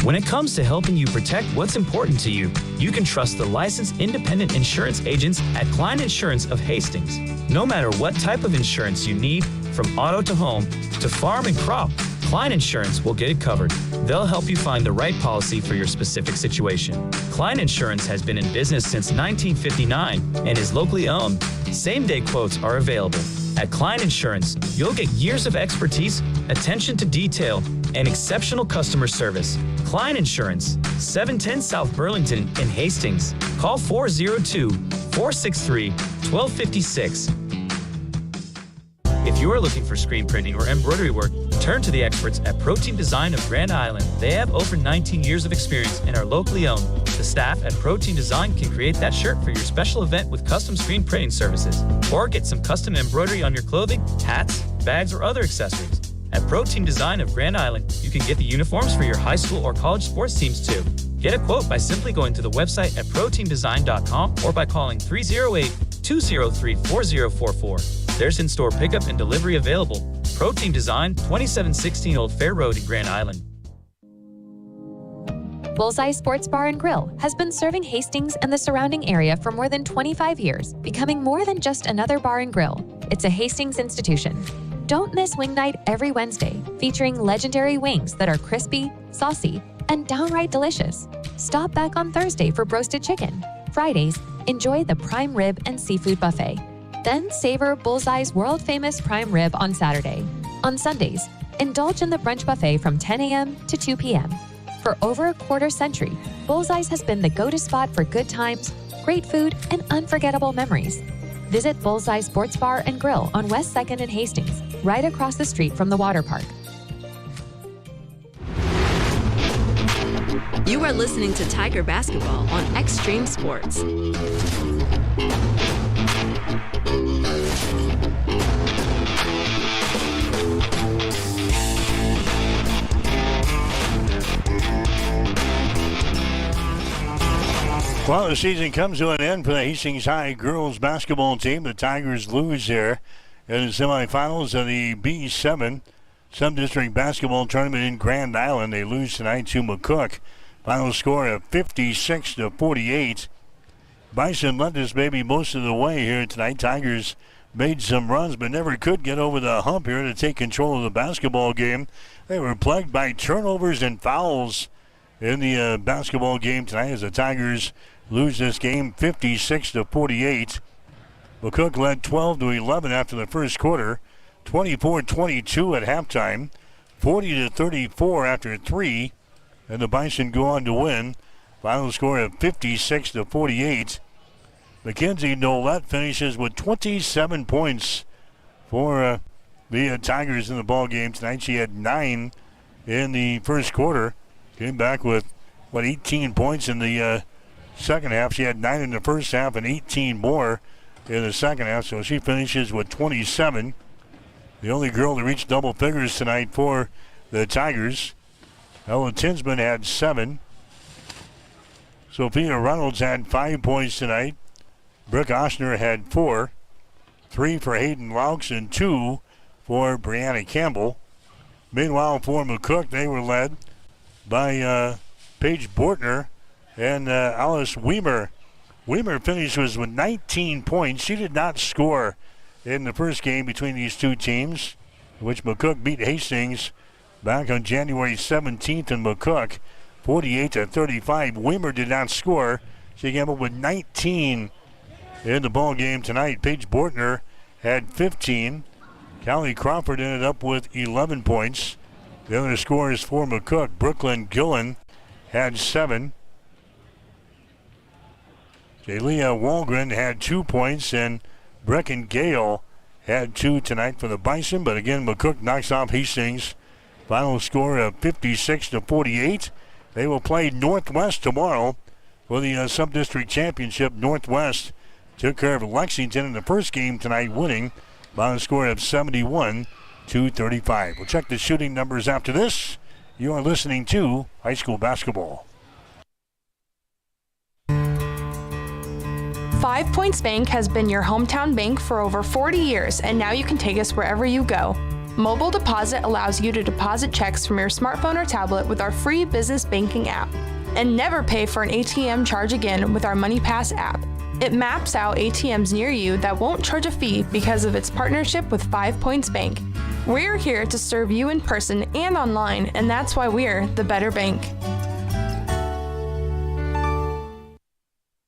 S20: When it comes to helping you protect what's important to you, you can trust the licensed independent insurance agents at Klein Insurance of Hastings. No matter what type of insurance you need, from auto to home to farm and crop, Klein Insurance will get it covered. They'll help you find the right policy for your specific situation. Klein Insurance has been in business since 1959 and is locally owned. Same-day quotes are available. At Klein Insurance, you'll get years of expertise, attention to detail, and exceptional customer service. Klein Insurance, 710 South Burlington in Hastings. Call 402-463-1256. If you are looking for screen printing or embroidery work, turn to the experts at Protein Design of Grand Island. They have over 19 years of experience and are locally owned. The staff at Protein Design can create that shirt for your special event with custom screen printing services. Or get some custom embroidery on your clothing, hats, bags, or other accessories. At Protein Design of Grand Island, you can get the uniforms for your high school or college sports teams too. Get a quote by simply going to the website at proteindesign.com or by calling 308-203-4044. There's in-store pickup and delivery available. Protein Design, 2716 Old Fair Road in Grand Island.
S8: Bullseye Sports Bar and Grill has been serving Hastings and the surrounding area for more than 25 years, becoming more than just another bar and grill. It's a Hastings institution. Don't miss Wing Night every Wednesday, featuring legendary wings that are crispy, saucy, and downright delicious. Stop back on Thursday for roasted chicken. Fridays, enjoy the prime rib and seafood buffet. Then savor Bullseye's world-famous prime rib on Saturday. On Sundays, indulge in the brunch buffet from 10 a.m. to 2 p.m. For over a quarter century, Bullseye's has been the go-to spot for good times, great food, and unforgettable memories. Visit Bullseye Sports Bar and Grill on West 2nd and Hastings, right across the street from the water park.
S10: You are listening to Tiger Basketball on Extreme Sports.
S5: Well, the season comes to an end for the Hastings High girls basketball team. The Tigers lose here in the semifinals of the B7 Sub-District Basketball Tournament in Grand Island. They lose tonight to McCook. Final score of 56-48. Bison led this baby most of the way here tonight. Tigers made some runs but never could get over the hump here to take control of the basketball game. They were plagued by turnovers and fouls in the basketball game tonight as the Tigers lose this game 56-48. McCook led 12-11 after the first quarter, 24-22 at halftime, 40-34 after 3, and the Bison go on to win. Final score of 56-48. Mackenzie Nolette finishes with 27 points for the Tigers in the ball game tonight. She had 9 in the first quarter. Came back with 18 points in the second half. She had 9 in the first half and 18 more in the second half, so she finishes with 27. The only girl to reach double figures tonight for the Tigers. Ella Tinsman had 7. Sophia Reynolds had 5 points tonight. Brooke Oshner had 4. 3 for Hayden Laux and 2 for Brianna Campbell. Meanwhile, for McCook, they were led by Paige Bortner and Alice Weimer. Weimer finishes with 19 points. She did not score in the first game between these two teams, which McCook beat Hastings back on January 17th in McCook, 48-35. Weimer did not score. She came up with 19 in the ball game tonight. Paige Bortner had 15. Callie Crawford ended up with 11 points. The other scorers for McCook, Brooklyn Gillen had 7. Jalea Walgren had 2 points, and Brecken Gale had 2 tonight for the Bison. But again, McCook knocks off Hastings Final score of 56-48. They will play Northwest tomorrow for the Sub-District Championship. Northwest took care of Lexington in the first game tonight, winning by a score of 71-35. We'll check the shooting numbers after this. You are listening to High School Basketball.
S17: 5 Points Bank has been your hometown bank for over 40 years, and now you can take us wherever you go. Mobile Deposit allows you to deposit checks from your smartphone or tablet with our free business banking app. And never pay for an ATM charge again with our MoneyPass app. It maps out ATMs near you that won't charge a fee because of its partnership with 5 Points Bank. We're here to serve you in person and online, and that's why we're the better bank.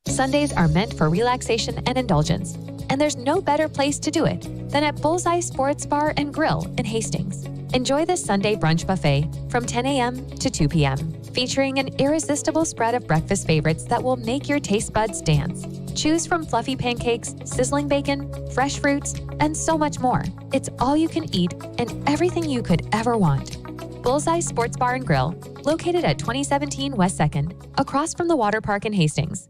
S8: Sundays are meant for relaxation and indulgence, and there's no better place to do it than at Bullseye Sports Bar and Grill in Hastings. Enjoy the Sunday brunch buffet from 10 a.m. to 2 p.m., featuring an irresistible spread of breakfast favorites that will make your taste buds dance. Choose from fluffy pancakes, sizzling bacon, fresh fruits, and so much more. It's all you can eat and everything you could ever want. Bullseye Sports Bar and Grill, located at 2017 West 2nd, across from the water park in Hastings.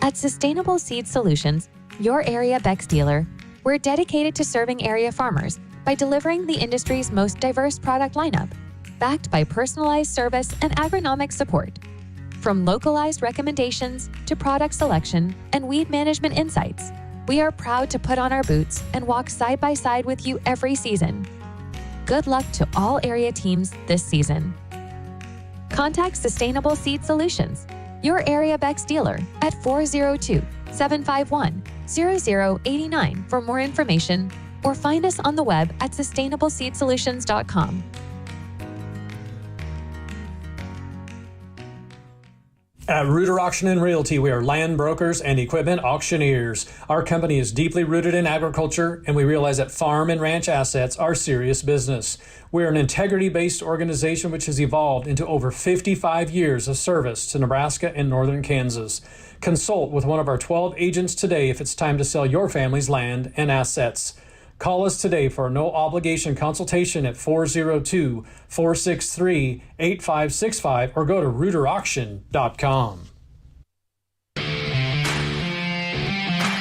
S8: At Sustainable Seed Solutions, your area Beck's dealer, we're dedicated to serving area farmers by delivering the industry's most diverse product lineup, backed by personalized service and agronomic support. From localized recommendations to product selection and weed management insights, we are proud to put on our boots and walk side by side with you every season. Good luck to all area teams this season. Contact Sustainable Seed Solutions, your area Beck's dealer, at 402-751-0089 for more information, or find us on the web at sustainableseedsolutions.com.
S19: At Reuter Auction and Realty, we are land brokers and equipment auctioneers. Our company is deeply rooted in agriculture, and we realize that farm and ranch assets are serious business. We're an integrity-based organization which has evolved into over 55 years of service to Nebraska and northern Kansas. Consult with one of our 12 agents today if it's time to sell your family's land and assets. Call us today for a no-obligation consultation at 402-463-8565 or go to reuterauction.com.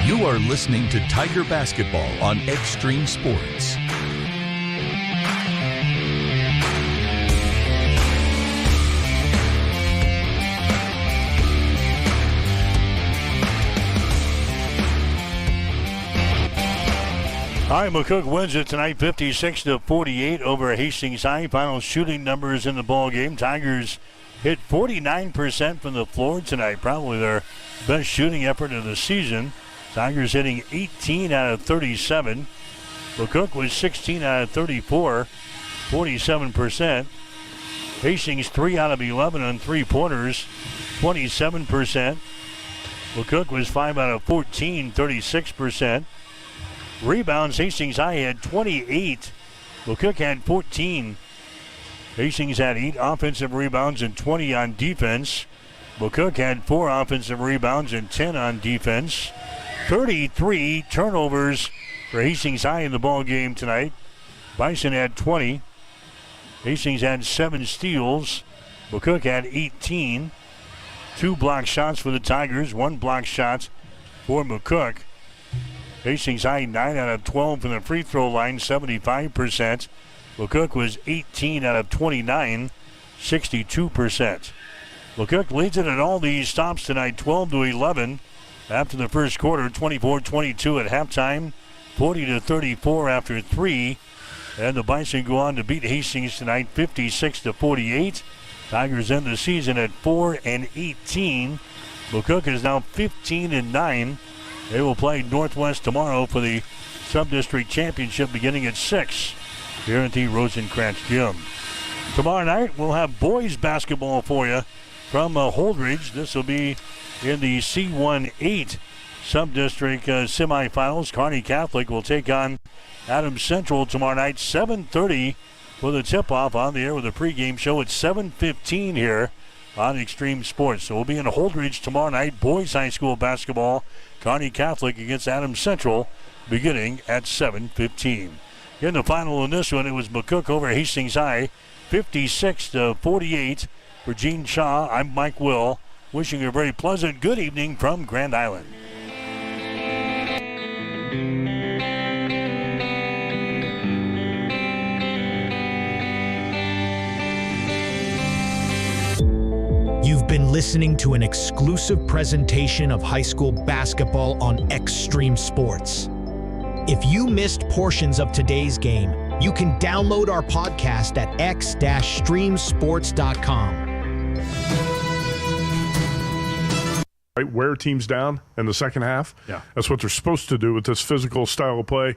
S12: You are listening to Tiger Basketball on Extreme Sports.
S5: All right, McCook wins it tonight, 56-48 over Hastings High. Final shooting numbers in the ball game. Tigers hit 49% from the floor tonight, probably their best shooting effort of the season. Tigers hitting 18 out of 37. McCook was 16 out of 34, 47%. Hastings 3 out of 11 on three-pointers, 27%. McCook was 5 out of 14, 36%. Rebounds, Hastings High had 28. McCook had 14. Hastings had 8 offensive rebounds and 20 on defense. McCook had 4 offensive rebounds and 10 on defense. 33 turnovers for Hastings High in the ball game tonight. Bison had 20. Hastings had 7 steals. McCook had 18. 2 block shots for the Tigers, 1 block shot for McCook. Hastings High 9 out of 12 from the free throw line, 75%. McCook was 18 out of 29, 62%. McCook leads it in all these stops tonight, 12-11 after the first quarter, 24-22 at halftime, 40-34 after 3. And the Bison go on to beat Hastings tonight, 56-48. Tigers end the season at 4-18. McCook is now 15-9. They will play Northwest tomorrow for the Sub-District Championship beginning at 6 here at the Rosencrantz Gym. Tomorrow night, we'll have boys basketball for you from Holdridge. This will be in the C1-8 Sub-District semifinals. Kearney Catholic will take on Adams Central tomorrow night, 7:30 for the tip-off. On the air with a pregame show at 7:15 here on Extreme Sports. So we'll be in Holdridge tomorrow night, boys high school basketball. Kearney Catholic against Adams Central beginning at 7:15. In the final in this one, it was McCook over Hastings High, 56-48. For Gene Shaw, I'm Mike Will, wishing you a very pleasant good evening from Grand Island.
S4: You've been listening to an exclusive presentation of high school basketball on Extreme Sports. If you missed portions of today's game, you can download our podcast at x-streamsports.com.
S21: Right, wear teams down in the second half.
S6: Yeah.
S21: That's what they're supposed to do with this physical style of play.